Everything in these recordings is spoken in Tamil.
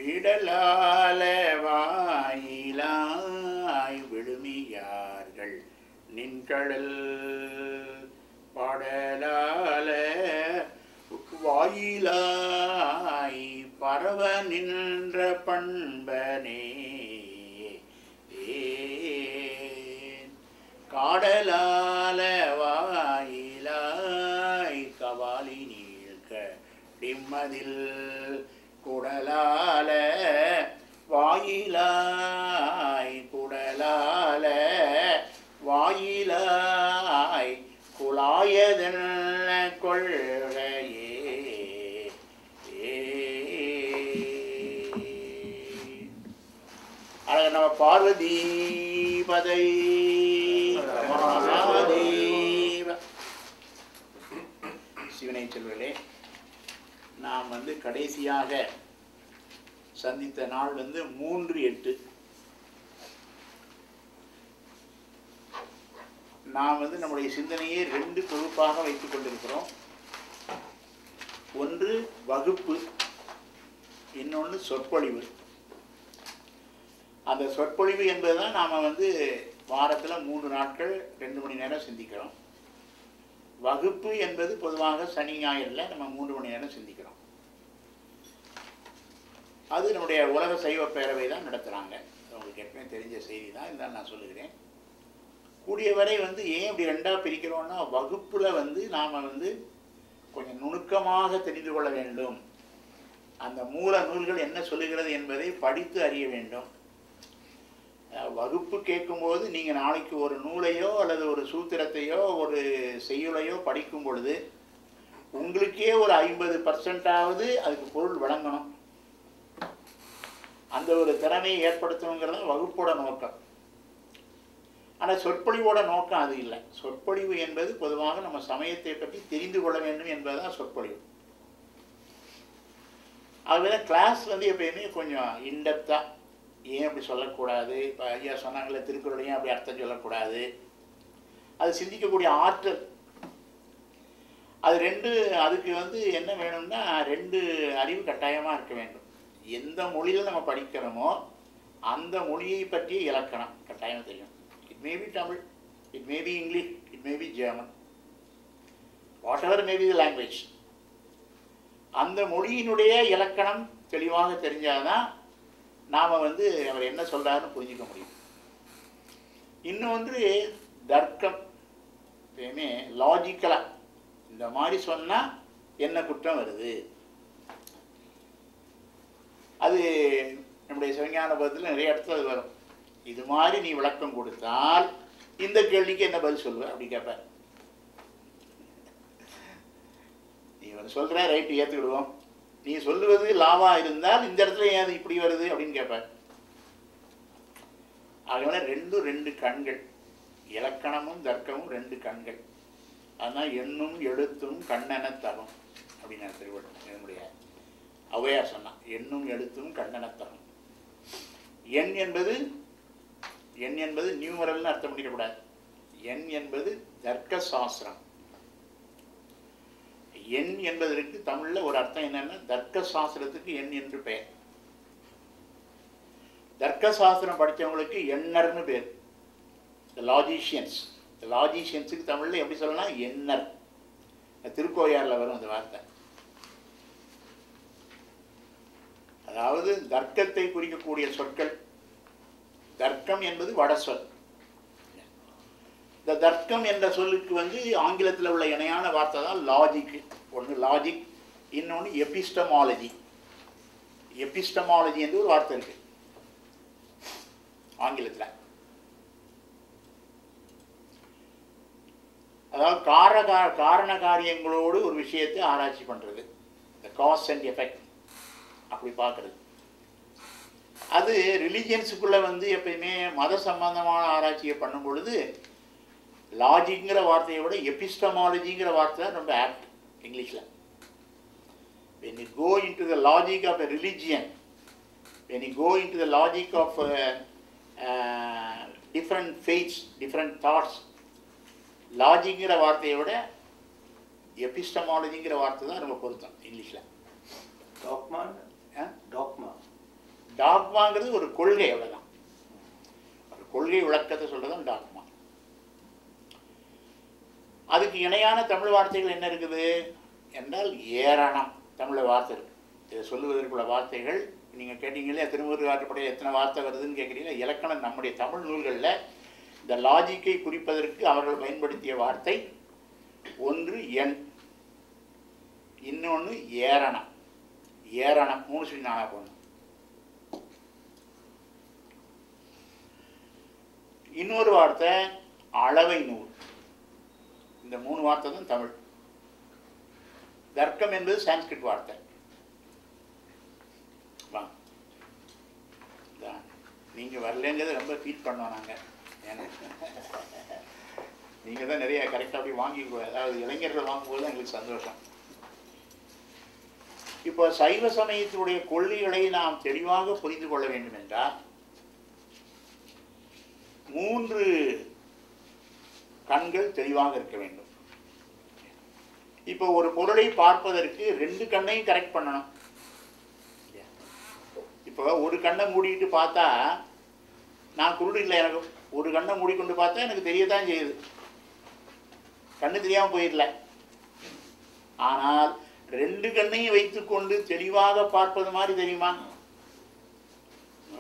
விடலால வாயிலாய் விழுமியார்கள் நின்கடல் பாடலால வாயிலாய் பரவ நின்ற பண்பனே காடலால வாயிலாய் கவாலி நீழ்க டிம்மதில் குடலால வாயிலாய் குடலால வாயிலாய் குழாயதென்ன கொள்கையே அழக நம்ம பார்வதி பதை சிவனை செல்வர்களே, நாம் கடைசியாக சந்தித்த நாள் 3/8. நாம் நம்முடைய சிந்தனையை 2 தொகுப்பாக வைத்துக் கொண்டிருக்கிறோம். ஒன்று வகுப்பு, இன்னொன்று சொற்பொழிவு. அந்த சொற்பொழிவு என்பதுதான் நாம் வாரத்தில் 3 நாட்கள் 2 மணி நேரம் சிந்திக்கிறோம். வகுப்பு என்பது பொதுவாக சனி ஞாயிறில் நம்ம 3 மணி நேரம் சிந்திக்கிறோம். அது நம்முடைய உலக சைவ பேரவை தான் நடத்துகிறாங்க. உங்களுக்கு ஏற்கனவே தெரிஞ்ச செய்தி தான், இருந்தாலும் நான் சொல்லுகிறேன். கூடியவரை ஏன் இப்படி 2ஆக பிரிக்கிறோன்னா, வகுப்பில் நாம் கொஞ்சம் நுணுக்கமாக தெரிந்து கொள்ள வேண்டும். அந்த மூல நூல்கள் என்ன சொல்லுகிறது என்பதை படித்து அறிய வேண்டும். வகுப்பு கேட்கும்போது நீங்கள் நாளைக்கு ஒரு நூலையோ அல்லது ஒரு சூத்திரத்தையோ ஒரு செய்யுளையோ படிக்கும் பொழுது உங்களுக்கே ஒரு 50% அதுக்கு பொருள் வழங்கணும். அந்த ஒரு திறமையை ஏற்படுத்தணுங்கிறது வகுப்போட நோக்கம். ஆனால் சொற்பொழிவோட நோக்கம் அது இல்லை. சொற்பொழிவு என்பது பொதுவாக நம்ம சமயத்தை பற்றி தெரிந்து கொள்ள வேண்டும் என்பதுதான் சொற்பொழிவு. அதுவே கிளாஸ் எப்பயுமே கொஞ்சம் இன்டெப்த்தாக, ஏன் அப்படி சொல்லக்கூடாது, இப்போ ஐயா சொன்னாங்களே திருக்குறளையும் அப்படி அர்த்தம் சொல்லக்கூடாது, அது சிந்திக்கக்கூடிய ஆற்றல் அது 2. அதுக்கு என்ன வேணும்னா 2 அறிவு கட்டாயமாக இருக்க வேண்டும். எந்த மொழியில் நம்ம படிக்கிறோமோ அந்த மொழியை பற்றிய இலக்கணம் கட்டாயம் தெரியும். It may B Tamil, it may B English, it may B German, what ever may be the language. அந்த மொழியினுடைய இலக்கணம் தெளிவாக தெரிஞ்சாதான் நாம் அவர் என்ன சொல்கிறாருன்னு புரிஞ்சிக்க முடியும். இன்னொன்று தர்க்கம், எப்பயுமே லாஜிக்கலாக இந்த மாதிரி சொன்னால் என்ன குற்றம் வருது, அது நம்முடைய சிவஞான பதத்தில் நிறைய இடத்துல அது வரும். இது மாதிரி நீ விளக்கம் கொடுத்தால் இந்த கேள்விக்கு என்ன பதில் சொல்லுவ அப்படி கேட்பார். நீ சொல்கிற ரைட்டு ஏற்றுக்கிடுவோம், நீ சொல்லுவது லாவாக இருந்தால் இந்த இடத்துல ஏன் அது இப்படி வருது அப்படின்னு கேட்பார். ஆகவே 2 கண்கள், இலக்கணமும் தர்க்கமும் 2 கண்கள். அதுதான் எண்ணும் எழுத்தும் கண்ணென தரும் அப்படின்னு திருவள்ளுவர் என்னுடைய ஔவையார் சொன்னான். எண்ணும் எழுத்தும் கண்ணென தரும். எண் என்பது நியூமரல்னு அர்த்தம் பண்ணிடக்கூடாது. எண் என்பது தர்க்க சாஸ்திரம். எண் என்பதற்கு தமிழில் ஒரு அர்த்தம் என்னன்னா, தர்க்க சாஸ்திரத்துக்கு எண் என்று பெயர். தர்க்க சாஸ்திரம் படித்தவங்களுக்கு எண்ணர்னு பேர். லாஜிஷியன்ஸுக்கு தமிழில் எப்படி சொல்லலாம், எண்ணர். திருக்கோயாரில் வரும் அந்த வார்த்தை. அதாவது தர்க்கத்தை குறிக்கக்கூடிய சொற்கள். தர்க்கம் என்பது வட சொல். இந்த தர்க்கம் என்ற சொல்லுக்கு ஆங்கிலத்தில் உள்ள இணையான வார்த்தை தான் லாஜிக். ஒன்று லாஜிக், இன்னொன்று எபிஸ்டமாலஜி. எபிஸ்டமாலஜி என்று ஒரு வார்த்தை இருக்கு ஆங்கிலத்தில். அதாவது காரண காரியங்களோடு ஒரு விஷயத்தை ஆராய்ச்சி பண்ணுறது, இந்த காஸ் அண்ட் எஃபெக்ட் அப்படி பார்க்குறது. அது ரிலீஜியன்ஸுக்குள்ளே எப்பயுமே மத சம்பந்தமான ஆராய்ச்சியை பண்ணும் பொழுது லாஜிக்ங்கிற வார்த்தையை விட எபிஸ்டமாலஜிங்கிற வார்த்தை தான் ரொம்ப ஆப்ட் இங்கிலீஷில். when you go into the logic of a religion, when you go into the logic of different faiths, different thoughts, லாஜிக்ங்கிற வார்த்தையை விட எபிஸ்டமாலஜிங்கிற வார்த்தை தான் ரொம்ப பொருத்தம் இங்கிலீஷில். டாக்மா டாக்மாங்கிறது ஒரு கொள்கை, அவ்வளோதான். ஒரு கொள்கை விளக்கத்தை சொல்றதுதான் டாக்மா. அதுக்கு இணையான தமிழ் வார்த்தைகள் என்ன இருக்குது என்றால் ஏரணம். தமிழ் வார்த்தை இருக்கு. இதை சொல்லுவதற்குள்ள வார்த்தைகள் நீங்கள் கேட்டீங்களே, திருமுருகர் ஆற்றுப்படையில் எத்தனை வார்த்தை வருதுன்னு கேட்குறீங்களா? இலக்கணம் நம்முடைய தமிழ் நூல்களில் இந்த லாஜிக்கை குறிப்பதற்கு அவர்கள் பயன்படுத்திய வார்த்தை ஒன்று எண், இன்னொன்று ஏரணம். ஏரணம் 3 சொல்லி 4 போகணும். இன்னொரு வார்த்தை அளவை நூல். இந்த 3 வார்த்தை தான் தமிழ். தர்க்கம் என்பது சான்ஸ்கிரிட் வார்த்தை. நீங்கள் வரலங்கிறத ரொம்ப ஃபீல் பண்ணோம் நாங்கள். நீங்கள் தான் நிறைய கரெக்டாக அப்படி வாங்கி, அதாவது இளைஞர்கள் வாங்கும்போது தான் எங்களுக்கு சந்தோஷம். இப்போ சைவ சமயத்தினுடைய கொள்கைகளை நாம் தெளிவாக புரிந்து கொள்ள வேண்டும் என்றால் 3 கண்கள் தெளிவாக இருக்க வேண்டும். இப்போ ஒரு பொருளை பார்ப்பதற்கு 2 கண்ணையும் கரெக்ட் பண்ணணும். இப்போ ஒரு கண்ணை மூடிட்டு பார்த்தா நான் குருடு இல்லை, எனக்கு ஒரு கண்ணை மூடிக்கொண்டு பார்த்தா எனக்கு தெரியத்தான் செய்யுது, கண்ணு தெரியாமல் போயிடல. ஆனால் 2 கண்ணையும் வைத்துக்கொண்டு தெளிவாக பார்ப்பது மாதிரி தெரியுமா?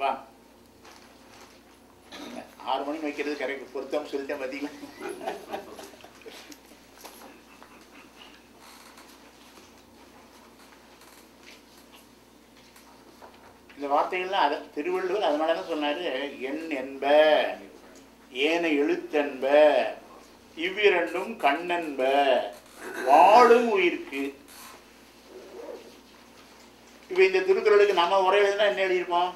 வா 6 மணிக்கு வைக்கிறது கரெக்ட், பொருத்தம் சொல்லிட்டேன் பார்த்தீங்களா? இந்த வார்த்தைகள்லாம் அதை திருவள்ளுவர் அதனால தான் சொன்னார், எண் என்ப ஏன எழுத்தென்ப இவ்விரண்டும் கண்ணென்ப வாழும் உயிர்க்கு. இப்போ இந்த திருக்குறளுக்கு நம்ம உரையிலன்னா என்ன எழுதியிருப்போம்?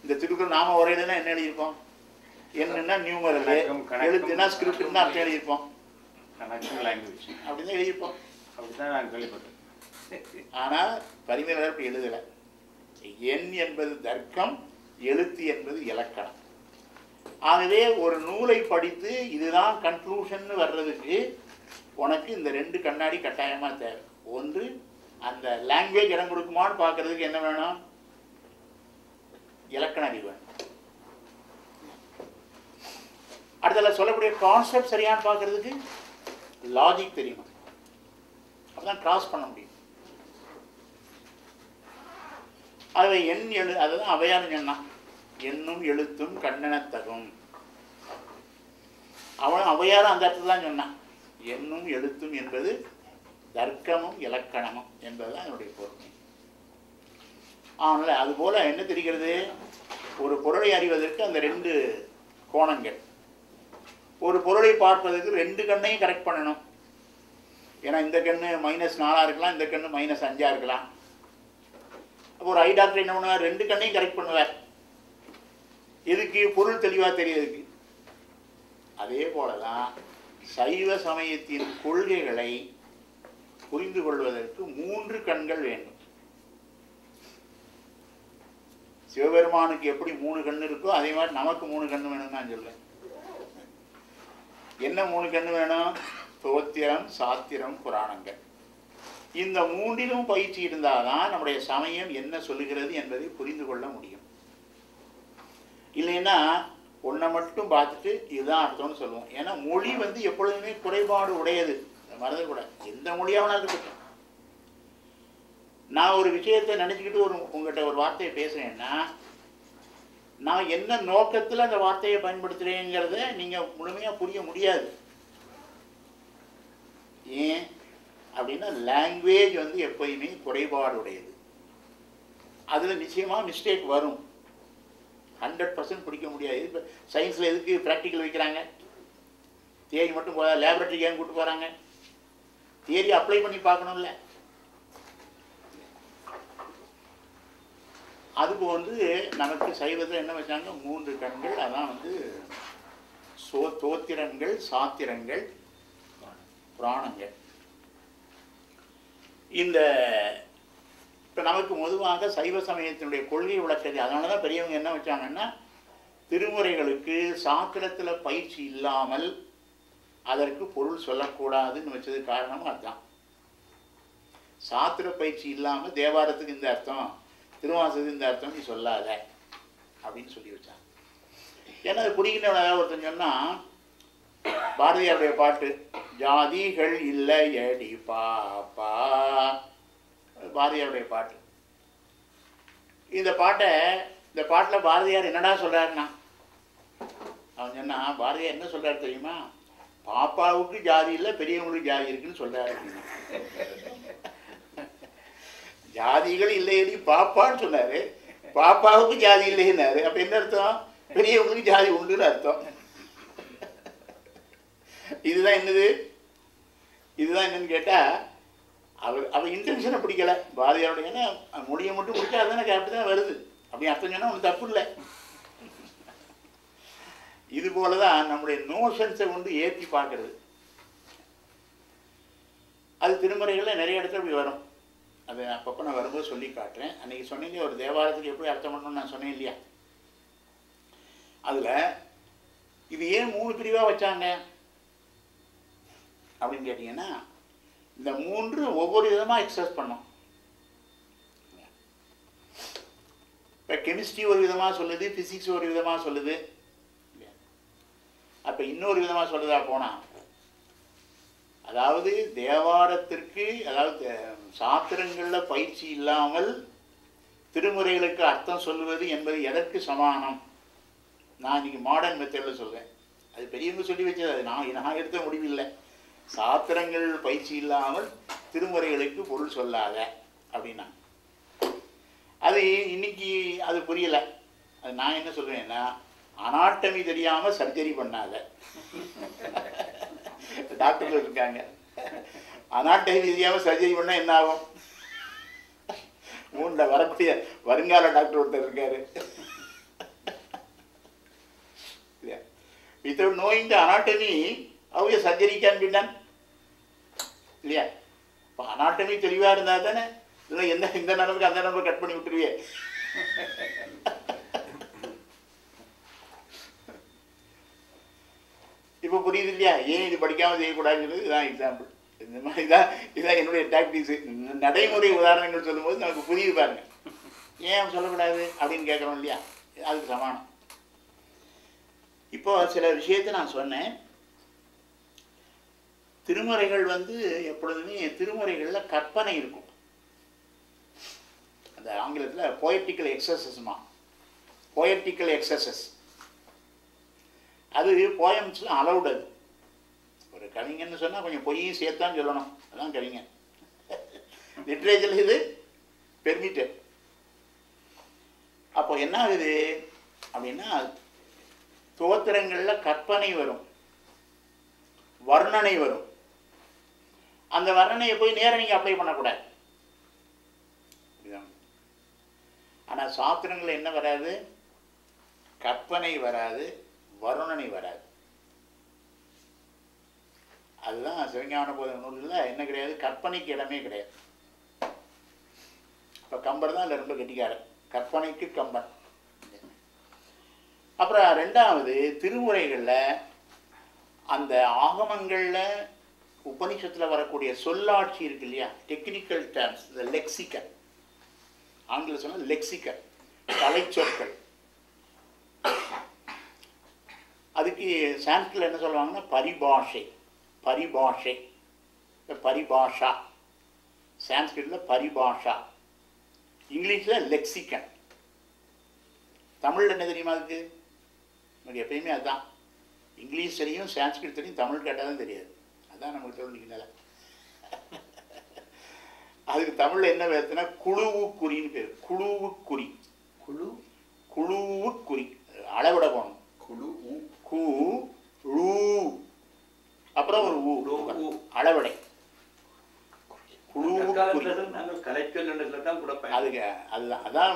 இந்த திருக்குறள் நாம உரையிலன்னா என்ன எழுதியிருப்போம்? என்னன்னா நியூமரல், எழுத்துனா ஸ்கிரிப்ட்னா அப்படி எழுதியிருப்போம். அப்படிதான் எழுதியிருப்போம். அப்படிதான் நான் கேள்விப்பட்டேன். ஆனால் பரிமையாளர் அப்படி எழுதலை. எண் என்பது தர்க்கம், எழுத்து என்பது இலக்கணம். ஆகவே ஒரு நூலை படித்து இதுதான் கன்க்ளூஷன் வர்றதுக்கு உனக்கு இந்த 2 கண்ணாடி கட்டாயமாக தேவை. ஒன்று அந்த லாங்குவேஜ் இடம் கொடுக்குமான்னு பார்க்கறதுக்கு என்ன வேணும்? இலக்கண அறிவு வேணும். அடுத்தல சொல்லக்கூடிய கான்செப்ட் சரியானு பார்க்கறதுக்கு லாஜிக் தெரியும். அப்பதான் கிராஸ் பண்ண முடியும். அதை எண் அதுதான் அவையார் சொன்னான், எண்ணும் எழுத்தும் கண்ணெனத்தகும். அவன் அவையாரும் அந்த இடத்துல தான் சொன்னான், எண்ணும் எழுத்தும் என்பது தர்க்கமும் இலக்கணமும் என்பதுதான் என்னுடைய பொருள். ஆனால் அதுபோல என்ன தெரிகிறது? ஒரு பொருளை அறிவதற்கு அந்த 2 கோணங்கள். ஒரு பொருளை பார்ப்பதற்கு 2 கண்ணையும் கரெக்ட் பண்ணணும். ஏன்னா இந்த கண்ணு -4 இருக்கலாம், இந்த கண்ணு -5 இருக்கலாம். அப்போ ஒரு ஐ டாக்டர் என்ன பண்ணுவார்? 2 கண்ணையும் கரெக்ட் பண்ணுவார். எதுக்கு? பொருள் தெளிவாக தெரியறதுக்கு. அதே போலதான் சைவ சமயத்தின் கொள்கைகளை புரிந்து கொள்வதற்கு 3 கண்கள் வேண்டும். சிவபெருமானுக்கு எப்படி 3 கண்ணு இருக்கோ அதே மாதிரி நமக்கு 3 கண்ணு வேணும்னு நான் சொல்றேன். என்ன 3 கண்ணு வேணும்? தோத்திரம், சாத்திரம், புராணங்கள். இந்த 3லும் பயிற்சி இருந்தால்தான் நம்முடைய சமயம் என்ன சொல்லுகிறது என்பதை புரிந்து கொள்ள முடியும். இல்லைன்னா ஒன்றை மட்டும் பார்த்துட்டு இதுதான் அர்த்தம்னு சொல்லுவோம். ஏன்னா மொழி எப்பொழுதுமே குறைபாடு உடையது, மறந்துக்கூட. எந்த மொழியாவனா இருக்கட்டும். நான் ஒரு விஷயத்தை நினச்சிக்கிட்டு உங்கள்கிட்ட ஒரு வார்த்தையை பேசுகிறேன்னா நான் என்ன நோக்கத்தில் அந்த வார்த்தையை பயன்படுத்துகிறேங்கிறத நீங்கள் முழுமையாக புரிய முடியாது. ஏன் அப்படின்னா லாங்குவேஜ் எப்போயுமே குறைபாடு உடையது. அதில் நிச்சயமாக மிஸ்டேக் வரும். 100% பிடிக்க முடியாது. இப்போ சயின்ஸில் எதுக்கு ப்ராக்டிக்கல் வைக்கிறாங்க? தியரி மட்டும் போதா, லேபரேட்டரிக்கு ஏன் கூப்பிட்டு போகிறாங்க? தியரி அப்ளை பண்ணி பார்க்கணும்ல. அதுபோன்று நமக்கு சைவத்தில் என்ன வச்சாங்க? 3 கண்கள். அதான் தோத்திரங்கள், சாத்திரங்கள், புராணங்கள். இந்த இப்போ நமக்கு பொதுவாக சைவ சமயத்தினுடைய கொள்கை விளக்கது. அதனால தான் பெரியவங்க என்ன வச்சாங்கன்னா, திருமுறைகளுக்கு சாத்திரத்தில் பயிற்சி இல்லாமல் அதற்கு பொருள் சொல்லக்கூடாதுன்னு வச்சது காரணமும் அதுதான். சாத்திர பயிற்சி இல்லாமல் தேவாரத்துக்கு இந்த அர்த்தம், திருவாசகத்துக்கு இந்த அர்த்தம் நீ சொல்லாத அப்படின்னு சொல்லி வச்சாங்க. ஏன்னா அது புரிகின்றவன் ஒருத்தன் சொன்னால், பாரதியாருடைய பாட்டு ஜாதிகள் இல்லை அடி பாப்பா, பாரதியாருடைய பாட்டு. இந்த பாட்டில் பாரதியார் என்னடா சொல்கிறாருன்னா, அவன் சொன்னான், பாரதியார் என்ன சொல்கிறாரு தெரியுமா, பாப்பாவுக்கு ஜாதி இல்லை பெரியவங்களுக்கு ஜாதி இருக்குன்னு சொல்கிறாரு. ஜாதிகள் இல்லையடி பாப்பான்னு சொன்னார், பாப்பாவுக்கு ஜாதி இல்லைன்னாரு. அப்போ என்ன அர்த்தம், பெரியவங்களுக்கு ஜாதி உண்டுன்னு அர்த்தம். இதுதான் என்னன்னு கேட்டால், அவர் இன்டென்ஷனை பிடிக்கல பாரதியாருடைய. ஏன்னா மொழியை மட்டும் பிடிச்சா அதுதானே அப்படி தான் வருது, அப்படி அர்த்தம் சொன்னால் ஒன்றும் தப்பு இல்லை. இது போல தான் நம்முடைய நோஷன்ஸை கொண்டு ஏற்றி பார்க்கறது. அது திருமுறைகளில் நிறைய இடத்துல இப்படி வரும். அது அப்பப்போ நான் வரும்போது சொல்லி காட்டுறேன். அன்றைக்கி சொன்னீங்க ஒரு தேவாரத்துக்கு எப்படி அர்த்தம் பண்ணணும்னு நான் சொன்னேன் இல்லையா. அதில் இது ஏன் 3 பிரிவாக வச்சாங்க அப்படின்னு கேட்டிங்கன்னா, இந்த 3 ஒவ்வொரு விதமாக எக்ஸ்பிரஸ் பண்ணோம். இப்போ கெமிஸ்ட்ரி ஒரு விதமாக சொல்லுது, ஃபிசிக்ஸ் ஒரு விதமாக சொல்லுது. அப்போ இன்னொரு விதமாக சொல்லுதா போனால், அதாவது தேவாரத்திற்கு, அதாவது சாத்திரங்களில் பயிற்சி இல்லாமல் திருமுறைகளுக்கு அர்த்தம் சொல்லுவது என்பது எதற்கு சமானம்? நான் இன்னைக்கு மாடர்ன் மெத்தடில் சொல்கிறேன். அது பெரியவங்க சொல்லி வச்சது, அது நான் எடுத்த முடிவில்லை. சாத்திரங்கள் பயிற்சி இல்லாமல் திருமுறைகளுக்கு பொருள் சொல்லாத அப்படின்னா, அது இன்னைக்கு அது புரியலை. அது நான் என்ன சொல்கிறேன்னா, அனாட்டமி தெரியாமல் சர்ஜரி பண்ணாத. டாக்டர்கள் இருக்காங்க, அனாட்டமி தெரியாமல் சர்ஜரி பண்ணால் என்ன ஆகும்? 3 வரக்கூடிய வருங்கால டாக்டர் ஒருத்தர் இருக்காரு. Without knowing the anatomy how a surgery can be done? இல்லையா? இப்போ அனாட்டமி தெளிவாக இருந்தால் தானே, இல்லை இந்த நரம்புக்கு அந்த நரம்பை கட் பண்ணி விட்டுருவியே. இப்போ புரியுது இல்லையா ஏன் இது படிக்காமல் செய்யக்கூடாதுங்கிறது? இதுதான் எக்ஸாம்பிள். இந்த மாதிரி இதுதான் என்னுடைய டாக்டிக்ஸு. நடைமுறை உதாரணங்கள் சொல்லும்போது நமக்கு புரியுது பாருங்க, ஏன் சொல்லக்கூடாது அப்படின்னு கேட்குறோம் இல்லையா, அதுக்கு சமானம். இப்போ சில விஷயத்தை நான் சொன்னேன். திருமுறைகள் எப்பொழுதுமே திருமுறைகளில் கற்பனை இருக்கும். அந்த ஆங்கிலத்தில் போயட்டிக்கல் எக்ஸசஸ்மா, போயட்டிக்கல் எக்ஸசஸ். அது போயம்ஸில் அலவுட். அது ஒரு கவிஞன்னு சொன்னால் கொஞ்சம் பொய்யும் சேர்த்தான் சொல்லணும், அதான் கவிஞன். லிட்ரேச்சர் இது பெர்மிட்டட். அப்போ என்ன ஆகுது அப்படின்னா, தோத்திரங்களில் கற்பனை வரும், வர்ணனை வரும். அந்த வர்ணனையை போய் நேரம் நீங்கள் அப்ளை பண்ணக்கூடாது. ஆனால் சாத்திரங்களில் என்ன வராது, கற்பனை வராது, வர்ணனை வராது. அதுதான் சிவஞான போத நூலில் என்ன கிடையாது, கற்பனைக்கு இடமே கிடையாது. இப்போ கம்பர் தான் இல்லை ரொம்ப கெட்டிக்காரன், கற்பனைக்கு கம்பன். அப்புறம் 2வது திருமுறைகளில் அந்த ஆகமங்களில் உபனிஷத்தில் வரக்கூடிய சொல்லாட்சி இருக்கு இல்லையா, டெக்னிக்கல் டேர்ம்ஸ், இந்த லெக்சிக்கல், ஆங்கிலம் சொன்னால் லெக்சிக்கல், கலைச்சொற்கள். அதுக்கு சான்ஸ்கிரிட்ல என்ன சொல்லுவாங்கன்னா பரிபாஷை, பரிபாஷை, பரிபாஷா. சான்ஸ்கிரிட்ல பரிபாஷா, இங்கிலீஷில் லெக்சிக்கன். தமிழில் என்ன தெரியுமா அதுக்கு? நமக்கு எப்பயுமே அதுதான், இங்கிலீஷ் தெரியும், சான்ஸ்கிரிட் தெரியும், தமிழ் கேட்டால் தான் தெரியாது. அதுதான் நமக்கு தெரிஞ்சுக்கல. அதுக்கு தமிழில் என்ன பேருனா குழுவுக்குறின்னு பேர். குழுவுக்குறி, குழுவுக்குறி, அளவிட போகணும். கு ழு அப்புறம் ஒரு ஊ, அளவிடை. குழுவுக்குறி அதுக்கு அதுதான் அதான்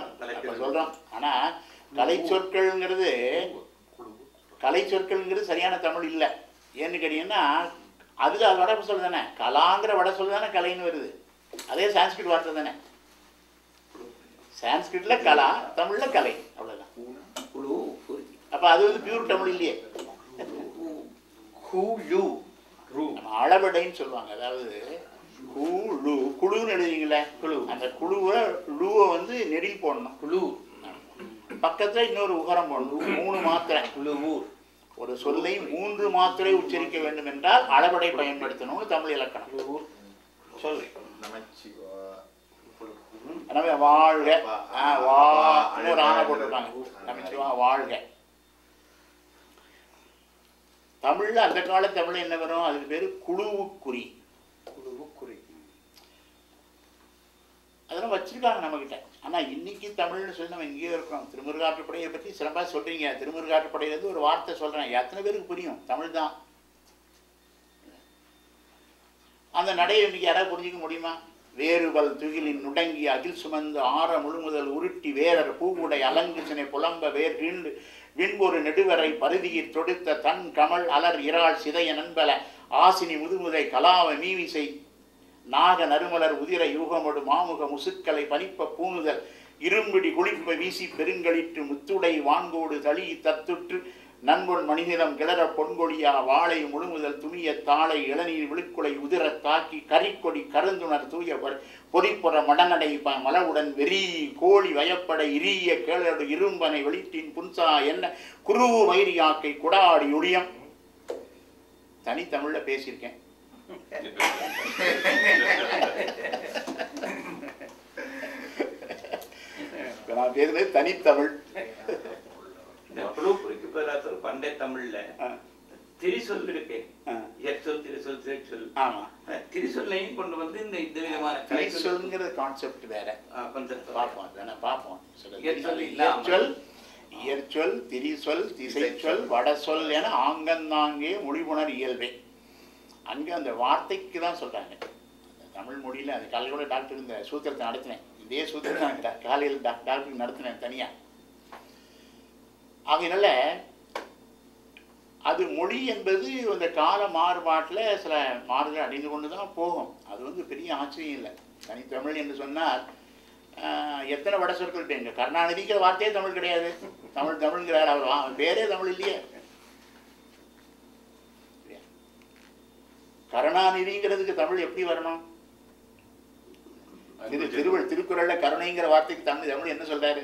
சொல்கிறோம். ஆனால் கலைச்சொற்கள்ங்கிறது சரியான தமிழ் இல்லை. ஏன்னு கேட்டீங்கன்னா, அதுக்கு அது வட சொல் தானே, கலாங்கிற வட சொல் தானே கலைன்னு வருது. அதே சான்ஸ்கிரிட் வார்த்தை தானே. சான்ஸ்கிரிட்ல கலா, தமிழ்ல கலை, அவ்வளோதான். அப்போ அது பியூர் தமிழ் இல்லையே. நம்ம அளவடைன்னு சொல்லுவாங்க. அதாவது குழு குழுன்னு எழுதுறீங்களே, குழு, அந்த குழுவை லுவை வந்து நெடில் போடணும். குழு பக்கத்துல இன்னொரு உகரம் போடணும். 3 மாத்திரை. குழுவூர். ஒரு சொல்லை 3 மாத்திரை உச்சரிக்க வேண்டும் என்றால் அளபடை பயன்படுத்தணும். தமிழ் இலக்கணம். சொல்லு வாழ்க, இன்னொரு ஆணை போட்டிருக்காங்க. நமச்சிவா வாழ்க. தமிழ்ல அந்த கால தமிழ்ல என்ன வரும்? அதுக்கு பேரு குழுவுக்குறி. குழுவுக்குறி அதெல்லாம் வச்சிருக்காங்க நம்ம கிட்ட. ஆனா இன்னைக்கு தமிழ்னு சொல்லி நம்ம எங்கேயோ இருக்கிறோம். திருமுருகாற்றுப்படையை பற்றி சிறப்பா சொல்றீங்க. திருமுருகாற்றுப்படையிலேருந்து ஒரு வார்த்தை சொல்றேன், எத்தனை பேருக்கு புரியும்? தமிழ் தான். அந்த நடையை இன்னைக்கு யாராவது புரிஞ்சிக்க முடியுமா? வேறுபல் துகிலின் நுடங்கி அகில் சுமந்து ஆற முழுமுதல் உருட்டி வேரர் பூவுடை அலங்கு சினை புலம்ப வேர் வீண்டு விண்பொரு நெடுவரை பருதியிற் தொடுத்த தன் கமல் அலர் இறாள் சிதைய நண்பல ஆசினி முதுமுதை கலாவ மீவிசை நாக நறுமலர் உதிர யூகமொடு மாமுக முசுக்களை பனிப்ப பூணுதல் இரும்பிடி குளிப்ப வீசி பெருங்களிற்று முத்துடை வான்கோடு தளி தத்துற்று நண்பொன் மணிநிலம் கிளற பொன்கொடியா வாழை முழுமுதல் துணிய தாளை இளநீர் விழுக்குலை உதிர தாக்கி கரிக்கொடி கருந்துணர் தூய பொறிப்புற மடநடை மலவுடன் வெறி கோழி வயப்பட இரிய கேளடு இரும்பனை வெளிட்டின் புன்சா என்ன குருவு வைரியாக்கை குடாடி ஒளியம். தனித்தமிழ்ல பேசியிருக்கேன். நான் பேசுறது தனித்தமிழ். பண்டை தமிழ்ல திரிசொல் இருக்கு. இயற்சொல், திரிசொல், திரைச்சொல். ஆமா, திரிசொல்லையும் கொண்டு வந்து இந்த விதமான திரிசொல்ங்கிற கான்செப்ட் வேற. பார்ப்போம். இயற்சொல், திரிசொல், திசைச்சொல், வடசொல் என ஆங்கந்தாங்கே மொழிபுணர் இயல்பே. அங்கே அந்த வார்த்தைக்கு தான் சொல்றாங்க. தமிழ் மொழியில அந்த காலையோட டாக்டர் இந்த சூத்திரத்தை நடத்தினேன். இதே சூத்திரத்தை காலையில் டாக்டருக்கு நடத்தினேன் தனியா. ஆகையினால அது மொழி என்பது அந்த கால மாறுபாட்டில் சில மாறுதல் அடைந்து கொண்டு தான் போகும். அது வந்து பெரிய ஆச்சரியம் இல்லை. தனித்தமிழ் என்று சொன்னால் எத்தனை வட சொற்கள் பேங்க. கருணாநிதிக்கிற வார்த்தையே தமிழ் கிடையாது. தமிழ்ங்கிறார் அவர் பேரே தமிழ் இல்லையே. கருணாநிதிங்கிறதுக்கு தமிழ் எப்படி வரணும்? திருக்குறள்ல கருணைங்கிற வார்த்தைக்கு தமிழ் என்ன சொல்றாரு?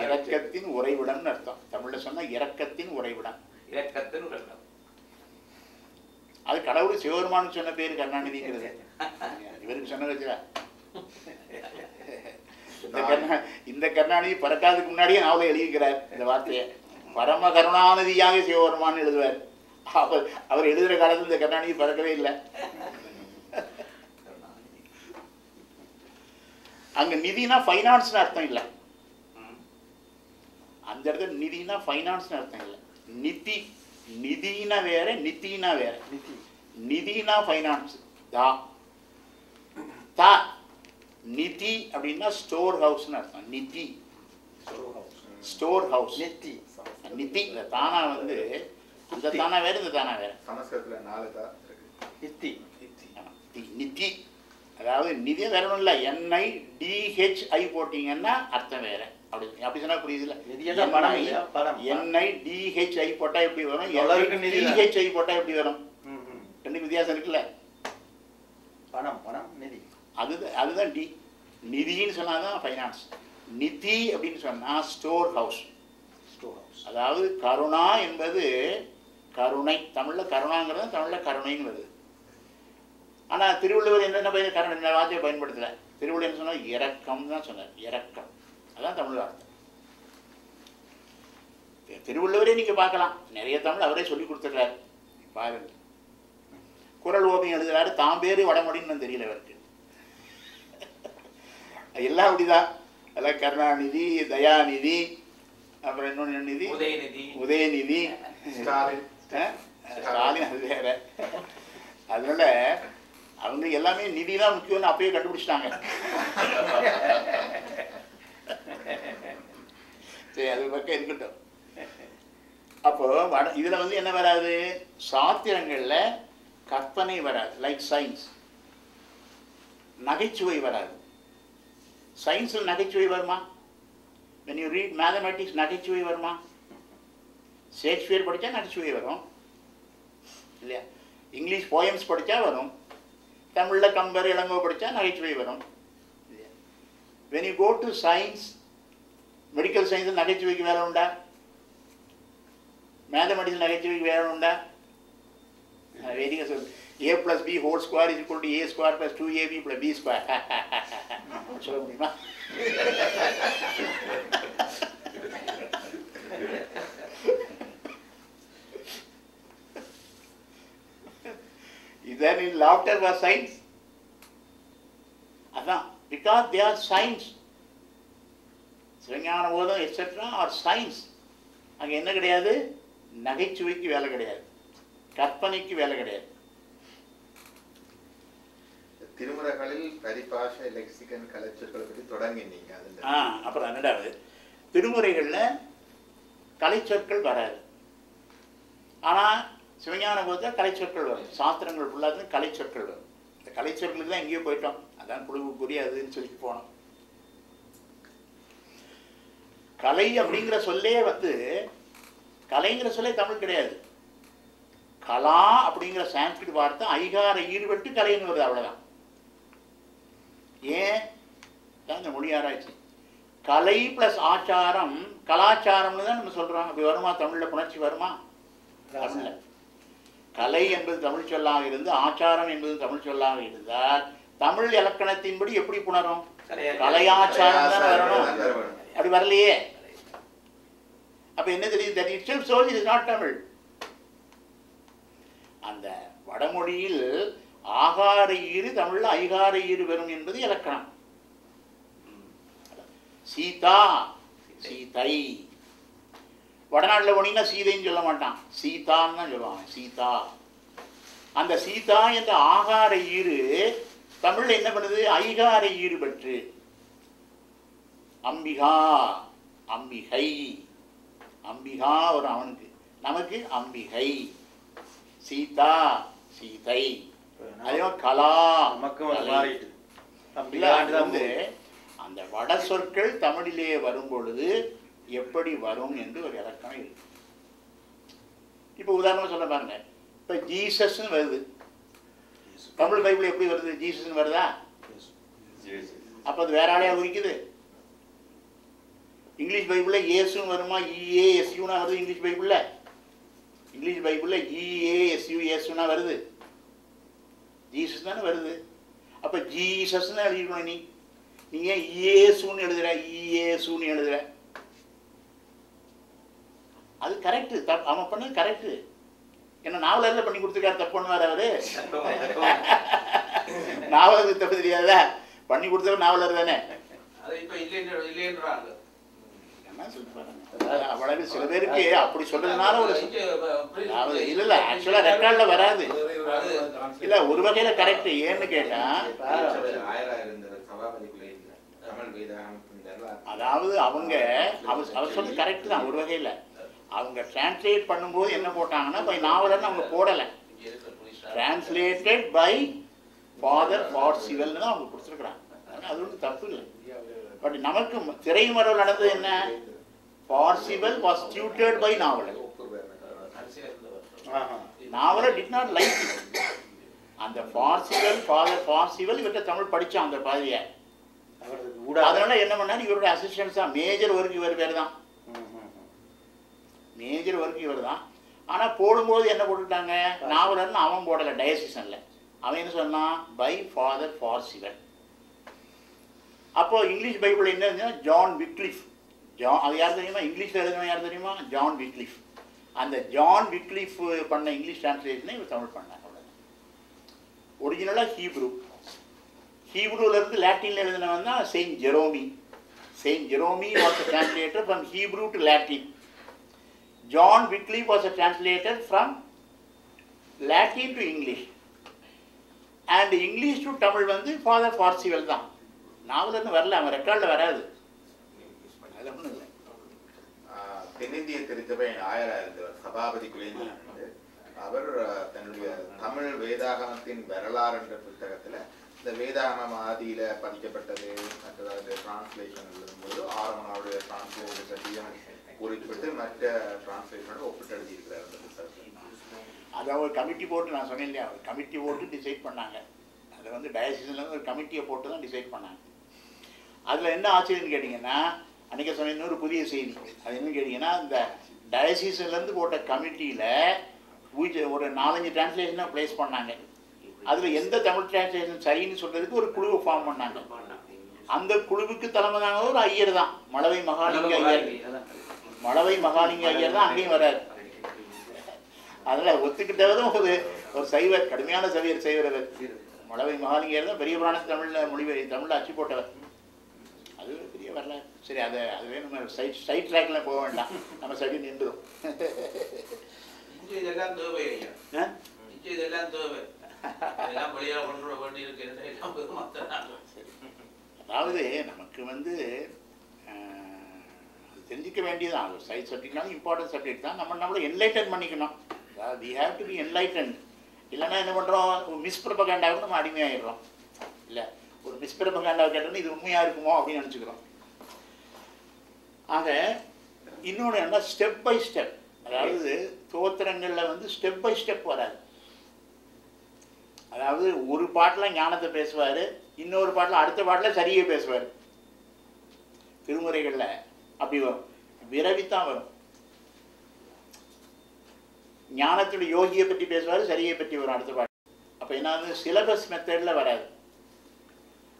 இரக்கத்தின் உறைவிடம் அர்த்தம். தமிழ்ல சொன்னா இரக்கத்தின் உறைவிடம். அது கடவுள் சிவபெருமான் சொன்ன பேரு கருணாநிதிங்கிறது. இவருக்கு சொன்ன வச்சுடா. இந்த கருணாநிதி பறக்காதுக்கு முன்னாடியே நாவலை எழுதிக்கிறார் இந்த வார்த்தையை. பரம கருணாநிதியாக சிவபெருமான் எழுதுவார். அவர் எழுதுற காலத்தில் இந்த கருணாநிதி பறக்கவே இல்லை. அங்க நிதினா ஃபைனான்ஸ் அர்த்தம் இல்லை. அந்த இடத்துல நிதினா ஃபைனான்ஸ் அர்த்தம் இல்லை. நிதினா வேற, நிதினா வேற. நிதினா ஃபைனான்ஸ். நிதி அப்படின்னா ஸ்டோர் ஹவுஸ்னு அர்த்தம். நிதி ஸ்டோர் ஹவுஸ். நிதி இந்த தானா வந்து அந்த தானா வேற, இந்த தானா வேற. சமஸ்கிருதத்துல 4 தா இருக்கு. நிதி அதாவது நிதி வேற ஒன்றும் இல்லை. NIDHI போட்டீங்கன்னா அர்த்தம் வேற. அப்படி சொன்னா புரியுதுல்ல? NIDHI போட்டா எப்படி வரும்? DHI போட்டா எப்படி வரும்? ரெண்டு வித்தியாசம் இருக்குல்ல. பணம் நிதி. அதுதான் டி. நிதின்னு சொன்னாதான் ஃபைனான்ஸ். நிதி அப்படின்னு சொன்னா ஸ்டோர் ஹவுஸ். அதாவது கருணா என்பது கருணை. தமிழ்ல கருணாங்கிறது தமிழ்ல கருணைன்னு வருது. ஆனா திருவள்ளுவர் என்னென்ன கருணை வார்த்தையை பயன்படுத்தல. திருவள்ளுவர் என்ன சொன்னா இரக்கம் தான் சொன்னார். இரக்கம் அதான் தமிழ் வார்த்தை. திருவள்ளுவரே நீங்க பார்க்கலாம். நிறைய தமிழ் அவரே சொல்லி கொடுத்துடுறாரு. பாருங்க, குறள் ஓவியம் எழுதுறாரு. தாம் பேரு வடமொழின்னு தெரியல அவருக்கு. எல்லாம் அப்படிதான். அதெல்லாம் கருணாநிதி, தயாநிதி, அப்புறம் இன்னொன்று நிதி, உதயநிதி, ஸ்டாலின் அது வேற. அதனால அவங்க எல்லாமே நிதி தான் முக்கியம்னு அப்பயே கண்டுபிடிச்சிட்டாங்க. சரி, அது பக்கம் இருக்கட்டும். அப்போ இதுல வந்து என்ன வராது? சாத்திரங்கள்ல கற்பனை வராது. Like science. நகைச்சுவை வராது. சயின்ஸில் நகைச்சுவை வருமா? when you read mathematics நகைச்சுவை வருமா? ஷேக்ஸ்பியர் படித்தா நகைச்சுவை வரும் இல்லையா? இங்கிலீஷ் போயம்ஸ் படித்தா வரும். தமிழில் கம்பர் இளங்கோ படித்தா நகைச்சுவை வரும் இல்லையா? when you go to science, medical சயின்ஸில் நகைச்சுவைக்கு வேலை உண்டா? மேத்தமெட்டிக்ஸ் நகைச்சுவைக்கு வேலை உண்டா? வேதிங்க சொல் a plus b whole square is equal to a square plus 2ab plus b square சொல்ல முடியுமா? Then in laughter was science. அதான் because they are science. சிவஞான போதம் எக்ஸெட்ரா ஆர் சயின்ஸ். அங்கே என்ன கிடையாது? நகைச்சுவைக்கு வேலை கிடையாது, கற்பனைக்கு வேலை கிடையாது. திருமுறைகளில் பரிபாஷை லெக்சிகன் கலைச்சொற்களை பற்றி தொடங்கினீங்க. அப்புறம் ரெண்டாவது திருமுறைகளில் கலைச்சொற்கள் வராது. ஆனால் சிவஞான போதத்தில் கலைச்சொற்கள் வரும். சாஸ்திரங்கள் ஃபுல்லாக கலைச்சொற்கள் வரும். இந்த கலைச்சொற்களுக்கு தான் எங்கேயோ போயிட்டோம். அதான் புழுவுக்குரிய அதுன்னு சொல்லிட்டு போனோம். கலை அப்படிங்கிற சொல்லே கலைங்கிற சொல்லே தமிழ் கிடையாது. கலா அப்படிங்கிற சான்ஸ்கிரிட் வார்த்தை ஐகார ஈடுபட்டு கலைன்னு வருது, அவ்வளோதான். ஏன் இந்த மொழி ஆராய்ச்சி கலை பிளஸ் ஆச்சாரம் கலாச்சாரம்னு தான் நம்ம சொல்கிறோம். அப்படி வருமா? தமிழில் புணர்ச்சி வருமா? தமிழில் கலை என்பது தமிழ் சொல்லாக இருந்து ஆச்சாரம் என்பது தமிழ் சொல்லாக இருந்தால் தமிழ் இலக்கணத்தின்படி எப்படி புணரும்? கலையாச்சாரம் தான் வரணும். அப்படி வரலையே. அப்ப என்ன தெரியுது? that itself shows it is not Tamil. அந்த வடமொழியில் ஆகார ஈறு தமிழ்ல ஐகார ஈறு வரும் என்பது இலக்கணம். சீதா சீதை. வடநாட்டில் போனீங்கன்னா சீதைன்னு சொல்ல மாட்டான், சீதான்னு தான் சொல்லுவாங்க. சீதா. அந்த சீதா என்ற ஆகார ஈறு தமிழ்ல என்ன பண்ணுது? ஐகார ஈறு பெற்று அம்பிகா அம்பிகை. அம்பிகா ஒரு அவனுக்கு, நமக்கு அம்பிகை. சீதா சீதை. அதே கலா வந்து அந்த வட சொற்கள் தமிழிலே வரும் பொழுது எப்படி வரும் என்று ஒரு இலக்கணம் இருக்கு. இப்போ உதாரணமாக சொல்ல பாருங்க. இப்போ ஜீசஸ்ன்னு வருது, தமிழ் பைபிள் எப்படி வருது? ஜீசஸ்ன்னு வருதா? அப்போ அது வேற ஆளையா குறிக்குது. இங்கிலீஷ் பைபிளில் இயேசுன்னு வருமா? இஏஎஸ்யூனா வருது இங்கிலீஷ் பைபிளில். இங்கிலீஷ் பைபிளில் இஏஎஸ்யூ இயேசுனா வருது, ஜீசஸ் தானே வருது. அப்போ ஜீசஸ்ன்னு எழுதிக்கணும். நீ ஏன் இயேசுன்னு எழுதுற? இயேசுன்னு எழுதுற. அது கரெக்டு. அவன் பண்ணது கரெக்டு. ஏன்னா நாவலரில் பண்ணி கொடுத்துருக்காரு, தப்பு பண்ணுவார் அவரு. நாவலருக்கு தப்பு தெரியாதா? பண்ணி கொடுத்தவர் நாவலர் தானே. அவ்வளவு சில பேருக்கு அப்படி சொல்றதுனால ஒரு இல்ல ஆக்சுவலா ரெக்கார்ட்ல வராது. இல்ல ஒரு வகையில கரெக்ட். ஏன்னு கேட்டா அதாவது அவங்க அவர் சொல்லி கரெக்ட் தான் ஒரு வகையில. அவங்க டிரான்ஸ்லேட் பண்ணும்போது என்ன போட்டாங்கன்னா பை நாவலர்னு அவங்க போடலை, டிரான்ஸ்லேட்டட் பை ஃபாதர் பார்சிவல்னு தான் அவங்க கொடுத்துருக்குறாங்க. அது ஒன்றும் தப்பு இல்லை. பட் நமக்கு திரைமறைவில் நடந்தது என்ன? Percival was tutored by Navalar. Navalar did not like it. அந்த பார்சிவல் ஃபாதர் பார்சிவல் இவர்கிட்ட தமிழ் படித்தான் அந்த பாதியை. அதனால என்ன பண்ணாரு? இவருடைய அசிஸ்டன்ஸா மேஜர் ஒர்க் இவர் பேர் தான், மேஜர் ஒர்க் இவர் தான். ஆனால் போடும்போது என்ன போட்டுட்டாங்க? நாவலர்னு அவன் போடலை டயசிஷனில். அவன் என்ன சொன்னான்? By father Percival. அப்போ இங்கிலீஷ் பைபிள் என்ன இருந்துச்சுன்னா ஜான் விக்லிஃப். அது யார் தெரியுமா? இங்கிலீஷில் எழுதுனா யார் தெரியுமா? John Wycliffe. அந்த ஜான் விக்லிஃப் பண்ண இங்கிலீஷ் டிரான்ஸ்லேஷனை இவர் தமிழ் பண்ணாங்க. அவ்வளோதான். ஒரிஜினலாக ஹீப்ரூலேருந்து லாட்டினில் எழுதினவன் தான் Saint Jerome. Saint Jerome was a translator from Hebrew to Latin. John Wycliffe was a translator from Latin to English. And English to Tamil வந்து ஃபாதர் பார்சிவல் தான். நாவலர்னு வரல, அவன் ரெக்கார்டில் வராது. அது ஒன்றும் இல்லை. தென்னிந்திய திருச்சபை ஆயராக இருந்தவர் சபாபதி குலேந்திரன் வந்து அவர் தன்னுடைய தமிழ் வேதாகமத்தின் வரலாறு என்ற புத்தகத்தில் இந்த வேதாகமம் ஆதியில் பதிக்கப்பட்டது மற்றது டிரான்ஸ்லேஷன் எழுதும்போது ஆரம்பனுடைய டிரான்ஸ்லேஷன் குறிப்பிட்டு மற்ற டிரான்ஸ்லேஷனோட ஒப்பிட்டு எழுதியிருக்கிறார் அந்த புத்தகத்தில். அதை ஒரு கமிட்டி போட்டு, நான் சொன்னேன் இல்லையா, ஒரு கமிட்டி போட்டு டிசைட் பண்ணாங்க. அதை வந்து டயசிஸ்லேருந்து ஒரு கமிட்டியை போட்டு தான் டிசைட் பண்ணாங்க. அதில் என்ன ஆச்சரியன்னு கேட்டிங்கன்னா, அன்றைக்கி சொன்ன இன்னொரு புதிய செய்தி. அது என்னன்னு கேட்டிங்கன்னா, இந்த டயசிஸ்லேருந்து போட்ட கமிட்டியில் ஒரு 4-5 டிரான்ஸ்லேஷனாக ப்ளேஸ் பண்ணாங்க. அதில் எந்த தமிழ் டிரான்ஸ்லேஷன் சரின்னு சொல்கிறதுக்கு ஒரு குழுவை ஃபார்ம் பண்ணாங்க. அந்த குழுவுக்கு தலைமை தாங்க ஒரு ஐயர் தான், மழவை மகாலிங்க ஐயர். மழவை மகாலிங்க ஐயர் தான் அங்கேயும் வர்றாரு. அதில் ஒத்துக்கிட்டவரும் ஒரு சைவர், கடுமையான செய்வர். மழவை மகாலிங்கர் தான் பெரிய புராண தமிழில் அச்சு போட்டவர். அது பெரிய வரலாறு. சரி, அதுவே நம்ம சைட் ட்ராக்ல போக வேண்டாம், நம்ம சைடு நின்றுடும். இதெல்லாம் தேவை ஐயா, இதெல்லாம் தேவை, இதெல்லாம் வழியாக கொண்டு வேண்டி இருக்கு. அதாவது நமக்கு வந்து தெரிஞ்சிக்க வேண்டியதான். அது சைட் சப்ஜெக்ட்னாலும் இம்பார்ட்டன்ட் சப்ஜெக்ட் தான். நம்மளை என்லைட்டன் பண்ணிக்கணும். We have to be enlighten. இல்லைன்னா என்ன பண்ணுறோம், மிஸ்பிரபகாண்டாவுக்கு நம்ம அடிமையாகிடுறோம். இல்லை, ஒரு மிஸ்பிரபகாண்டாவை கேட்டோம்னா இது உண்மையாக இருக்குமோ அப்படின்னு நினச்சிக்கிறோம். ஆக இன்னொன்று என்ன, ஸ்டெப் பை ஸ்டெப். அதாவது தோத்திரங்களில் வந்து ஸ்டெப் பை ஸ்டெப் வராது. அதாவது ஒரு பாட்டில் ஞானத்தை பேசுவார், இன்னொரு பாட்டில் அடுத்த பாட்டில் சரியே பேசுவார். திருமுறைகளில் அப்படி வரும், விரவித்தான் வரும். ஞானத்துடைய யோகியை பற்றி பேசுவார், சரியை பற்றி வரும் அடுத்த பாட்டு. அப்போ என்ன, சிலபஸ் மெத்தடில் வராது.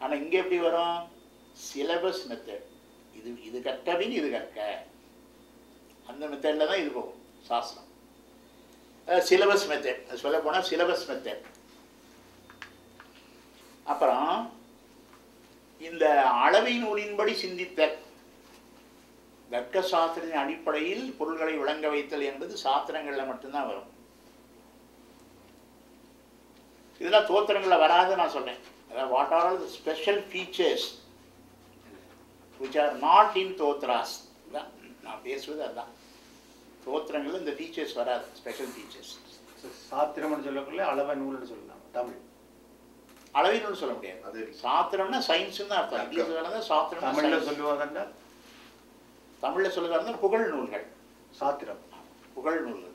ஆனால் இங்கே எப்படி வரும், சிலபஸ் மெத்தட். இது கற்றபின் இது கற்க, அந்த மெத்தடில் தான் இது போகும் சாஸ்திரம். சிலபஸ் மெத்தட் சொல்ல போனால் சிலபஸ் மெத்தட். அப்புறம் இந்த அளவை நூலின்படி சிந்தித்தல், தர்க்க சாஸ்திரத்தின் அடிப்படையில் பொருள்களை விளங்க வைத்தல் என்பது சாஸ்திரங்களில் மட்டும்தான் வரும். இதெல்லாம் தோத்திரங்களில் வராது நான் சொல்றேன். அதாவது what are all the special features which are not in தோத்ராஸ். நான் பேசுவது அதுதான். தோத்திரங்களில் இந்த ஃபீச்சர்ஸ் வராது, ஸ்பெஷல் ஃபீச்சர்ஸ். சாத்திரம்னு சொல்லக்குள்ள அளவை நூல்னு சொல்லலாம். தமிழ் அளவை நூல் சொல்ல முடியாது. அது சாத்திரம்னா சயின்ஸ்னு தான் அர்த்தம். இங்கிலீஷ் சாத்திரம் தமிழில் சொல்லுவாங்க. தமிழில் சொல்லுவாங்க புகழ் நூல்கள். சாத்திரம் புகழ் நூல்கள்.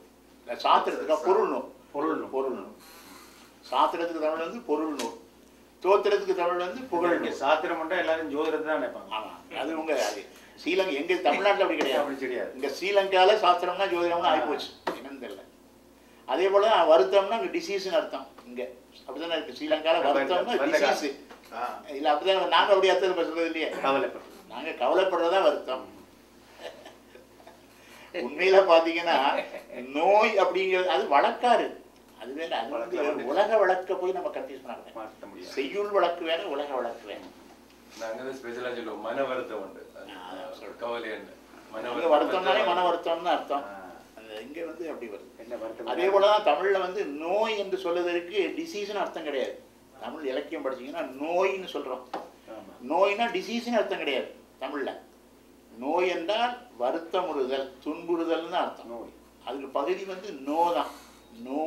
சாத்திரத்துக்கு பொருள் நூல். பொருள் நூல். சாத்திரத்துக்கு தமிழ் வந்து பொருள் நூல், தோத்திரத்துக்கு தமிழ் வந்து புகழ் நூல். சாத்திரம் மட்டும் எல்லாரும் ஜோதிடத்தை தான் நினைப்பாங்க. ஆமாம், அது உங்க ஸ்ரீலங்கா, எங்க தமிழ்நாட்டில் அப்படி கிடையாது. அப்படி கிடையாது. இங்க ஸ்ரீலங்காவில் சாத்திரம்னா ஜோதிடம்னா ஆகிப்போச்சு, என்னன்னு தெரியல. அதே போல வருத்தம்னா இங்கே டிசீஸ்னு அர்த்தம். இங்க அப்படிதானே இருக்கு. ஸ்ரீலங்காவில் வருத்தம்னா டிசீஸ் இல்லை, அப்படிதான். நாங்கள் அப்படி அர்த்தம் சொல்றது இல்லையே. நாங்கள் கவலைப்படுறதா வருத்தம். உண்மையில பாத்தீங்கன்னா நோய் அப்படிங்கிறது அது வழக்காறு, அது வேற. அது வந்து உலக வழக்க போய் நம்ம கன்ஃபியூஸ் பண்ண முடியாது. செய்யுள் வழக்கு வேற, உலக வழக்கு வேற. நாங்க ஸ்பெஷலா சொல்லுவோம் மன வருத்தம் உண்டு, கவலை என்ன, வருத்தம்னாலே மன வருத்தம்னு அர்த்தம். இங்க வந்து அப்படி வருது. அதே போலதான் தமிழ்ல வந்து நோய் என்று சொல்வதற்கு டிசீஸ்னு அர்த்தம் கிடையாது. தமிழ் இலக்கியம் படிச்சீங்கன்னா நோய்னு சொல்றோம். நோய்னா டிசீஸ்னு அர்த்தம் கிடையாது தமிழ்ல. நோய் என்றால் வருத்தமுறுதல், துன்புறுதல்னு அர்த்தம். நோய் அதுக்கு பகுதி வந்து நோ தான். No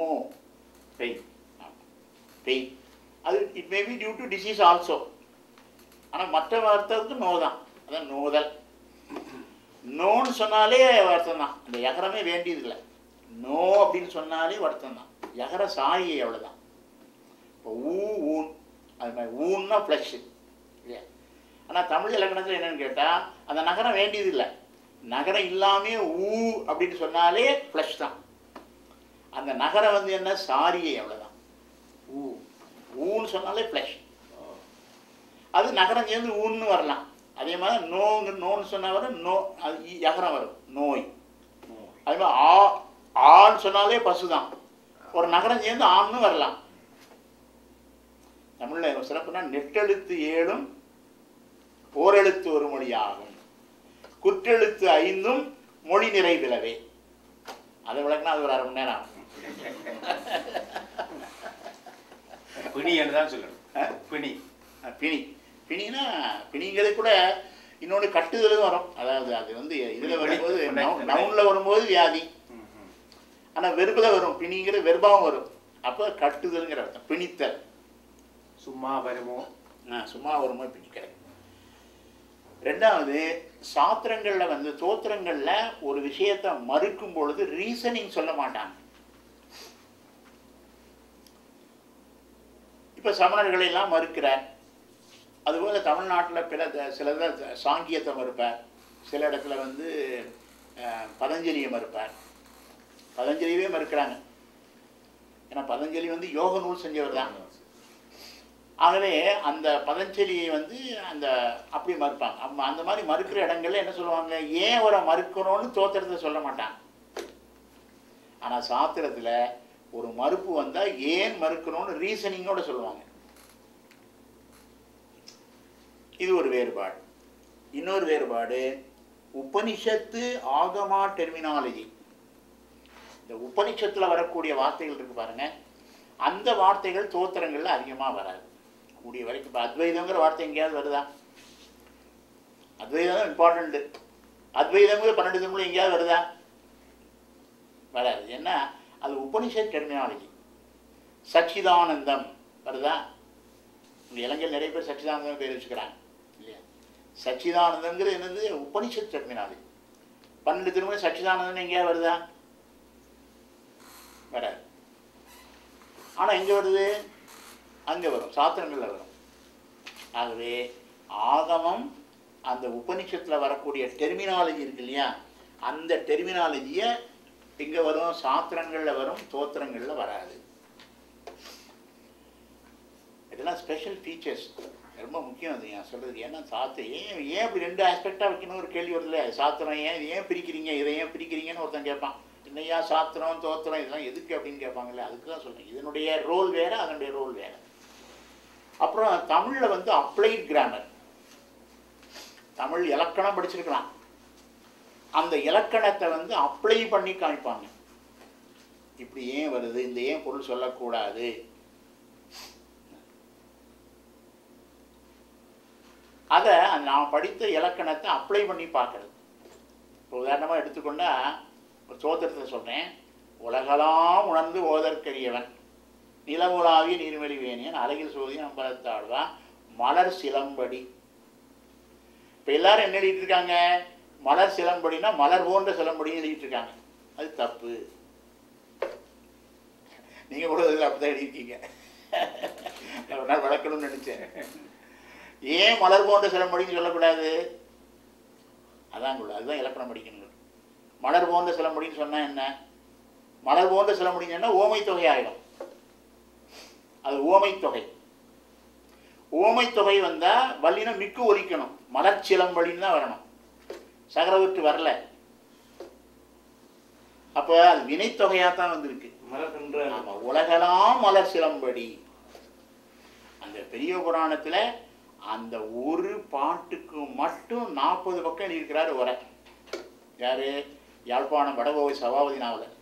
pain, pain. அது it may be due to disease also. ஆனால் மற்ற வார்த்தைக்கு நோ தான். அதான் நோதல். நோன்னு சொன்னாலே வருத்தம் தான். இந்த யகரமே வேண்டியதில்லை. நோ அப்படின்னு சொன்னாலே வருத்தம் தான். யகர சாயி அவ்வளோதான். இப்போ ஊன், அது மாதிரி ஊன்னா ஃப்ளஷ் இல்லையா. ஆனால் தமிழ் இலக்கணத்தில் என்னன்னு கேட்டால் அந்த நகரம் வேண்டியதில்லை. நகரம் இல்லாமே ஊ அப்படின்னு சொன்னாலே ஃப்ளஷ் தான். அந்த நகரம் வந்து என்ன, சாரியை அவ்வளோதான். ஊன்னு சொன்னாலே ஃப்ளஷ். அது நகரம் சேர்ந்து ஊன்னு வரலாம். அதே மாதிரி நோன்னு சொன்னால் வரும் நோ, அது யகரம் வரும் நோய். அதே மாதிரி ஆன்னு சொன்னாலே பசு தான். ஒரு நகரம் சேர்ந்து ஆன்னு வரலாம். தமிழில் சிறப்புனா நெட்டெழுத்து 7 ஓரெழுத்து ஒரு மொழியாகும், குற்றெழுத்து 5 மொழி நிறைவிலவே. அதை விளக்குனா அது ஒரு 1/2 மணி நேரம் ஆகும். பிணி என்று தான் சொல்லணும். பிணி பிணி பிணினா பிணிங்கிறது கூட இன்னொன்று கட்டுதலும் வரும். அதாவது அது வந்து இதில் வரும்போது நவுனில் வரும்போது வியாதி, ஆனால் வெறுப்பில் வரும். பிணிங்கிற வெறுபாவும் வரும். அப்போ கட்டுதல்ங்கிற அர்த்தம். பிணித்தல். சும்மா வருமோ, சும்மா வருமோ பிணி கிடைக்கும். ரெண்டாவது சாத்திரங்களில் வந்து தோத்திரங்களில் ஒரு விஷயத்தை மறுக்கும் பொழுது ரீசனிங் சொல்ல மாட்டாங்க. இப்போ சமணர்களை எல்லாம் மறுக்கிறார். அதுபோல் தமிழ்நாட்டில் சில சாங்கியத்தை மறுப்பார், சில இடத்துல வந்து பதஞ்சலியை மறுப்பார். பதஞ்சலியவே மறுக்கிறாங்க. ஏன்னா பதஞ்சலி வந்து யோக நூல் செஞ்சவர் தான். ஆகவே அந்த பதஞ்சலியை வந்து அந்த அப்படி மறுப்பாங்க. அந்த மாதிரி மறுக்கிற இடங்கள்ல என்ன சொல்லுவாங்க, ஏன் அவரை மறுக்கணும்னு தோத்திரத்தை சொல்ல மாட்டாங்க. ஆனால் சாத்திரத்தில் ஒரு மறுப்பு வந்தால் ஏன் மறுக்கணும்னு ரீசனிங்கோட சொல்லுவாங்க. இது ஒரு வேறுபாடு. இன்னொரு வேறுபாடு உபனிஷத்து ஆகமா டெர்மினாலஜி. இந்த உபனிஷத்தில் வரக்கூடிய வார்த்தைகள் இருக்கு பாருங்க, அந்த வார்த்தைகள் தோத்திரங்களில் அதிகமாக வராது. கூடிய வரைக்கும் இப்போ அத்வைதங்கிற வார்த்தை எங்கேயாவது வருதா? அத்வைதம் தான் இம்பார்ட்டண்ட்டு. அத்வைதங்கிற 12 தமிழ் எங்கேயாவது வருதா? வராது. ஏன்னா அது உபனிஷத் டெர்மினாலஜி. சச்சிதானந்தம் வருதா? இந்த இளைஞர் நிறைய பேர் சச்சிதானந்தம் பேர் வச்சுக்கிறாங்க இல்லையா? சச்சிதானந்தங்கிறது என்னது? உபனிஷத் டெர்மினாலஜி. 12 திருமணம் சச்சிதானந்தம் எங்கேயாவது வருதா? வராது. ஆனால் எங்கே வருது? அங்கே வரும், சாத்திரங்களில் வரும். ஆகவே ஆகமம் அந்த உபனிஷத்தில் வரக்கூடிய டெர்மினாலஜி இருக்கு இல்லையா, அந்த டெர்மினாலஜியை எங்கே வரும்? சாத்திரங்களில் வரும், தோத்திரங்களில் வராது. இதெல்லாம் ஸ்பெஷல் ஃபீச்சர்ஸ், ரொம்ப முக்கியம் அது நான் சொல்கிறதுக்கு. ஏன்னா ஏன் இப்படி 2 ஆஸ்பெக்டாக வைக்கணும் ஒரு கேள்வி வருதுல்ல. சாத்திரம் ஏன் பிரிக்கிறீங்க, இதை ஏன் பிரிக்கிறீங்கன்னு ஒருத்தன் கேட்பான். என்னையா சாத்திரம் தோத்திரம் இதெல்லாம் எதுக்கு அப்படின்னு கேட்பாங்கல்ல. அதுக்கு தான் சொல்கிறேன், இதனுடைய ரோல் வேறு, அதனுடைய ரோல் வேறு. அப்புறம் தமிழில் வந்து அப்ளைட் கிராமர், தமிழ் இலக்கணம் படிச்சிருக்கலாம், அந்த இலக்கணத்தை வந்து அப்ளை பண்ணி காமிப்பாங்க. இப்படி ஏன் வருது, இந்த ஏன் பொருள் சொல்லக்கூடாது, அதை நான் படித்த இலக்கணத்தை அப்ளை பண்ணி பார்க்கறது. இப்போ உதாரணமாக எடுத்துக்கொண்டா ஒரு சோத்திரத்தை சொல்கிறேன். உலகலாம் உணர்ந்து ஓதற்கரியவன், நிலவுலாவிய நீர்மலி வேணியன், அழகில் சோதியன் அம்பலத்தாடுவா, மலர் சிலம்படி. இப்போ எல்லாரும் என்ன எழுதிட்டு இருக்காங்க? மலர் சிலம்படினா மலர் போன்ற சிலம்படின்னு எழுதிட்டு இருக்காங்க. அது தப்பு. நீங்கள் கூட இதில் அப்படி தான் எழுதியிருக்கீங்க. ஒரு நாள் வளர்க்கணும்னு நினச்சேன். ஏன் மலர் போன்ற சிலம்படின்னு சொல்லக்கூடாது? அதான் கூட, அதுதான் இலக்கணம் படிக்கணும். மலர் போன்ற சிலம்படின்னு சொன்னால் என்ன? மலர் போன்ற சிலம்படின்னு சொன்னால் ஓமை தொகை ஆகிடும். அது ஓமை தொகை. ஓமை தொகை வந்தால் வல்லினம் மிக்கு ஒலிக்கணும், மலர் சிலம்படின்னு தான் வரணும். சகரவிட்டு வரல. அப்போ அது வினைத்தொகையாக தான் வந்திருக்கு. ஆமாம், உலகெல்லாம் மலர் சிலம்படி. அந்த பெரிய புராணத்தில் அந்த ஒரு பாட்டுக்கு மட்டும் 40 பக்கம் எழுதியிருக்கிறாரு உரை. யாரு? யாழ்ப்பாணம் வடகோவை சபாபதி நாவலர்.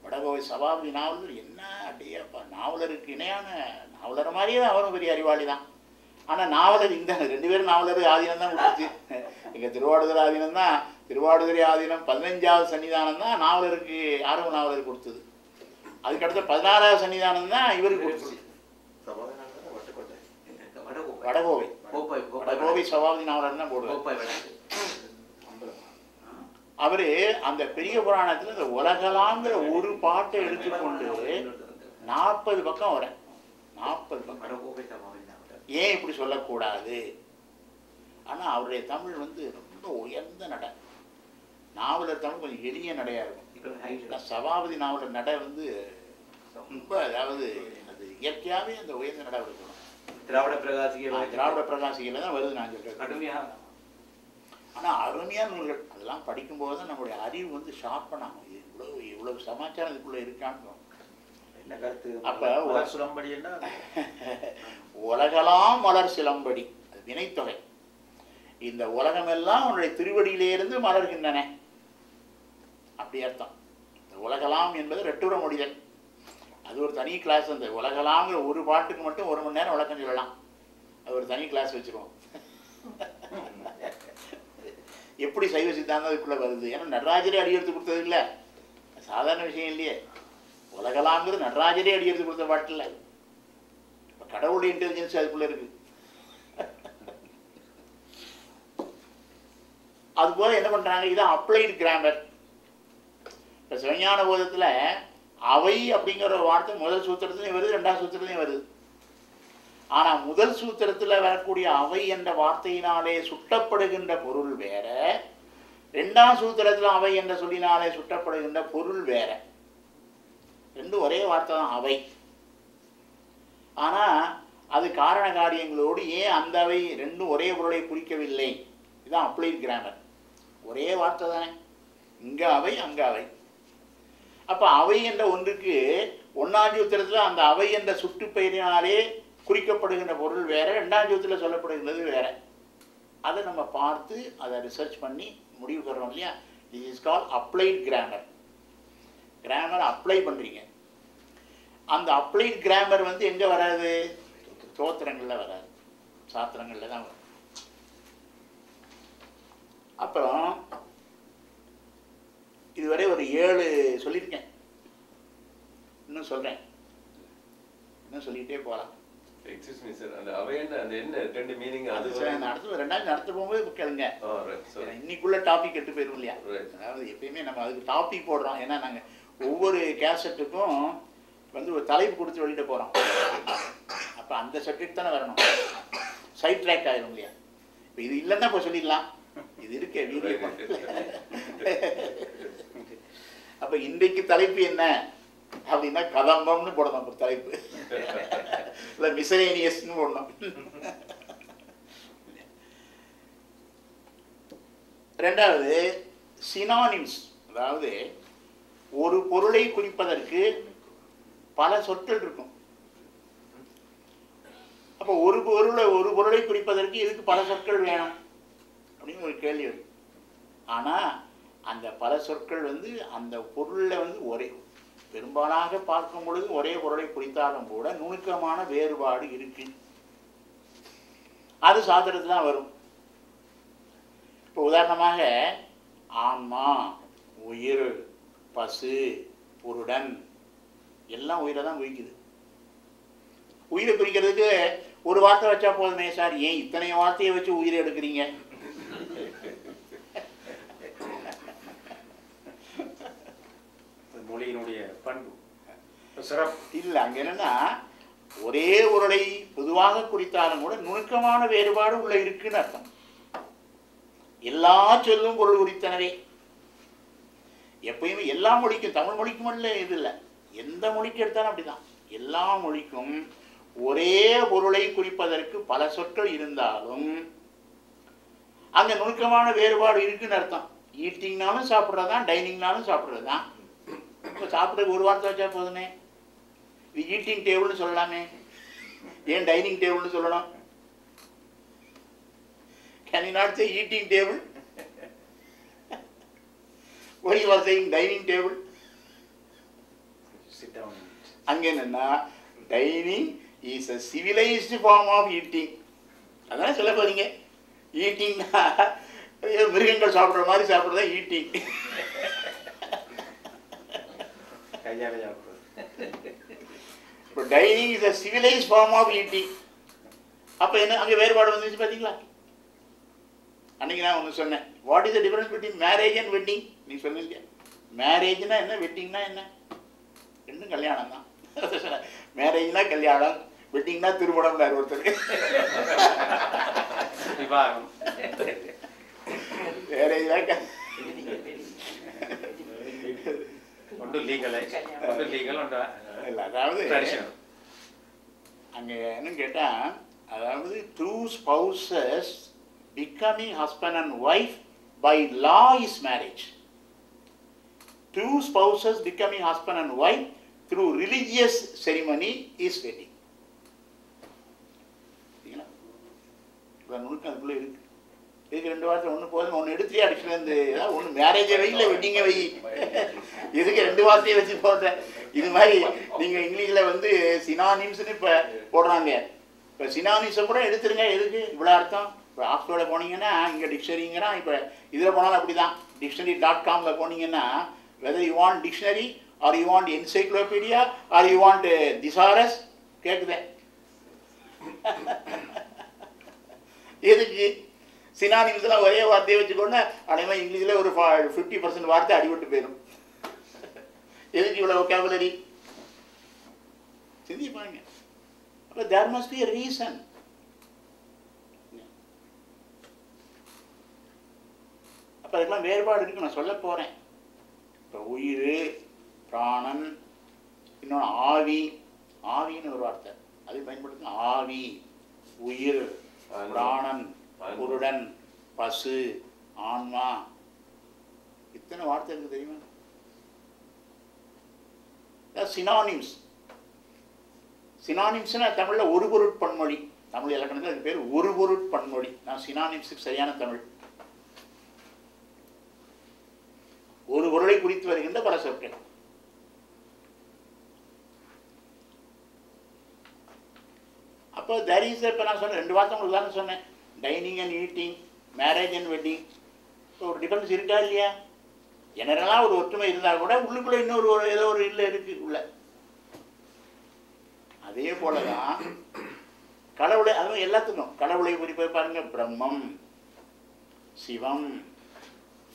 வடகோவை சபாபதி நாவலர் என்ன அப்படியேப்பா, நாவலருக்கு இணையான நாவலர் மாதிரியே தான், அவரும் பெரிய அறிவாளி தான். ஆனால் நாவலர் இந்த 2 பேரும் நாவலர் ஆதீனம் தான் கொடுத்துச்சு. எங்கள் திருவாடுதுறை ஆதீனம் தான், திருவாடுதுறை ஆதீனம் 15வது சன்னிதானம் தான் நாவலருக்கு, ஆரம்ப நாவலர் கொடுத்தது. அதுக்கடுத்த 16வது சன்னிதானம் தான் இவருக்கு கொடுத்துச்சு. வடகோவை வடகோவை சபாபதி நாவலர் தான் போடுவார். அவரு அந்த பெரிய புராணத்தில் இந்த உலகலாங்கிற ஒரு பாட்டை எடுத்துக்கொண்டு 40 பக்கம் வர 40 பக்கம். ஏன் இப்படி சொல்லக்கூடாது? ஆனால் அவருடைய தமிழ் வந்து ரொம்ப உயர்ந்த நடை. நாவலர் தமிழ் கொஞ்சம் எளிய நடையாக இருக்கும். சபாபதி நாவலர் நடை வந்து ரொம்ப, அதாவது அது இயற்கையாகவே அந்த உயர்ந்த நடை இருக்கணும். திராவிட பிரகாசிகளை தான் வருது நான் சொல்கிறேன். ஆனால் அருமையான நூல்கள் அதெல்லாம் படிக்கும்போது தான் நம்மளுடைய அறிவு வந்து ஷார்ப்பனாகும். இவ்வளவு சமாச்சாரம் இதுக்குள்ளே இருக்கான்னு. அப்போ உலகெல்லாம் மலர் சிலம்படி, அது வினைத்தொகை. இந்த உலகமெல்லாம் உன்னுடைய திருவடியிலிருந்து மலர்கின்றன, அப்படி அர்த்தம். இந்த உலகலாம் என்பது ரெட்டுற மொழிதல். அது ஒரு தனி கிளாஸ். அந்த உலகலாங்கிற ஒரு பாட்டுக்கு மட்டும் 1 மணி நேரம் விளக்கம் சொல்லலாம். அது ஒரு தனி கிளாஸ் வச்சுருவோம். எப்படி சைவ சித்தாந்தம் அதுக்குள்ளே வருது? ஏன்னா நடராஜரே அடியெடுத்து கொடுத்தது இல்லை, சாதாரண விஷயம் இல்லையே. உலகலாங்கிறது நடராஜரே அடியெடுத்து கொடுத்த பாட்டு இல்லை. இப்போ கடவுளுடைய இன்டெலிஜென்ஸ் அதுக்குள்ளே இருக்குது. அதுபோல் என்ன பண்ணுறாங்க, இது அப்ளைடு கிராமர். இப்போ சிவஞான போதத்தில் அவை அப்படிங்கிற ஒரு வார்த்தை முதல் சூத்திரத்துலையும் வருது, ரெண்டாவது சூத்திரத்துலையும் வருது. ஆனால் முதல் சூத்திரத்தில் வரக்கூடிய அவை என்ற வார்த்தையினாலே சுட்டப்படுகின்ற பொருள் வேற, ரெண்டாம் சூத்திரத்தில் அவை என்ற சொல்லினாலே சுட்டப்படுகின்ற பொருள் வேற. ரெண்டும் ஒரே வார்த்தை தான், அவை. ஆனால் அது காரண காரியங்களோடு ஏன் அந்த அவை ரெண்டும் ஒரே பொருளை குறிக்கவில்லை? இதுதான் அப்ளைட் கிராமர். ஒரே வார்த்தை தானே, இங்கே அவை அங்கே அவை. அப்போ அவை என்ற ஒன்றுக்கு ஒன்றாம் சூத்திரத்தில் அந்த அவை என்ற சுட்டு பெயரினாலே குறிக்கப்படுகின்ற பொருள் வேற, ரெண்டாம் சூத்திரத்தில் சொல்லப்படுகின்றது வேற. அதை நம்ம பார்த்து அதை ரிசர்ச் பண்ணி முடிவு பெறணும் இல்லையா? This is call applied grammar. Grammar apply பண்ணுறீங்க. அந்த அப்ளைட் கிராமர் வந்து எங்கே வராது? ஸ்தோத்திரங்களில் வராது, சாத்திரங்களில் தான் வரும். அப்புறம் இதுவரை ஒரு 7 சொல்லியிருக்கேன், இன்னும் சொல்கிறேன், இன்னும் சொல்லிகிட்டே போகலாம். எக்ஸ்கியூஸ் மீ சார், அந்த அவை என்ன, அந்த என்ன ரெண்டு மீனிங்? அது நடத்து ரெண்டாவது நடத்த போகும்போது கேளுங்க. இன்னைக்குள்ள டாபிக் எட்டு போயிடும் இல்லையா? அதாவது எப்பயுமே நம்ம அதுக்கு டாபிக் போடுறோம். ஏன்னா நாங்கள் ஒவ்வொரு கேசட்டுக்கும் வந்து ஒரு தலைப்பு கொடுத்து வெளியிட போகிறோம். அப்போ அந்த சப்ஜெக்ட் தானே வரணும், சைட் ட்ராக் ஆகிடும் இல்லையா? இப்போ இது இல்லைன்னா இப்போ சொல்லிடலாம், இது இருக்கே வீடியோ. அப்போ இன்றைக்கு தலைப்பு என்ன அப்படின்னா கதம்பம்னு போடணும் ஒரு தலைப்பு, இல்லை மிசலேனியஸ்ன்னு போடணும். ரெண்டாவது சினானிம்ஸ், அதாவது ஒரு பொருளை குறிப்பதற்கு பல சொற்கள் இருக்கும். அப்போ ஒரு பொருளை குறிப்பதற்கு இதுக்கு பல சொற்கள் வேணும் அப்படின்னு ஒரு கேள்வி வரும். ஆனால் அந்த பல சொற்கள் வந்து அந்த பொருளில் வந்து ஒரே, பெரும்பாலாக பார்க்கும் பொழுது ஒரே பொருளை குறித்தாலும் கூட நுணுக்கமான வேறுபாடு இருக்கு. அது சாத்திரத்தில் தான் வரும். இப்போ உதாரணமாக ஆன்மா, உயிர், பசு, புருடன் எல்லாம் உயிரை தான் குறிக்குது. உயிரை குறிக்கிறதுக்கு ஒரு வார்த்தை வச்சா போதுமே சார், ஏன் இத்தனை வார்த்தையை வச்சு உயிரை எடுக்கிறீங்க? மொழியினுடைய பண்பு சிறப்பு இல்லை. அங்கே என்னன்னா ஒரே பொருளை பொதுவாக குறித்தாலும் கூட நுணுக்கமான வேறுபாடு உள்ள இருக்குன்னு அர்த்தம். எல்லா சொல்லும் பொருள் குறித்தனவே. எப்பயுமே எல்லா மொழிக்கும், தமிழ் மொழிக்கும் இல்லை இது இல்லை, எந்த மொழிக்கு எடுத்தாலும் அப்படிதான். எல்லா மொழிக்கும் ஒரே பொருளை குறிப்பதற்கு பல சொற்கள் இருந்தாலும் அங்கே நுணுக்கமான வேறுபாடு இருக்குன்னு அர்த்தம். ஈட்டிங்னாலும் சாப்பிட்றதான், டைனிங்னாலும் சாப்பிட்றது தான். இப்போ சாப்பிட்றதுக்கு ஒரு வார்த்தை வச்சா போதுமே, இது ஈட்டிங் டேபிள்னு சொல்லலாமே, ஏன் டைனிங் டேபிள்னு சொல்லணும்? Can you not say eating table? why you are saying dining table? sit down. அங்கே என்னன்னா dining is a civilized form of eating. அதான் சொல்ல போறீங்க. ஈட்டிங்னா மிருகங்கள் சாப்பிட்ற மாதிரி சாப்பிட்றதா ஈட்டிங். இப்போ dining is a civilized form of eating. அப்போ என்ன அங்கே வேறுபாடு வந்துச்சு பார்த்தீங்களா? அன்றைக்கி நான் ஒன்று சொன்னேன், what is the difference between marriage and wedding? நீ சொல்லுங்க. மேரேஜ்னா என்ன, வெட்டிங்னா என்ன? ரெண்டும் கல்யாணம் தான். மேரேஜ்னா கல்யாணம், வெட்டிங்னா திருமணம். ஒருத்தர் மேரேஜ்னா இல்லை, அதாவது அங்கே என்னன்னு கேட்டால், அதாவது two spouses becoming husband and wife by law is marriage. Two spouses becoming husband and wife through religious ceremony is wedding. சரிங்களா? இப்போ நுணுக்கம் அதுக்குள்ளே இருக்கு. இதுக்கு ரெண்டு வார்த்தை ஒன்று போதும், ஒன்று எடுத்து அடிச்சுலேருந்து ஒன்று மேரேஜை வை, இல்லை வெட்டிங்கை வை. இதுக்கு ரெண்டு வார்த்தையை வச்சு போடுறேன். இது மாதிரி நீங்கள் இங்கிலீஷில் வந்து சினானிம்ஸ்னு இப்போ போடுறாங்க. இப்போ சினானிம்ஸை கூட எடுத்துருங்க. எதுக்கு இவ்வளோ அர்த்தம்? இப்போ ஆக்ஸ்போர்டில் போனீங்கன்னா இங்கே டிக்ஷனரிங்கிறான். இப்போ இதில் போனாலும் அப்படி தான். dictionary.com போனீங்கன்னா whether you want dictionary or you want encyclopedia or you want thesaurus கேட்குதேன். எதுக்கு? சினானிம்ஸ்லாம் ஒரே வார்த்தையை வச்சுக்கோன்னா அதேமாதிரி இங்கிலீஷில் ஒரு 50% வார்த்தை அடிபட்டு போயிடும். எதுக்கு இவ்வளோ ஒக்காபுலரி? சிந்திப்பாங்க. அப்போ there must be a reason. அப்போ அதுக்கெல்லாம் வேறுபாடு இருக்கு, நான் சொல்ல போகிறேன். இப்போ உயிர், பிராணன், இன்னொன்று ஆவி. ஆவின்னு ஒரு வார்த்தை அது பயன்படுத்த. ஆவி, உயிர், பிராணன், புருடன், பசு, ஆன்மா, இத்தனை வார்த்தை இருக்கு தெரியுமா? சினானிம்ஸ். சினானிம்ஸ்னா தமிழில் ஒரு பொருட்பன்மொழி. தமிழ் இலக்கணத்தில் அதுக்கு பேர் ஒரு பொருட்பன்மொழி. நான் சினானிம்ஸுக்கு சரியான தமிழ். ஒரு பொருளை குறித்து வருகின்ற பல சொற்கள். அப்போ தேர் இஸ், இப்போ நான் சொன்னேன் 2 வார்த்தை உங்களுக்கு தானே சொன்னேன். Dining and eating, marriage and wedding. இப்போ ஒரு டிஃபரன்ஸ் இருக்கா இல்லையா? ஜெனரலாக ஒரு ஒற்றுமை இருந்தால் கூட உள்ளுக்குள்ளே இன்னொரு ஏதோ ஒரு இல்லை இருக்குது உள்ள. அதே போல தான் கடவுளை, அதுவும் எல்லாத்துக்கும் கடவுளை குறிப்பை பாருங்க. பிரம்மம், சிவம்,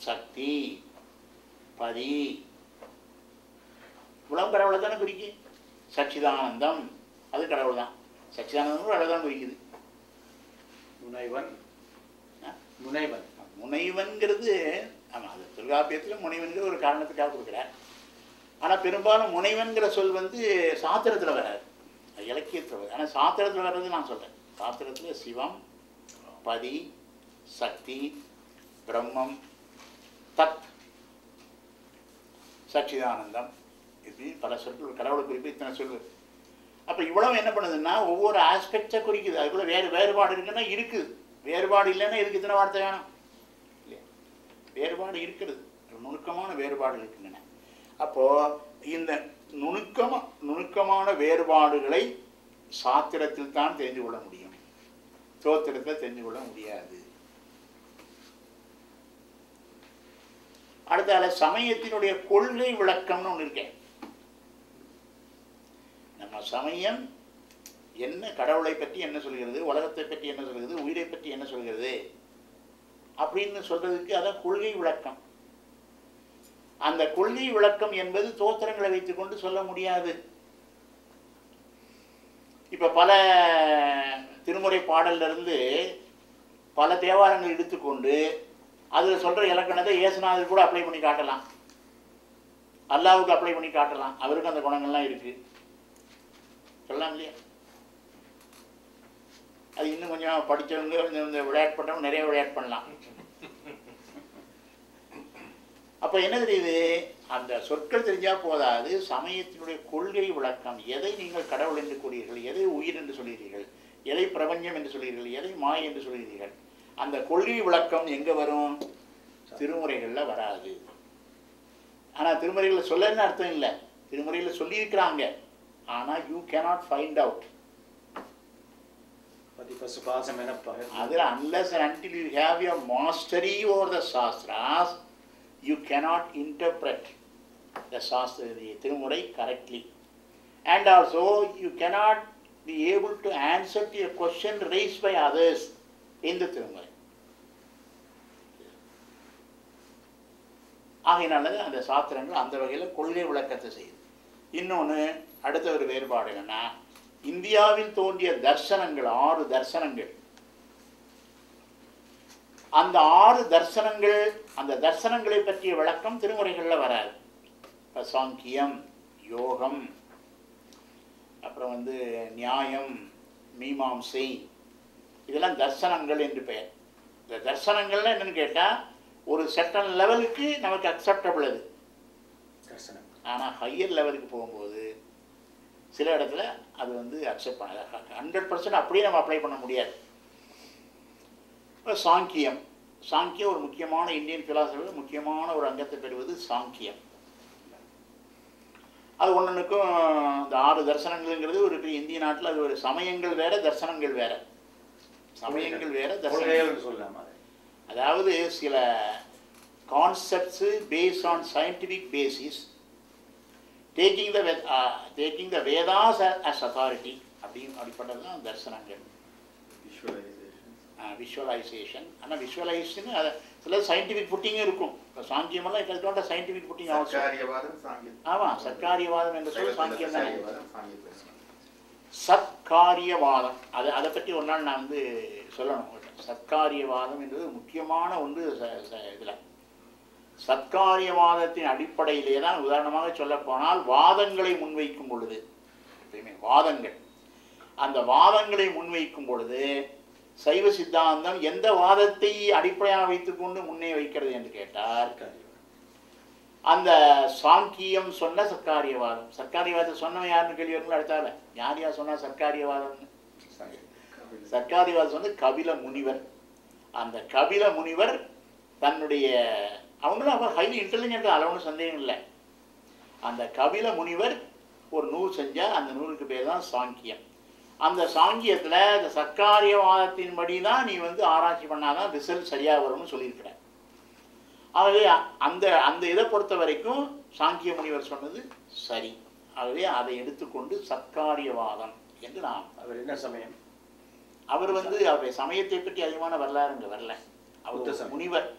சக்தி, பதி, இவ்வளவு கடவுளை தானே குறிக்கு. சச்சிதானந்தம், அது கடவுள் தான். சச்சிதானந்தம் கடவுள் தான் குறிக்குது. முனைவன், முனைவன், முனைவன்கிறது ஆமாம், அது தொல்காப்பியத்தில் முனைவன்கிற ஒரு காரணத்துக்காக கொடுக்குறார். ஆனால் பெரும்பாலும் முனைவன்கிற சொல் வந்து சாத்திரத்தில் வராது, இலக்கியத்தில் வராது. ஆனால் சாத்திரத்தில் வர்றது நான் சொல்கிறேன். சாத்திரத்தில் சிவம், பதி, சக்தி, பிரம்மம், தத், சச்சிதானந்தம், இப்படி பல சொற்கள் கடவுளை குறிப்பு இத்தனை சொல். அப்போ இவ்வளவு என்ன பண்ணுதுன்னா ஒவ்வொரு ஆஸ்பெக்டை குறிக்குது. அதுக்குள்ள வேறுபாடு இருக்குன்னா இருக்குது. வேறுபாடு இல்லைன்னா இதுக்கு இத்தனை வார்த்தை வேணும் இல்லையா? வேறுபாடு இருக்கிறது, நுணுக்கமான வேறுபாடு இருக்கின்றன. அப்போது இந்த நுணுக்கமான வேறுபாடுகளை சாத்திரத்தில் தான் தெரிந்து கொள்ள முடியும், தோத்திரத்தில் தெரிந்து கொள்ள முடியாது. அடுத்தால சமயத்தினுடைய கொள்கை விளக்கம்னு ஒன்று இருக்கேன். நம்ம சமயம் என்ன, கடவுளை பற்றி என்ன சொல்கிறது, உலகத்தை பற்றி என்ன சொல்கிறது, உயிரை பற்றி என்ன சொல்கிறது அப்படின்னு சொல்றதுக்கு அதான் கொள்கை விளக்கம். அந்த கொள்கை விளக்கம் என்பது தோத்திரங்களை வைத்துக்கொண்டு சொல்ல முடியாது. இப்ப பல திருமுறை பாடல்ல இருந்து பல தேவாரங்கள் எடுத்துக்கொண்டு அதுல சொல்ற இலக்கணத்தை இயேசுநாதர் கூட அப்ளை பண்ணி காட்டலாம், அல்லாவுக்கு அப்ளை பண்ணி காட்டலாம். அவருக்கு அந்த குணங்கள்லாம் இருக்கு, சொல்லலாம் இல்லையா? அது இன்னும் கொஞ்சம் படித்தவங்க கொஞ்சம் விளையாட்டு பண்ணுறவங்க நிறைய விளையாட்டு பண்ணலாம். அப்போ என்ன தெரியுது, அந்த சொற்கள் தெரிஞ்சால் போதாது, சமயத்தினுடைய கொள்கை விளக்கம். எதை நீங்கள் கடவுள் என்று கூறுகிறீர்கள், எதை உயிர் என்று சொல்கிறீர்கள், எதை பிரபஞ்சம் என்று சொல்கிறீர்கள், எதை மாய் என்று சொல்கிறீர்கள், அந்த கொள்கை விளக்கம் எங்கே வரும்? திருமுறைகளில் வராது. ஆனால் திருமுறைகளில் சொல்லன்னு அர்த்தம் இல்லை, திருமுறையில் சொல்லியிருக்கிறாங்க. ஆனால் யூ கேனாட் ஃபைண்ட் அவுட். அதில் unless and until you have your mastery over the Shastras, you cannot interpret the Shastra, the Tirumurai correctly. And also you cannot be able to answer to a question raised by others in the Tirumurai. ஆகையினால அந்த சாஸ்திரங்கள் அந்த வகையில் கொள்கை விளக்கத்தை செய்யுது. இன்னொன்று அடுத்த ஒரு வேறுபாடு என்னன்னா, இந்தியாவில் தோன்றிய தர்சனங்கள் 6 தர்சனங்கள். அந்த 6 தர்சனங்கள், அந்த தர்சனங்களை பற்றிய விளக்கம் திருமுறைகளில் வராது. இப்போ சாங்கியம், யோகம், அப்புறம் நியாயம், மீமாம்சை, இதெல்லாம் தர்சனங்கள் என்று பெயர். இந்த தர்சனங்கள்லாம் என்னன்னு கேட்டால் ஒரு செட்டன் லெவலுக்கு நமக்கு அக்செப்டபிள் அது தர்சனம். ஆனால் ஹையர் லெவலுக்கு போகும்போது சில இடத்துல அது அக்செப்ட் பண்ண 100% அப்படியே நம்ம அப்ளை பண்ண முடியாது. இப்போ சாங்கியம், சாங்கியம் ஒரு முக்கியமான இந்தியன் பிலாசபியில் முக்கியமான ஒரு அங்கத்தை பெறுவது சாங்கியம். அது ஒன்றுக்கும் இந்த 6 தர்சனங்கள்ங்கிறது ஒரு இந்திய நாட்டில் அது ஒரு சமயங்கள் வேற, தர்சனங்கள் வேற. சமயங்கள் வேற, தர்சனங்கள் சொல்லலாம். அதாவது சில concepts based on scientific basis, taking the Vedas as authority அப்படிப்பட்டது தான் தர்சனங்கள். விஷுவலைசேஷன். ஆனால் விஷுவலைஸ்ன்னு அதை சில சயின்டிஃபிக் புட்டிங்கும் இருக்கும். இப்போ சாங்கியமெல்லாம் இதுக்காக சயின்டிஃபிக் புட்டிங் அவசியம். சர்க்காரியவாதம் சாங்கியம். ஆமாம், சர்க்காரியவாதம் என்று சொல்லி சாங்கியம் தானே. சாங்கியம். சத்காரியவாதம் அதை பற்றி ஒரு நாள் நான் வந்து சொல்லணும். சத்காரியவாதம் என்பது முக்கியமான ஒன்று. இதில் சத்காரியவாதத்தின் அடிப்படையிலே தான் உதாரணமாக சொல்லப்போனால் வாதங்களை முன்வைக்கும் பொழுது, வாதங்கள், அந்த வாதங்களை முன்வைக்கும் பொழுது சைவ சித்தாந்தம் எந்த வாதத்தை அடிப்படையாக வைத்துக்கொண்டு முன்னே வைக்கிறது என்று கேட்டால் அந்த சாங்கியம் சொன்ன சர்க்காரியவாதம். சர்க்காரியவாதத்தை சொன்னவன் யாருன்னு கேள்வி வருங்களா? அடுத்தால யார் சொன்னா சர்க்காரியவாதம்? சர்க்காரியவாதம் வந்து கபில முனிவர். அந்த கபில முனிவர் தன்னுடைய அவங்களும் அவர் ஹைலி இன்டெலிஜென்ட், அதில் ஒன்றும் சந்தேகம் இல்லை. அந்த கபில முனிவர் ஒரு நூல் செஞ்சால் அந்த நூலுக்கு பேர் தான் சாங்கியம். அந்த சாங்கியத்தில் இந்த சர்க்காரியவாதத்தின்படி தான் நீ வந்து ஆராய்ச்சி பண்ணாதான் ரிசல்ட் சரியாக வரும்னு சொல்லியிருக்கிற. ஆகவே அந்த அந்த இதை பொறுத்த வரைக்கும் சாங்கிய முனிவர் சொன்னது சரி. ஆகவே அதை எடுத்துக்கொண்டு சர்க்காரியவாதம் என்று நாம். அவர் என்ன சமயம்? அவர் வந்து அவருடைய சமயத்தை பற்றி அதிகமான வரலாறு இங்கே வரல. அவர் முனிவர்.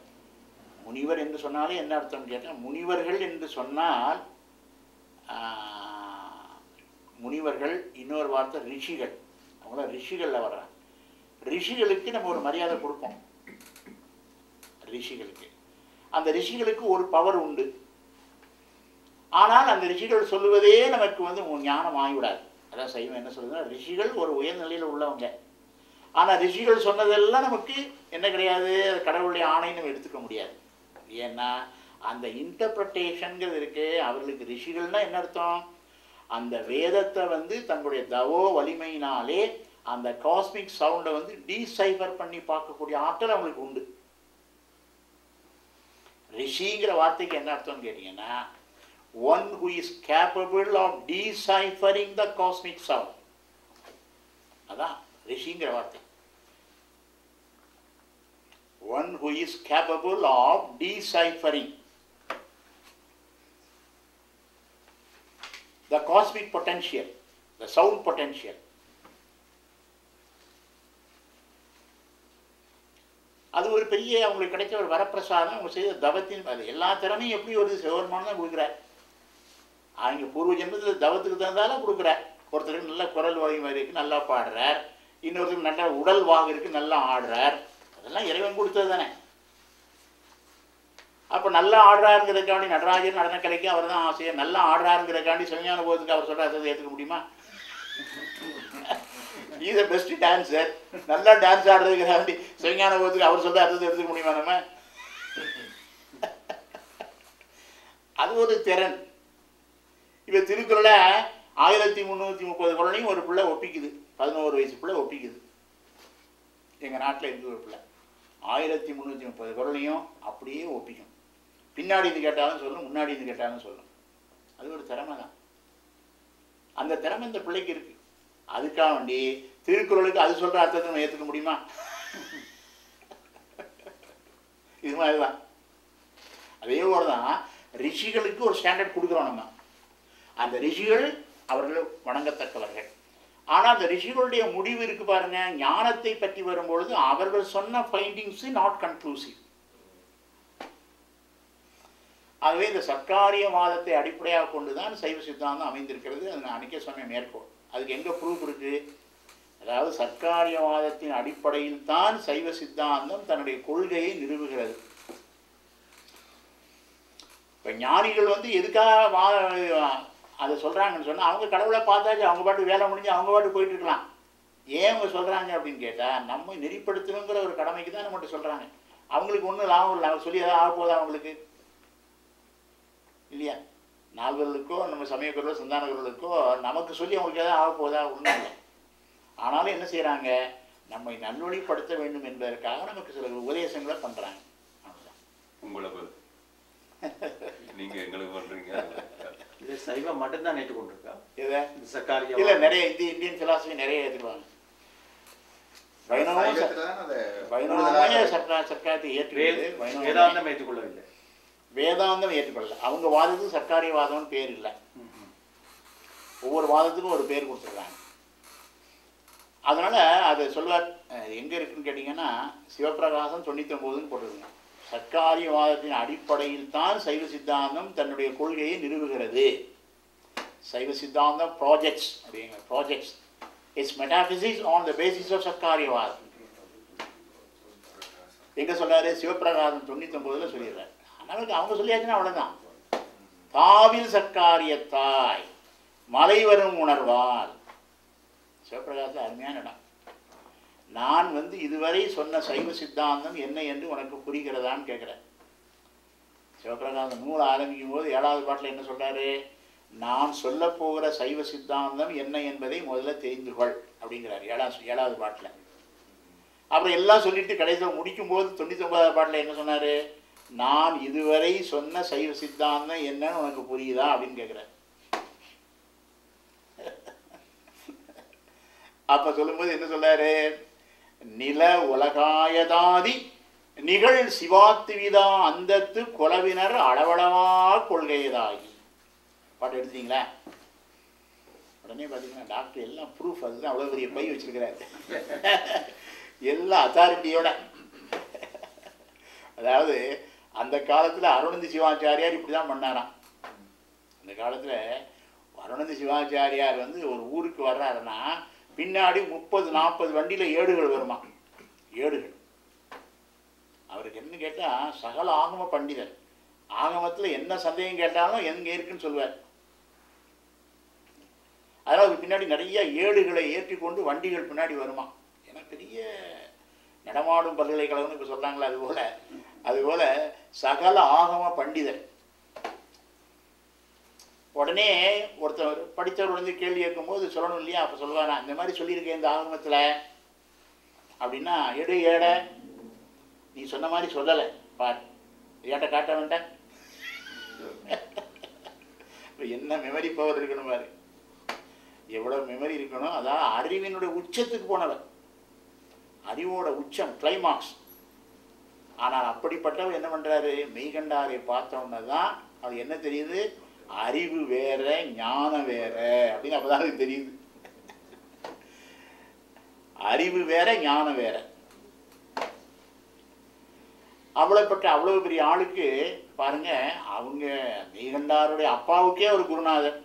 முனிவர் என்று சொன்னாலே என்ன அர்த்தம் கேட்டால், முனிவர்கள் என்று சொன்னால் முனிவர்கள், இன்னொரு வார்த்தை ரிஷிகள். அவங்கள ரிஷிகளில் வர்றாங்க. ரிஷிகளுக்கு நம்ம ஒரு மரியாதை கொடுப்போம். ரிஷிகளுக்கு அந்த ரிஷிகளுக்கு ஒரு பவர் உண்டு. ஆனால் அந்த ரிஷிகள் சொல்லுவதே நமக்கு வந்து ஞானம் ஆகிவிடாது. அதான் சைவம் என்ன சொல்லுதுன்னா, ரிஷிகள் ஒரு உயர்நிலையில் உள்ளவங்க. ஆனால் ரிஷிகள் சொன்னதெல்லாம் நமக்கு என்ன கிடையாது, கடவுளுடைய ஆணைன்னு நம்ம எடுத்துக்க முடியாது. ஏன்னா அந்த இன்டர்பிரட்டேஷன்கிறது இருக்கு. அவர்களுக்கு ரிஷிகள்னா என்ன அர்த்தம்? அந்த வேதத்தை வந்து தங்களுடைய தவோ வலிமையினாலே அந்த காஸ்மிக் சவுண்டை வந்து டீசைஃபர் பண்ணி பார்க்கக்கூடிய ஆற்றல் அவங்களுக்கு உண்டு. ரிஷிங்கிற வார்த்தைக்கு என்ன அர்த்தம்னு கேட்டீங்கன்னா, one who is capable of deciphering the cosmic sound. அதான் ரிஷிங்கிற வார்த்தை. One who is capable of deciphering the cosmic potential, the sound potential. அது ஒரு பெரிய அவங்களுக்கு கிடைச்ச ஒரு வரப்பிரசாதம். அவங்க செய்த தவத்தின் அது எல்லா திறமையும் எப்படி ஒரு சிவபெருமான் தான் கொடுக்குறார். அவங்க பூர்வ ஜென்மத்தில் தவத்துக்கு தந்தாலும் கொடுக்குறார். ஒருத்தருக்கு நல்ல குரல் வகை இருக்கு, நல்லா பாடுறார். இன்னொருத்தருக்கு நல்ல உடல் வாகு இருக்கு, நல்லா ஆடுறார். அதெல்லாம் இறைவன் கொடுத்தது தானே. அப்போ நல்லா ஆடுறாருங்கிறதுக்காண்டி நடராஜர் நடனக்கலைக்கு அவர் தான் ஆசையர். நல்லா ஆடுறாருங்கிறதுக்காண்டி சிவஞான போதுக்கு அவர் சொல்கிற அதை ஏற்றுக்க முடியுமா? Is the best dancer. நல்லா டான்ஸ் ஆடுறதுக்காண்டி சிவஞான போதுக்கு அவர் சொல்கிற அர்த்தத்தை எடுத்துக்க முடியுமா நம்ம? அது ஒரு திறன். இப்போ திருக்குறளை 1330 குறளையும் ஒரு பிள்ளை ஒப்பிக்குது. 11 வயசு பிள்ளை ஒப்பிக்குது. எங்கள் நாட்டில் இருந்து ஒரு பிள்ளை 1330 குறளையும் அப்படியே ஒப்பிக்கும். பின்னாடி இது கேட்டாலும் சொல்லும், முன்னாடி இது கேட்டாலும் சொல்லும். அது ஒரு திறமை தான். அந்த திறமை இந்த பிள்ளைக்கு இருக்கு. அதுக்காக வேண்டி திருக்குறளுக்கு அது சொல்கிற அர்த்தத்தை நம்ம ஏற்றுக்க முடியுமா? இது மாதிரி தான். அதே போல தான் ரிஷிகளுக்கு ஒரு ஸ்டாண்டர்ட் கொடுக்குறோம் நம்ம. அந்த ரிஷிகள் அவர்கள் வணங்கத்தக்கவர்கள். ஆனால் அந்த ரிஷிகளுடைய முடிவு இருக்கு பாருங்க, ஞானத்தை பற்றி வரும்பொழுது அவர்கள் சொன்ன ஃபைண்டிங்ஸ் நாட் கன்க்ளூசிவ். ஆகவே இந்த சர்க்காரியவாதத்தை அடிப்படையாக கொண்டு தான் சைவ சித்தாந்தம் அமைந்திருக்கிறது. அது நான் அன்றைக்கே சொன்ன மேற்கோள். அதுக்கு எங்கே ப்ரூஃப் இருக்குது? அதாவது சர்க்காரியவாதத்தின் அடிப்படையில் தான் சைவ சித்தாந்தம் தன்னுடைய கொள்கையை நிறுவுகிறது. இப்போ ஞானிகள் வந்து எதுக்காக அதை சொல்கிறாங்கன்னு சொன்னால், அவங்க கடவுளை பார்த்தாச்சு, அவங்க பாட்டு வேலை முடிஞ்சு அவங்க பாட்டு போயிட்டு இருக்கலாம். ஏன் அவங்க சொல்கிறாங்க அப்படின்னு கேட்டால், நம்ம நெறிப்படுத்தணுங்கிற ஒரு கடமைக்கு தான் நம்மகிட்ட சொல்கிறாங்க. அவங்களுக்கு ஒன்றும் லாபம் இல்லை. அவங்க சொல்லி எதாவது ஆக போதா அவங்களுக்கு? இல்லையா? நால்வர்களுக்கோ நம்ம சமயக்குறளோ சந்தானக்குறளுக்கோ நமக்கு சொல்லி அவங்களுக்கு எதாவது ஆக போதா? ஒன்றும் இல்லை. ஆனாலும் என்ன செய்கிறாங்க, நம்மை நல்வழிப்படுத்த வேண்டும் என்பதற்காக நமக்கு சில உபதேசங்களை பண்ணுறாங்க. அவ்வளோதான். உங்களை நீங்க எங்களுக்கு பண்றீங்க. இது சைவம் மட்டும்தான் ஏற்றுக்கொண்டிருக்கா? இதை சர்க்காரிய இல்லை, நிறைய இந்தியன் பிலாசபி நிறைய ஏற்றுக்குவாங்க. சர்க்காரியத்தை ஏற்றுக்கிறது. வேதாந்தம் ஏற்றுக்கொள்ளவில்லை. வேதாந்தம் ஏற்றுக்கொள்ளல. அவங்க வாதத்துக்கு சர்க்காரியவாதம்னு பேர் இல்லை. ஒவ்வொரு வாதத்துக்கும் ஒரு பேர் கொடுத்துருக்காங்க. அதனால் அதை சொல்வார். எங்கே இருக்குன்னு கேட்டிங்கன்னா சிவப்பிரகாசம் 99ன்னு போட்டுருங்க. சர்க்காரியவாதத்தின் அடிப்படையில் தான் சைவ சித்தாந்தம் தன்னுடைய கொள்கையை நிறுவுகிறது. சைவ சித்தாந்தம் ப்ராஜெக்ட்ஸ் அப்படிங்கிற projects it's metaphysics on the basis of சர்க்காரியவாதம். எங்கே சொல்கிறாரு? சிவப்பிரகாசம் 99ல் சொல்லிடுறாரு. ஆனால் அவங்க சொல்லியாச்சுன்னா அவ்வளோதான். தாவில் சர்க்காரியத்தாய் மலை வரும் உணர்வால். சிவப்பிரகாசத்தில் அருமையான இடம். நான் இதுவரை சொன்ன சைவ சித்தாந்தம் என்ன என்று உனக்கு புரிகிறதான்னு கேட்குறேன். சிவப்பிரகாசம் நூல் ஆரம்பிக்கும் போது 7வது பாட்டில் என்ன சொல்கிறாரு? நான் சொல்ல போகிற சைவ சித்தாந்தம் என்ன என்பதை முதல்ல தெரிந்து கொள் அப்படிங்கிறார் 7வது பாட்டில். அப்புறம் எல்லாம் சொல்லிட்டு கடைசியில் முடிக்கும்போது 99வது பாட்டில் என்ன சொன்னார்? நான் இதுவரை சொன்ன சைவ சித்தாந்தம் என்னன்னு உனக்கு புரியுதா அப்படின்னு கேட்குறேன். அப்போ சொல்லும்போது என்ன சொல்றாரு? நில உலகாயதாதி நிகழ் சிவாத்துவிதா அந்தத்து கொலவினர் அளவளவா கொள்கையதாகி. பாட்டு எடுத்தீங்களா? உடனே பார்த்தீங்கன்னா டாக்டர் எல்லாம் ப்ரூஃப், அதுதான் அவ்வளோ பெரிய பை வச்சிருக்கிறாரு எல்லா அத்தாரிட்டியோட. அதாவது அந்த காலத்தில் அருணந்தி சிவாச்சாரியார் இப்படி தான் பண்ணாராம். அந்த காலத்தில் அருணந்தி சிவாச்சாரியார் ஒரு ஊருக்கு வர்றாருன்னா பின்னாடி 30-40 வண்டியில் ஏடுகள் வருமா. ஏடுகள். அவருக்கு என்ன கேட்டால் சகல ஆகம பண்டிதர். ஆகமத்தில் என்ன சந்தேகம் கேட்டாலும் எங்கே இருக்குன்னு சொல்லுவார். அதனால் அதுக்கு பின்னாடி நிறைய ஏடுகளை ஏற்றி கொண்டு வண்டிகள் பின்னாடி வருமா. ஏன்னா பெரிய நடமாடும் பல்கலைக்கழகம்னு இப்போ சொல்கிறாங்களா, அதுபோல் சகல ஆகம பண்டிதர். உடனே ஒருத்தர் படித்தவர் கேள்வி கேட்கும்போது சொல்லணும் இல்லையா? அப்போ சொல்லுவாரா, இந்த மாதிரி சொல்லியிருக்கேன் இந்த ஆகமத்தில் அப்படின்னா, ஏட நீ சொன்ன மாதிரி சொல்லலை பார், ஏட்ட காட்ட வேண்டாம். இப்போ என்ன மெமரி பவர் இருக்கணும் பாரு, எவ்வளோ மெமரி இருக்கணும். அதான் அறிவினுடைய உச்சத்துக்கு போனவர், அறிவோட உச்சம், கிளைமாக்ஸ். ஆனால் அப்படிப்பட்டவர் என்ன பண்ணுறாரு? மெய்கண்டாரை பார்த்தோன்னே தான் அது என்ன தெரியுது? அறிவு வேற ஞானம் வேற அப்படின்னு அப்போதான் தெரியுது. அறிவு வேற ஞானம் வேற. அவ்வளவு பெரிய ஆளுக்கு பாருங்க, அவங்க மெய்கண்டாருடைய அப்பாவுக்கே ஒரு குருநாதர்,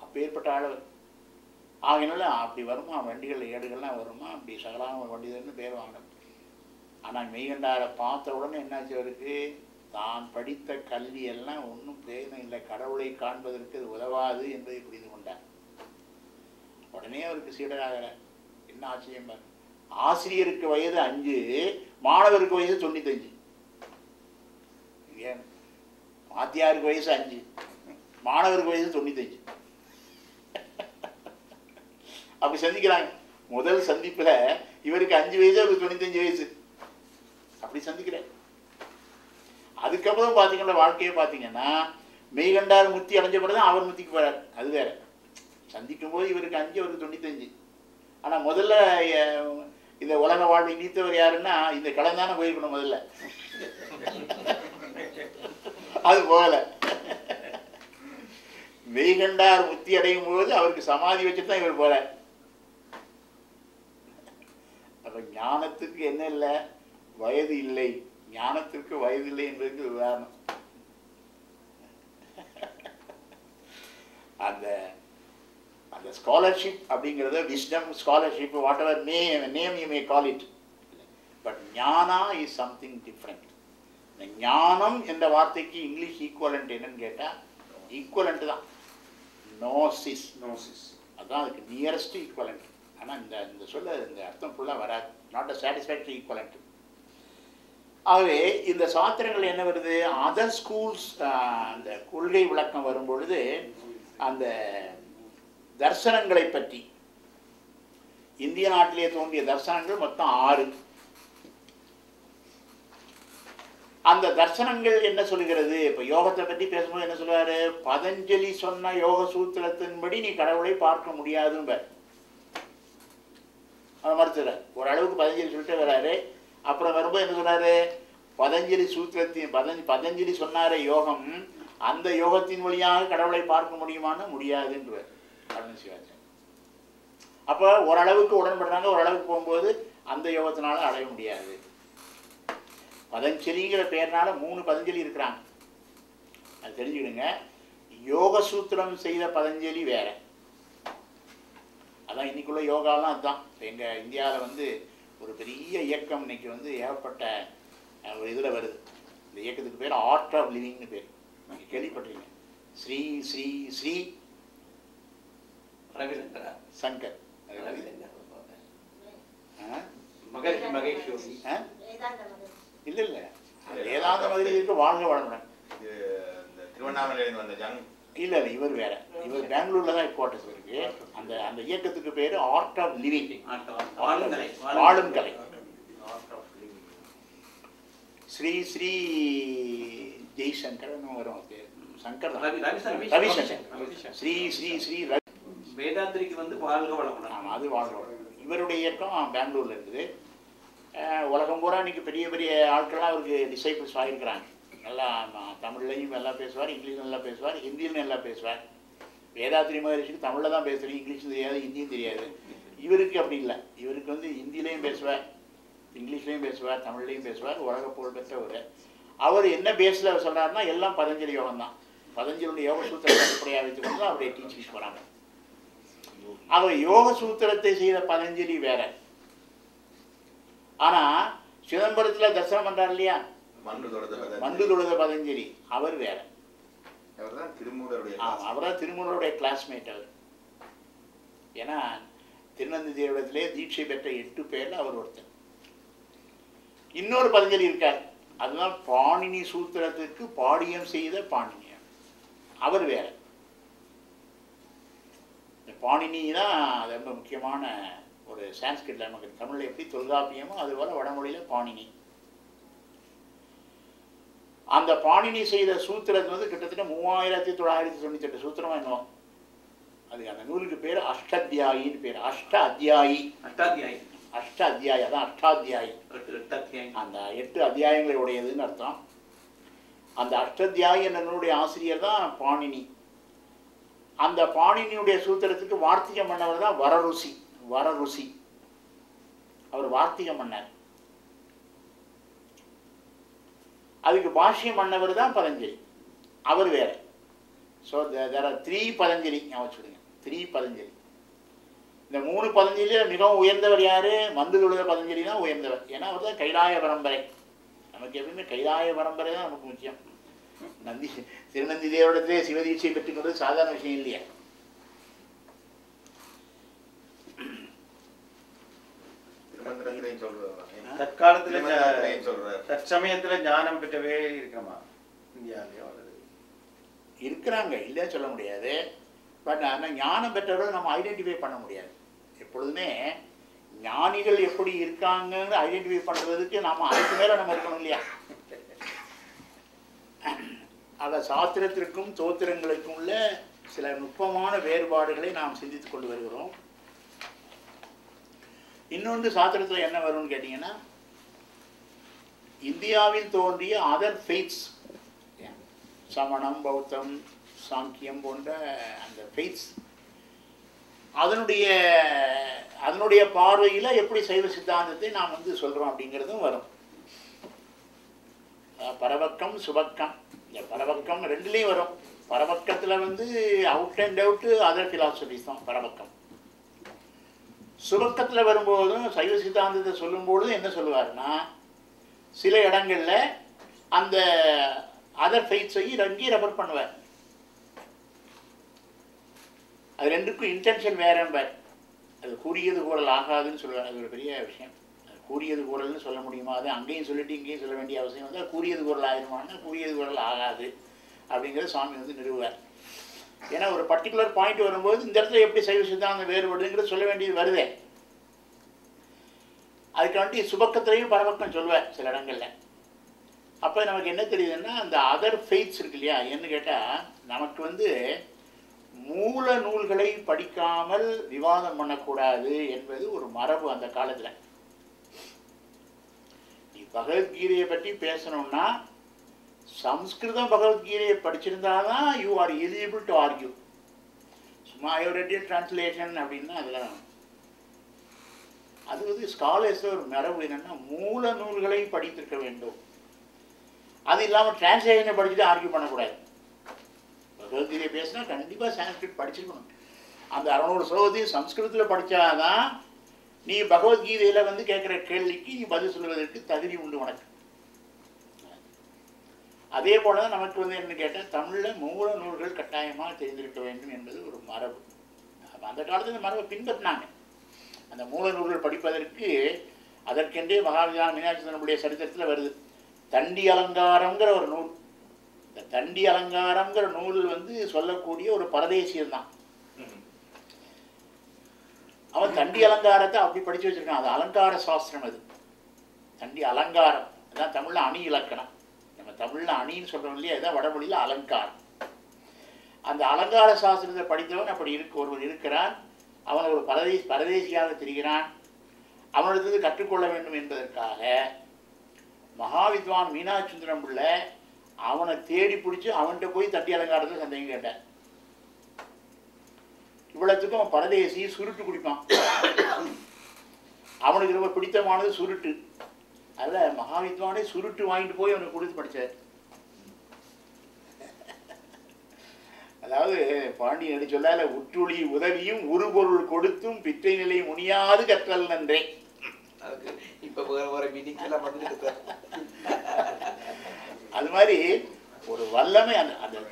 அப்பேற்பட்ட ஆளவர். ஆகினால அப்படி வருமா, வண்டிகள் ஏடுகள்லாம் வருமா, அப்படி சகலாம வண்டிதர்னு பேர் வாங்கணும். ஆனால் மெய்கண்டாரை பார்த்த உடனே என்னாச்சு அவருக்கு? தான் படித்த கல்வியெல்லாம் ஒன்றும் பிரயோஜனம் இல்லை, கடவுளை காண்பதற்கு அது உதவாது என்பதை புரிந்து கொண்டார். உடனே அவருக்கு சீடராகிற. என்ன ஆச்சரியம் பாரு, ஆசிரியருக்கு வயது 5, மாணவருக்கு வயசு 95. ஏன் வாத்தியாருக்கு வயசு 5, மாணவருக்கு வயசு 95. அப்படி சந்திக்கிறாங்க. முதல் சந்திப்பில் இவருக்கு 5 வயசு, அவருக்கு 95 வயசு. அப்படி சந்திக்கிறேன். அதுக்கப்புறம் பார்த்தீங்கன்னா வாழ்க்கையை பார்த்தீங்கன்னா மெய்கண்டார் முத்தி அடைஞ்ச பிறகு தான் அவர் முத்திக்கு போகிறார். அது வேற. சந்திக்கும் போது இவருக்கு 5, அவருக்கு 95. ஆனால் முதல்ல இந்த உலக வாழ்வை நீத்தவர் யாருன்னா இந்த கலந்தானே போயிருக்கணும் முதல்ல. அது போகல. மெய்கண்டார் முத்தி அடையும் போது அவருக்கு சமாதி வச்சுட்டு தான் இவர் போறார். அப்ப ஞானத்துக்கு என்ன இல்லை? வயது இல்லை. ஞானத்திற்கு வயது இல்லை என்பதற்கு உதாரணம். அந்த அந்த ஸ்காலர்ஷிப் அப்படிங்கிறத wisdom scholarship, whatever name you may call it, but jnana is something different. இந்த ஞானம் என்ற வார்த்தைக்கு இங்கிலீஷ் ஈக்குவலண்ட் என்னன்னு கேட்டால் ஈக்குவலண்ட் தான், நோசிஸ். அதுதான் அதுக்கு நியரஸ்ட் ஈக்குவலண்ட். ஆனால் இந்த சொல்ல இந்த அர்த்தம் ஃபுல்லாக வராது. Not a satisfactory equivalent. ஆகவே இந்த சாத்திரங்கள் என்ன வருது? அதர் ஸ்கூல்ஸ் அந்த கொள்கை விளக்கம் வரும்பொழுது அந்த தர்சனங்களை பற்றி, இந்திய நாட்டிலே தோன்றிய தர்சனங்கள் மொத்தம் 6. அந்த தர்சனங்கள் என்ன சொல்லுகிறது? இப்போ யோகத்தை பற்றி பேசும்போது என்ன சொல்லுவாரு? பதஞ்சலி சொன்ன யோக சூத்திரத்தின்படி நீ கடவுளை பார்க்க முடியாதுன்னு அதை மறுத்துற. ஓரளவுக்கு பதஞ்சலி சொல்லிட்டு வராரு. அப்புறம் வரும்போது என்ன சொன்னாரு? பதஞ்சலி சூத்திரத்தின் பதஞ்சலி சொன்னார யோகம், அந்த யோகத்தின் வழியாக கடவுளை பார்க்க முடியுமான்னு முடியாதுன்றார் அருண் சிவாச்சாரி. அப்போ ஓரளவுக்கு உடன்படுறாங்க, ஓரளவுக்கு போகும்போது அந்த யோகத்தினால அடைய முடியாது. பதஞ்சலிங்கிற பேர்னால 3 பதஞ்சலி இருக்கிறாங்க, அது தெரிஞ்சுக்கிடுங்க. யோக சூத்திரம் செய்த பதஞ்சலி வேற. அதான் இன்னைக்குள்ள யோகாலாம் அதுதான். எங்கள் இந்தியாவில் வந்து ஒரு பெரிய இயக்கம் இன்னைக்கு வந்து ஏகப்பட்ட ஒரு இதில் வருது. இந்த இயக்கத்துக்கு பேர் ஆர்ட் ஆஃப் லிவிங்னு பேர். நீங்கள் கேள்விப்பட்டிருக்கீங்க. ஸ்ரீ ஸ்ரீ ஸ்ரீ ரவிசங்கரா சங்கர் மகரிஷி மகேஸ்வரி இல்லை இல்லை, வேதாந்த மகிழ்ச்சிக்கு வாழ்க வளமுடன். இது இந்த திருவண்ணாமலையிலிருந்து வந்த ஜங் இல்லை இல்லை, இவர் வேற. இவர் பெங்களூர்ல தான் குவார்டர்ஸ் இருக்கு. அந்த அந்த இயக்கத்துக்கு பேர் ஆர்ட் ஆஃப் லிவிங், வாழும் கலை. ஸ்ரீ ஸ்ரீ ஜெய்சங்கர் வரும், சங்கர் ரவிசங்கர். ஸ்ரீ ஸ்ரீ ஸ்ரீ வேதாந்திரிக்கு வந்து வாழ்க வளமுடன். ஆமாம், அது வாழ்க வளமுடன். இவருடைய இயக்கம் பெங்களூர்ல இருக்குது. உலகம் பூரா இன்னைக்கு பெரிய பெரிய ஆட்கள்லாம் அவருக்கு டிசைபிள்ஸ் ஆகிருக்கிறாங்க. நல்லா தமிழ்லையும் நல்லா பேசுவார், இங்கிலீஷும் நல்லா பேசுவார், ஹிந்தியிலும் நல்லா பேசுவார். வேதாத்திரி மகரிஷிக்கு தமிழில் தான் பேசுகிறீங்க, இங்கிலீஷும் தெரியாது, ஹிந்தியும் தெரியாது. இவருக்கு அப்படி இல்லை. இவருக்கு வந்து ஹிந்திலையும் பேசுவார், இங்கிலீஷ்லேயும் பேசுவார், தமிழ்லையும் பேசுவார். உலக புகழ்பெற்றவர். அவர் என்ன பேஸில் சொல்கிறாருன்னா எல்லாம் பதஞ்சலி யோகம் தான். பதஞ்சலியுடைய யோக சூத்திரத்தை அடிப்படையாக வைத்துக்கொண்டு தான் அவருடைய டீச்சிங்ஸ் போகிறாங்க. அவர் யோக சூத்திரத்தை செய்த பதஞ்சலி வேற. ஆனால் சிதம்பரத்தில் தரிசனம் பண்ணுறார் இல்லையா, மண்டு தொழுத பதஞ்சலி, அவர் வேற. அவர்தான் திருமூலருடைய கிளாஸ்மேட் அவர். ஏன்னா திருநந்திதேவத்திலே தீட்சை பெற்ற 8 பேர்ல அவர் ஒருத்தர். இன்னொரு பதஞ்சலி இருக்கார், அதுதான் பாணினி சூத்திரத்துக்கு பாடியம் செய்த பாணினியர், அவர் வேற. இந்த பாணினி தான் அது ரொம்ப முக்கியமான ஒரு சான்ஸ்கிரிட்ல, நமக்கு தமிழில் எப்படி தொல்காப்பியமோ அதுபோல வடமொழியில பாணினி. அந்த பாணினி செய்த சூத்திரத்தை வந்து கிட்டத்தட்ட 3998 சூத்திரமா என்னும். அது அந்த நூலுக்கு பேர் அஷ்டாத்தியாயின்னு பேர். அஷ்டாத்தியாயி அதான் அஷ்டாத்தியாயி. அந்த 8 அத்தியாயங்களை உடையதுன்னு அர்த்தம். அந்த அஷ்டாத்தியாயி என்ற நூலுடைய ஆசிரியர் தான் பாணினி. அந்த பாணினியுடைய சூத்திரத்துக்கு வார்த்திகம் பண்ணவர் தான் வரருசி. அவர் வார்த்திகம் பண்ணார். அதுக்கு பாஷ்யம் பண்ணவர் தான் பதஞ்சலி, அவர் வேற. So there are 3 Patanjali. ஞாபகம் சொல்லுங்க, 3 பதஞ்சலி. இந்த 3 பதஞ்சலியில் மிகவும் உயர்ந்தவர் யாரு? மந்து தொழுத பதஞ்சலி தான் உயர்ந்தவர். ஏன்னா அவர் தான் கைலாய பரம்பரை. நமக்கு எப்பயுமே கைலாய பரம்பரை தான் நமக்கு முக்கியம். திருநந்தி தேவடத்திலே சிவதீட்சை பெற்றுக்கொண்டது சாதாரண விஷயம் இல்லையா. தற்காலத்துல தற்சமயத்துல ஞானம் பெற்றவே இருக்கணுமா இந்தியாவிலேயோ? இருக்கிறாங்க, இல்லையா சொல்ல முடியாது. பட் ஆனால் ஞானம் பெற்றவர்கள் நம்ம ஐடென்டிஃபை பண்ண முடியாது. எப்பொழுதுமே ஞானிகள் எப்படி இருக்காங்கன்னு ஐடென்டிஃபை பண்ணுறதுக்கு நாம் அதுக்கு மேலே நம்ம இருக்கணும் இல்லையா. ஆக சாஸ்திரத்திற்கும் தோத்திரங்களுக்கும் உள்ள சில நுட்பமான வேறுபாடுகளை நாம் சிந்தித்து கொண்டு வருகிறோம். இன்னொன்று சாஸ்திரத்தில் என்ன வரும்னு கேட்டிங்கன்னா, இந்தியாவில் தோன்றிய அதர் ஃபெய்த்ஸ், சமணம், பௌத்தம், சாங்கியம் போன்ற அந்த ஃபெய்த்ஸ், அதனுடைய பார்வையில் எப்படி சைவ சித்தாந்தத்தை நாம் வந்து சொல்கிறோம் அப்படிங்கிறதும் வரும். பரவக்கம் சுபக்கம். இந்த பரவக்கம் 2லேயும் வரும். பரவக்கத்தில் வந்து out and out other philosophies தான் பரவக்கம். சுபக்கத்தில் வரும்போதும் சைவ சித்தாந்தத்தை சொல்லும்போதும் என்ன சொல்லுவாருன்னா, சில இடங்களில் அந்த அதர் ஃபெய்த்ஸையும் அங்கேயும் ரெஃபர் பண்ணுவார். அது 2க்கும் இன்டென்ஷன் வேறம்பார். அது கூறியது கூறல் ஆகாதுன்னு சொல்லுவார். அது ஒரு பெரிய விஷயம். கூறியது கூறல்னு சொல்ல முடியுமா? அது அங்கேயும் சொல்லிட்டு இங்கேயும் சொல்ல வேண்டிய அவசியம் வந்து கூறியது கூறல் ஆயிருமான்னா கூறியது கூறல் ஆகாது அப்படிங்கிறது சுவாமி வந்து நிறுவுவார். ஏன்னா ஒரு பர்டிகுலர் பாயிண்ட் வரும்போது இந்த இடத்துல எப்படி சைவ சித்தாந்தம் வேறுபடுங்கிறது சொல்ல வேண்டியது வருதே. அதுக்காண்டி சுபக்கத்திலையும் பரவக்கம் சொல்லுவேன் சில இடங்கள்ல. அப்போ நமக்கு என்ன தெரியுதுன்னா, அந்த அதர் ஃபெய்த்ஸ் இருக்கு இல்லையா, என்ன கேட்டால் நமக்கு வந்து மூல நூல்களை படிக்காமல் விவாதம் பண்ணக்கூடாது என்பது ஒரு மரபு அந்த காலத்தில். நீ பகவத்கீதையை பற்றி பேசணும்னா சம்ஸ்கிருதம் பகவத்கீதையை படிச்சிருந்தாதான் you are eligible to argue. சும்மா ஐ ரெட் டிரான்ஸ்லேஷன் அப்படின்னா அதெல்லாம் அது வந்து ஸ்காலர்ஸ் ஒரு மரபு என்னன்னா மூல நூல்களை படித்திருக்க வேண்டும். அது இல்லாமல் டிரான்ஸ்லேஷனை படிச்சுட்டு ஆர்கியூ பண்ணக்கூடாது. பகவத்கீதையை பேசினா கண்டிப்பாக சான்ஸ்கிரிட் படிச்சிருக்கணும். அந்த 600 ஸ்லோகத்தையும் சம்ஸ்கிருதத்தில் படித்தாதான் நீ பகவத்கீதையில் வந்து கேட்குற கேள்விக்கு நீ பதில் சொல்வதற்கு தகுதி உண்டு உனக்கு. அதே போல தான் நமக்கு வந்து என்ன கேட்டால் தமிழில் மூல நூல்கள் கட்டாயமாக தெரிந்திருக்க வேண்டும் என்பது ஒரு மரபு. அந்த காலத்தில் இந்த மரபை பின்பற்றினாங்க. அந்த மூல நூல்கள் படிப்பதற்கு அதற்கென்றே மகாவித்வான் மீனாட்சிதனுடைய சரித்திரத்தில் வருது. தண்டி அலங்காரங்கிற ஒரு நூல். இந்த தண்டி அலங்காரங்கிற நூல் வந்து சொல்லக்கூடிய ஒரு பரதேசியன் தான். அவன் தண்டி அலங்காரத்தை அப்படி படித்து வச்சிருக்கான். அது அலங்கார சாஸ்திரம். அது தண்டி அலங்காரம். அதான் தமிழில் அணி இலக்கணம். நம்ம தமிழில் அணின்னு சொல்கிறோம் இல்லையா, அதுதான் வடமொழியில் அலங்காரம். அந்த அலங்கார சாஸ்திரத்தை படித்தவன் அப்படி ஒருவர் இருக்கிறான். அவன் ஒரு பரதேசியாக திரிகிறான். அவனிடத்து கற்றுக்கொள்ள வேண்டும் என்பதற்காக மகாவித்வான் மீனாட்சுந்தரம் பிள்ளை அவனை தேடி பிடிச்சி அவன்கிட்ட போய் தண்டி அலங்காரத்தை சந்தேகம் கேட்டான். இவ்வளவுக்கும் அவன் பரதேசி, சுருட்டு குடிப்பான். அவனுக்கு ரொம்ப பிடித்தமானது சுருட்டு. அதில் மகாவித்வானே சுருட்டு வாங்கிட்டு போய் அவனுக்கு கொடுத்து படித்தார். அதாவது பாண்டியன் சொல்லால உற்றுளி உதவியும் உருபொருள் கொடுத்தும் பிற்றை நிலை முனியாது கற்றல் நன்றே. அது மாதிரி ஒரு வல்லமை.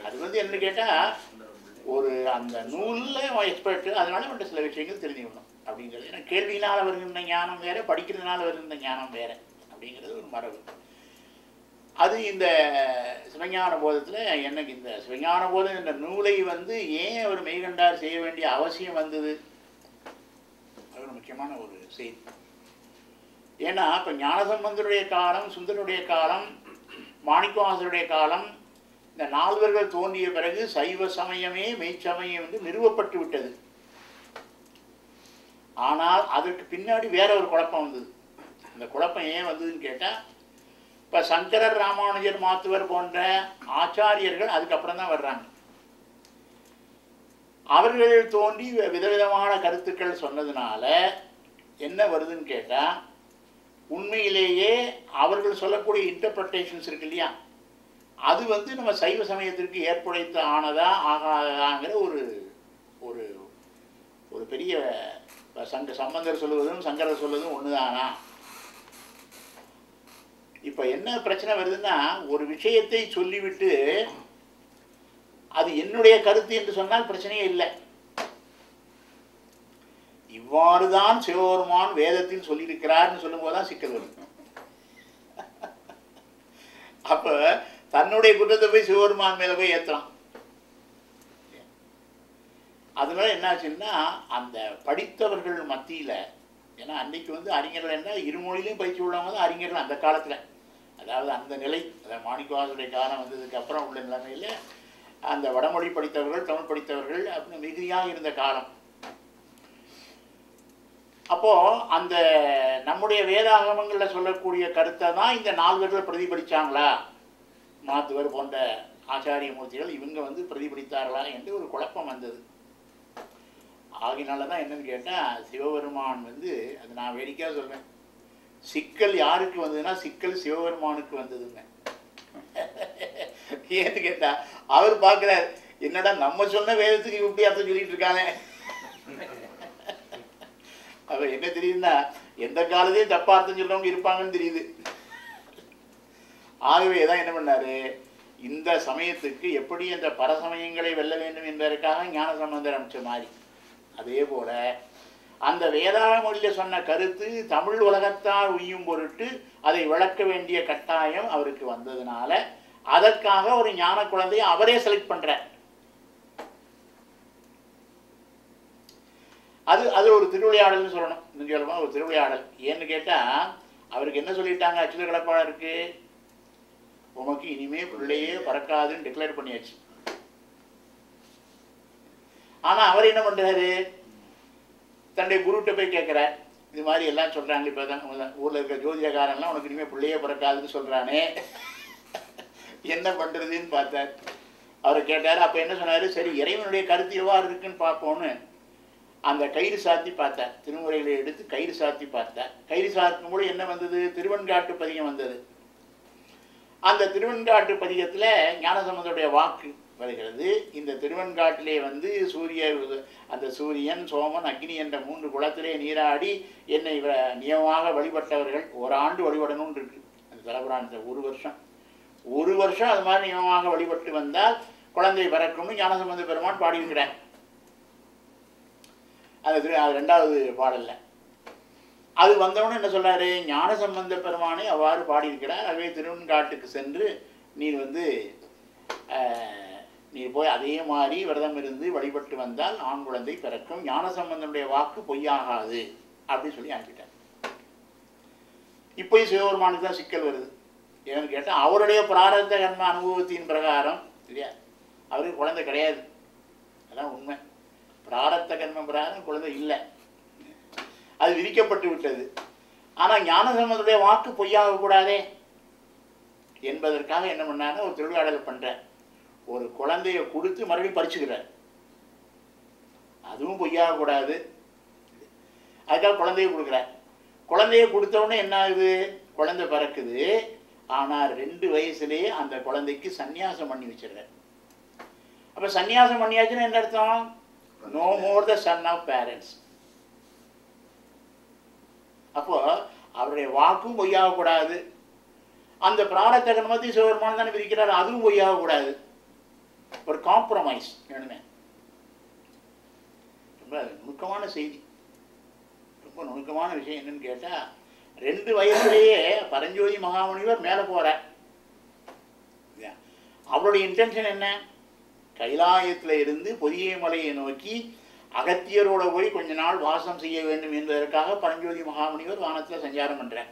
அது வந்து என்ன கேட்டால் ஒரு அந்த நூலில் அவன் எக்ஸ்பர்ட்டு. அதனால அவன்கிட்ட சில விஷயங்கள் தெரிஞ்சுக்கணும் அப்படிங்கிறது. ஏன்னா கேள்வியினால் வருகின்ற ஞானம் வேறு, படிக்கிறதுனால வருகின்ற ஞானம் வேறு அப்படிங்கிறது ஒரு மரபு. அது இந்த சிவஞான போதத்தில் எனக்கு இந்த சிவஞான போதம் என்ற நூலை வந்து ஏன் அவர் மெய்கண்டார் செய்ய வேண்டிய அவசியம் வந்தது, அது ஒரு முக்கியமான ஒரு செய்தி. ஏன்னா இப்போ ஞானசம்பந்தருடைய காலம், சுந்தருடைய காலம், மாணிக்கவாசருடைய காலம், இந்த நால்வர்கள் தோன்றிய பிறகு சைவ சமயமே மெய்ச்சமயம் வந்து நிறுவப்பட்டு விட்டது. ஆனால் அதற்கு பின்னாடி வேற ஒரு குழப்பம் வந்தது. அந்த குழப்பம் ஏன் வந்ததுன்னு கேட்டால், இப்போ சங்கரர், ராமானுஜர், மாத்துவர் போன்ற ஆச்சாரியர்கள் அதுக்கப்புறம் தான் வர்றாங்க. அவர்கள் தோன்றி விதவிதமான கருத்துக்கள் சொன்னதுனால என்ன வருதுன்னு கேட்டால், உண்மையிலேயே அவர்கள் சொல்லக்கூடிய இன்டர்பிரட்டேஷன்ஸ் இருக்கு இல்லையா, அது வந்து நம்ம சைவ சமயத்திற்கு ஏற்புடைத்து ஆனதா ஆகாதாங்கிற ஒரு ஒரு ஒரு பெரிய சம்பந்தர் சொல்லுவதும் சங்கரர் சொல்வதும் ஒன்று தானா. இப்போ என்ன பிரச்சனை வருதுன்னா, ஒரு விஷயத்தை சொல்லிவிட்டு அது என்னுடைய கருத்து என்று சொன்னால் பிரச்சனையே இல்லை. இவ்வாறுதான் சிவபெருமான் வேதத்தில் சொல்லியிருக்கிறார்னு சொல்லும் போதுதான் சிக்கல் வரும். அப்ப தன்னுடைய குற்றத்தை போய் சிவபெருமான் மேல போய் ஏற்றலாம். அதனால என்னாச்சுன்னா, அந்த படித்தவர்கள் மத்தியில, ஏன்னா அன்னைக்கு வந்து அறிஞர்கள் என்றால் இருமொழியிலையும் பயிற்சி உள்ளவங்க தான் அறிஞர்கள் அந்த காலத்துல. அதாவது அந்த நிலை, அதாவது மாணிக்கவாசருடைய காலம் வந்ததுக்கு அப்புறம் உள்ள நிலைமையில அந்த வடமொழி படித்தவர்கள், தமிழ் படித்தவர்கள் அப்படின்னு மிகுதியாக இருந்த காலம். அப்போ அந்த நம்முடைய வேதாகமங்களில் சொல்லக்கூடிய கருத்தை தான் இந்த நால்வர்கள் பிரதிபலிச்சாங்களா, மாத்துவர் போன்ற ஆச்சாரிய மூர்த்திகள் இவங்க வந்து பிரதிபலித்தார்களா என்று ஒரு குழப்பம் வந்தது. ஆகினால தான் என்னன்னு கேட்டால், சிவபெருமான் வந்து, அது நான் வேடிக்கையாக சொல்வேன், சிக்கல் யாருக்கு வந்ததுன்னா சிக்கல் சிவபெருமானுக்கு வந்ததுங்க. ஏன்னு கேட்டால் அவர் பார்க்குறார், என்னடா நம்ம சொன்ன வேதத்துக்கு இப்படி அர்த்தம் சொல்லிட்டு இருக்காங்க. அவர் என்ன தெரியுதுன்னா, எந்த காலத்தையும் தப்பா அர்த்தம் சொல்றவங்க இருப்பாங்கன்னு தெரியுது. ஆகவே தான் என்ன பண்ணாரு, இந்த சமயத்துக்கு எப்படி அந்த பரசமயங்களை வெல்ல வேண்டும் என்பதற்காக ஞான சம்பந்தர் அமைச்ச மாதிரி, அதே போல அந்த வேதாள மொழியில் சொன்ன கருத்து தமிழ் உலகத்தார் உய்யும் பொருட்டு அதை விளக்க வேண்டிய கட்டாயம் அவருக்கு வந்ததுனால அதற்காக ஒரு ஞான குழந்தையை அவரே செலக்ட் பண்றார். அது ஒரு திருவிளையாடல்னு சொல்லணும். நீங்க சொல்லுமா ஒரு திருவிளையாடல். ஏன்னு கேட்டா, அவருக்கு என்ன சொல்லிட்டாங்க, அச்சுத கலப்பாளருக்கு, உமக்கு இனிமே பிள்ளையே பறக்காதுன்னு டிக்ளேர் பண்ணியாச்சு. ஆனா அவர் என்ன பண்றாரு, தன்னுடைய குருட்ட போய் கேட்கிறார், இது மாதிரி எல்லாம் சொல்றாங்க, இப்பதான் ஊர்ல இருக்க ஜோதிடக்காரன்லாம் உனக்கு இனிமே பிள்ளையே பிறக்காதுன்னு சொல்றானே, என்ன பண்றதுன்னு பார்த்தார். அவரை கேட்டார். அப்ப என்ன சொன்னாரு, சரி இறைவனுடைய கருத்து எவ்வாறு இருக்குன்னு பார்ப்போன்னு அந்த கயிறு சாத்தி பார்த்தார். திருமுறைகளை எடுத்து கயிறு சாத்தி பார்த்தார். கயிறு சாத்தும்போது என்ன வந்தது? திருவெண்காட்டு பதிகம் வந்தது. அந்த திருவெண்காட்டு பதிகத்தில் ஞானசம்பந்தருடைய வாக்கு வருகிறது. இந்த திருவெண்காட்டிலே வந்து அந்த சூரியன், சோமன், அக்னி என்ற 3 குளத்திலே நீராடி என்னை நியமமாக வழிபட்டவர்கள் ஓராண்டு வழிபடணும்னு இருக்கு அந்த தலபுராணத்தில். ஒரு வருஷம் அது மாதிரி நியமமாக வழிபட்டு வந்தால் குழந்தை பிறக்கும்னு ஞானசம்பந்த பெருமான் பாடியிருக்கிறார். அது 2வது பாடல்ல. அது வந்தவொடனே என்ன சொல்றாரு? ஞானசம்பந்த பெருமானை அவ்வாறு பாடியிருக்கிறார். ஆகவே திருவெண்காட்டுக்கு சென்று நீ போய் அதே மாதிரி விரதம் இருந்து வழிபட்டு வந்தால் ஆண் குழந்தை பிறக்கும், ஞானசம்பந்தனுடைய வாக்கு பொய்யாகாது அப்படின்னு சொல்லி அனுப்பிட்டார். இப்போயும் சிவபெருமானுக்கு தான் சிக்கல் வருது. ஏன்னு கேட்டால் அவருடைய பிராரத்த கர்ம அனுபவத்தின் பிரகாரம் இல்லையா, அவருக்கு குழந்தை கிடையாது. அதான் உண்மை. பிராரத்த கர்ம பிரகாரம் குழந்தை இல்லை, அது விதிக்கப்பட்டு விட்டது. ஆனால் ஞானசம்பந்தனுடைய வாக்கு பொய்யாகக்கூடாதே என்பதற்காக என்ன பண்ணாருன்னா ஒரு திருவிழாடல் பண்ணுற ஒரு குழந்தைய கொடுத்து மறுபடியும் பறிச்சுக்கிறார். அதுவும் பொய்யாகக்கூடாது. அதுக்காக குழந்தைய கொடுக்குறார். குழந்தைய கொடுத்தவுடனே என்ன ஆகுது? குழந்தை பிறக்குது. ஆனால் 2 வயசுலேயே அந்த குழந்தைக்கு சந்நியாசம் பண்ணி வச்சிடுறார். அப்போ சந்நியாசம் பண்ணியாச்சுன்னா என்ன அர்த்தம்? No more the son of parents. அப்போ அவருடைய வாக்கும் பொய்யாகக்கூடாது. அந்த பிராரத்த கர்மத்தை சிவபெருமான் தானே விதிக்கிறார், அதுவும் பொய்யாகக்கூடாது. ஒரு காம்ப்ரமைஸ் வேணுமே. ரொம்ப நுணுக்கமான செய்தி, ரொம்ப நுணுக்கமான விஷயம். என்னன்னு கேட்டால் 2 வயசுலேயே பரஞ்சோதி மகாமுனிவர் மேலே போகிறார். அவருடைய இன்டென்ஷன் என்ன? கைலாயத்தில் இருந்து பொதிகை மலையை நோக்கி அகத்தியரோட போய் கொஞ்ச நாள் வாசம் செய்ய வேண்டும் என்பதற்காக பரஞ்சோதி மகாமுனிவர் வானத்தில் சஞ்சாரம் பண்ணுறார்.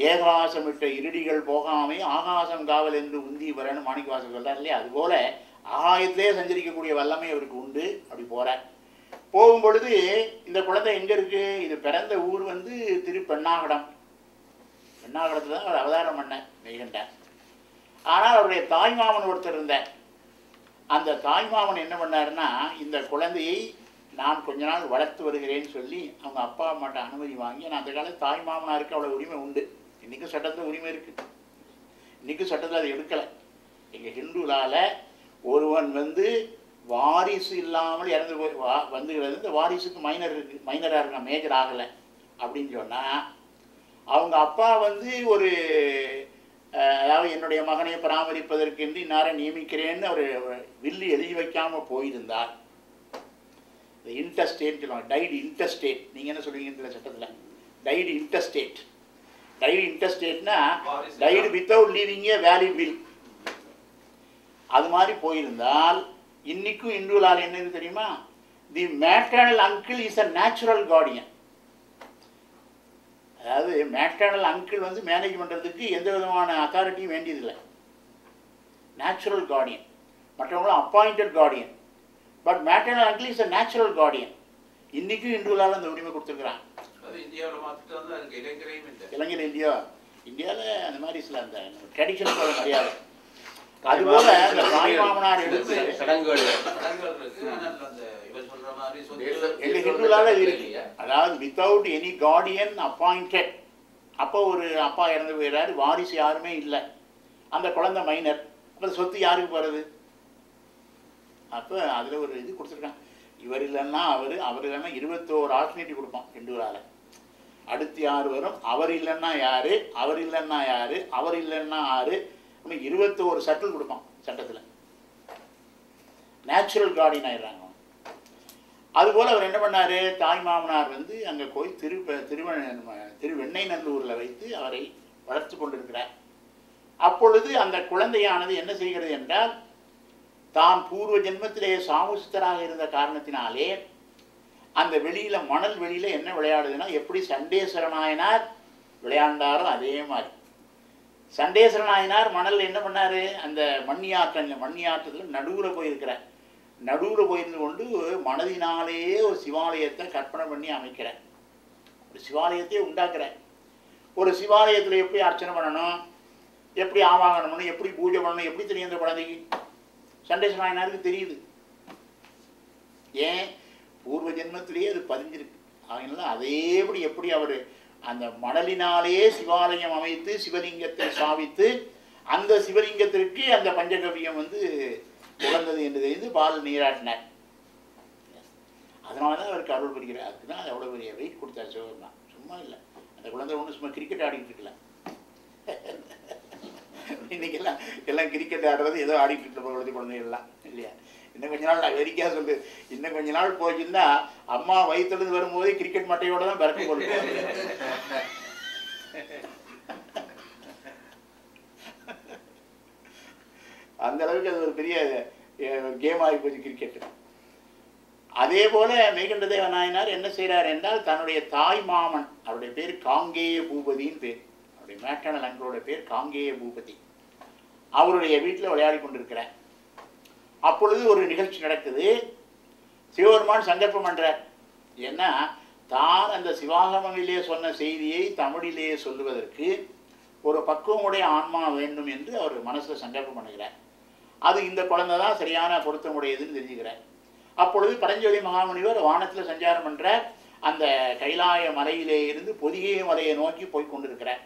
ஏகாசமிட்ட இருடிகள் போகாமை ஆகாசம் காவல் என்று உந்தி வரன்னு மாணிக்கவாசகர் சொல்றார் இல்லையா, அதுபோல ஆகாயத்திலே சஞ்சரிக்கக்கூடிய வல்லமை அவருக்கு உண்டு. அப்படி போகிறார். போகும் பொழுது இந்த குழந்தை எங்கே இருக்கு? இது பிறந்த ஊர் வந்து திருப்பெண்ணாகடம். பெண்ணாகடத்தில் தான் அவர் அவதாரம் பண்ண மெய்கண்டார். ஆனால் அவருடைய தாய்மாமன் ஒருத்தர் இருந்தார். அந்த தாய்மாமன் என்ன பண்ணாருன்னா, இந்த குழந்தையை நான் கொஞ்ச நாள் வளர்த்து வருகிறேன்னு சொல்லி அவங்க அப்பா அம்மாட்ட அனுமதி வாங்கி, நான் அந்த காலத்து தாய்மாமனாருக்கு அவ்வளோ உரிமை உண்டு. இன்றைக்கும் சட்டத்தில் உரிமை இருக்குது. இன்றைக்கும் சட்டத்தில் அதை எடுக்கலை. எங்கள் ஹிந்துலால் ஒருவன் வந்து வாரிசு இல்லாமல் இறந்து போய் வந்துகிறது. இந்த வாரிசுக்கு மைனர் இருக்குது, மைனராக இருக்கான், மேஜர் ஆகலை அப்படின்னு சொன்னால் அவங்க அப்பா வந்து ஒரு அதாவது என்னுடைய மகனை பராமரிப்பதற்கு என்று இன்னாரை நியமிக்கிறேன்னு அவர் வில்லு எழுதி வைக்காமல் போயிருந்தால் இன்டர்ஸ்டேட் சொல்லுவாங்க. Died intestate. நீங்கள் என்ன சொல்லுவீங்க இந்த சட்டத்தில்? Died intestate. டைடு இன்டர்ஸ்டேட்னா died without leaving a valid will. அது மாதிரி போயிருந்தால் இன்னைக்கும் இந்துலால் என்னது தெரியுமா? The maternal uncle is a natural guardian. அதாவது மேட்டர்னல் அங்கிள் வந்து மேனேஜ் பண்ணுறதுக்கு எந்த விதமான அத்தாரிட்டியும் வேண்டியதில்லை. Natural guardian. மற்றவங்களும் appointed guardian. But maternal uncle is a natural guardian. இன்றைக்கும் இந்துலால் அந்த உரிமை கொடுத்துருக்குறான். இலங்கையில் இந்தியாவில் அந்த மாதிரி சில அந்த ட்ரெடிஷன் போல மரியாதை. அதுபோல அந்த தாய்மாமனார் எடுத்து எங்கள் ஹிந்துலால இருக்கு. அதாவது வித்தவுட் எனி கார்டியன் அப்பாயிண்டட். அப்போ ஒரு அப்பா இறந்து போயிடுறாரு, வாரிசு யாருமே இல்லை, அந்த குழந்தை மைனர். அப்போ சொத்து யாருக்கு போகிறது? அப்போ அதில் ஒரு இது கொடுத்துருக்கான். இவர் இல்லைன்னா அவர் இல்லைன்னா 21 ஆல்டர்னேட்டிவ் கொடுப்பான் ஹிந்துலால். அடுத்து யார் வரும்? அவர் இல்லைன்னா யார், அவர் இல்லைன்னா யார், அவர் இல்லைன்னா யார், 21 சட்டில் கொடுப்பான் சட்டத்தில். நேச்சுரல் கார்டியன் ஆயிடுறாங்க. அதுபோல் அவர் என்ன பண்ணார்? தாய் மாமனார் வந்து அங்கே போய் திருவெண்ணைநல்லூரில் வைத்து அவரை வளர்த்து கொண்டிருக்கிறார். அப்பொழுது அந்த குழந்தையானது என்ன செய்கிறது என்றால், தான் பூர்வ ஜென்மத்திலே சாமுசித்தராக இருந்த காரணத்தினாலே அந்த வெளியில் மணல் வெளியில் என்ன விளையாடுதுன்னா, எப்படி சண்டேஸ்வர நாயனார் விளையாண்டாரோ அதே மாதிரி சண்டேஸ்வர நாயனார் மணல் என்ன பண்ணார்? அந்த மண்ணியாற்றத்தில் நடுவில் போயிருக்கிறார். நடுவில் போயிருந்து கொண்டு மனதினாலேயே ஒரு சிவாலயத்தை கற்பனை பண்ணி அமைக்கிறார். ஒரு சிவாலயத்தையே உண்டாக்குறார். ஒரு சிவாலயத்தில் எப்படி அர்ச்சனை பண்ணணும், எப்படி ஆவாகனம் பண்ணணும், எப்படி பூஜை பண்ணணும் எப்படி தெரியும் இந்த குழந்தைக்கு? சண்டேஸ்வர நாயனாருக்கு தெரியுது. ஏன் பூர்வ ஜென்மத்திலேயே அது பதிஞ்சிருக்கு. அதனால அதேபடி எப்படி அவர் அந்த மணலினாலே சிவாலயம் அமைத்து சிவலிங்கத்தை சாவித்து அந்த சிவலிங்கத்திற்கு அந்த பஞ்சகவியம் வந்து உழந்தது என்று தெரிந்து பால் நீராட்டினார். அதனால தான் அவருக்கு அருள் புரிகிறார். அதுக்கு தான் அவ்வளோ பெரிய வெயிட் கொடுத்தார் சிவபெருமான். சும்மா இல்லை, அந்த குழந்தை ஒன்றும் சும்மா கிரிக்கெட் ஆடிட்டு இருக்கலாம். இன்னைக்கெல்லாம் எல்லாம் கிரிக்கெட் ஆடுறது ஏதோ ஆடிட்டு இருக்க குழந்தைகள்லாம் இல்லையா. இன்னும் கொஞ்ச நாள் நான் வெறிக்காக சொல்லு, இன்னும் கொஞ்ச நாள் போச்சுன்னா அம்மா வயிற்றுலேருந்து வரும்போதே கிரிக்கெட் மட்டையோட தான் பிறக்க கொள்ளும். அந்த அளவுக்கு அது ஒரு பெரிய கேம் ஆகி போச்சு கிரிக்கெட். அதே போல மெய்கண்டதேவ நாயனார் என்ன செய்கிறார் என்றால் தன்னுடைய தாய் மாமன், அவருடைய பேர் காங்கேய பூபதின்னு பேர், அவருடைய மேட்டர்னல் அங்கிளோட பேர் காங்கேய பூபதி, அவருடைய வீட்டில் விளையாடி கொண்டிருக்கிறார். அப்பொழுது ஒரு நிகழ்ச்சி நடக்குது. சிவபெருமான் சங்கல்பம் பண்றார். ஏன்னா தான் அந்த சிவாகமங்களிலே சொன்ன செய்தியை தமிழிலேயே சொல்லுவதற்கு ஒரு பக்குவமுடைய ஆன்மா வேண்டும் என்று அவர் மனசில் சங்கல்பம் பண்ணுகிறார். அது இந்த குழந்தை தான் சரியான பொருத்தமுடையதுன்னு தெரிஞ்சுக்கிறார். அப்பொழுது பரஞ்சோதி மகாமுனிவர் வானத்தில் சஞ்சாரம் பண்றார். அந்த கைலாய மலையிலே இருந்து பொதிகை மலையை நோக்கி போய் கொண்டிருக்கிறார்.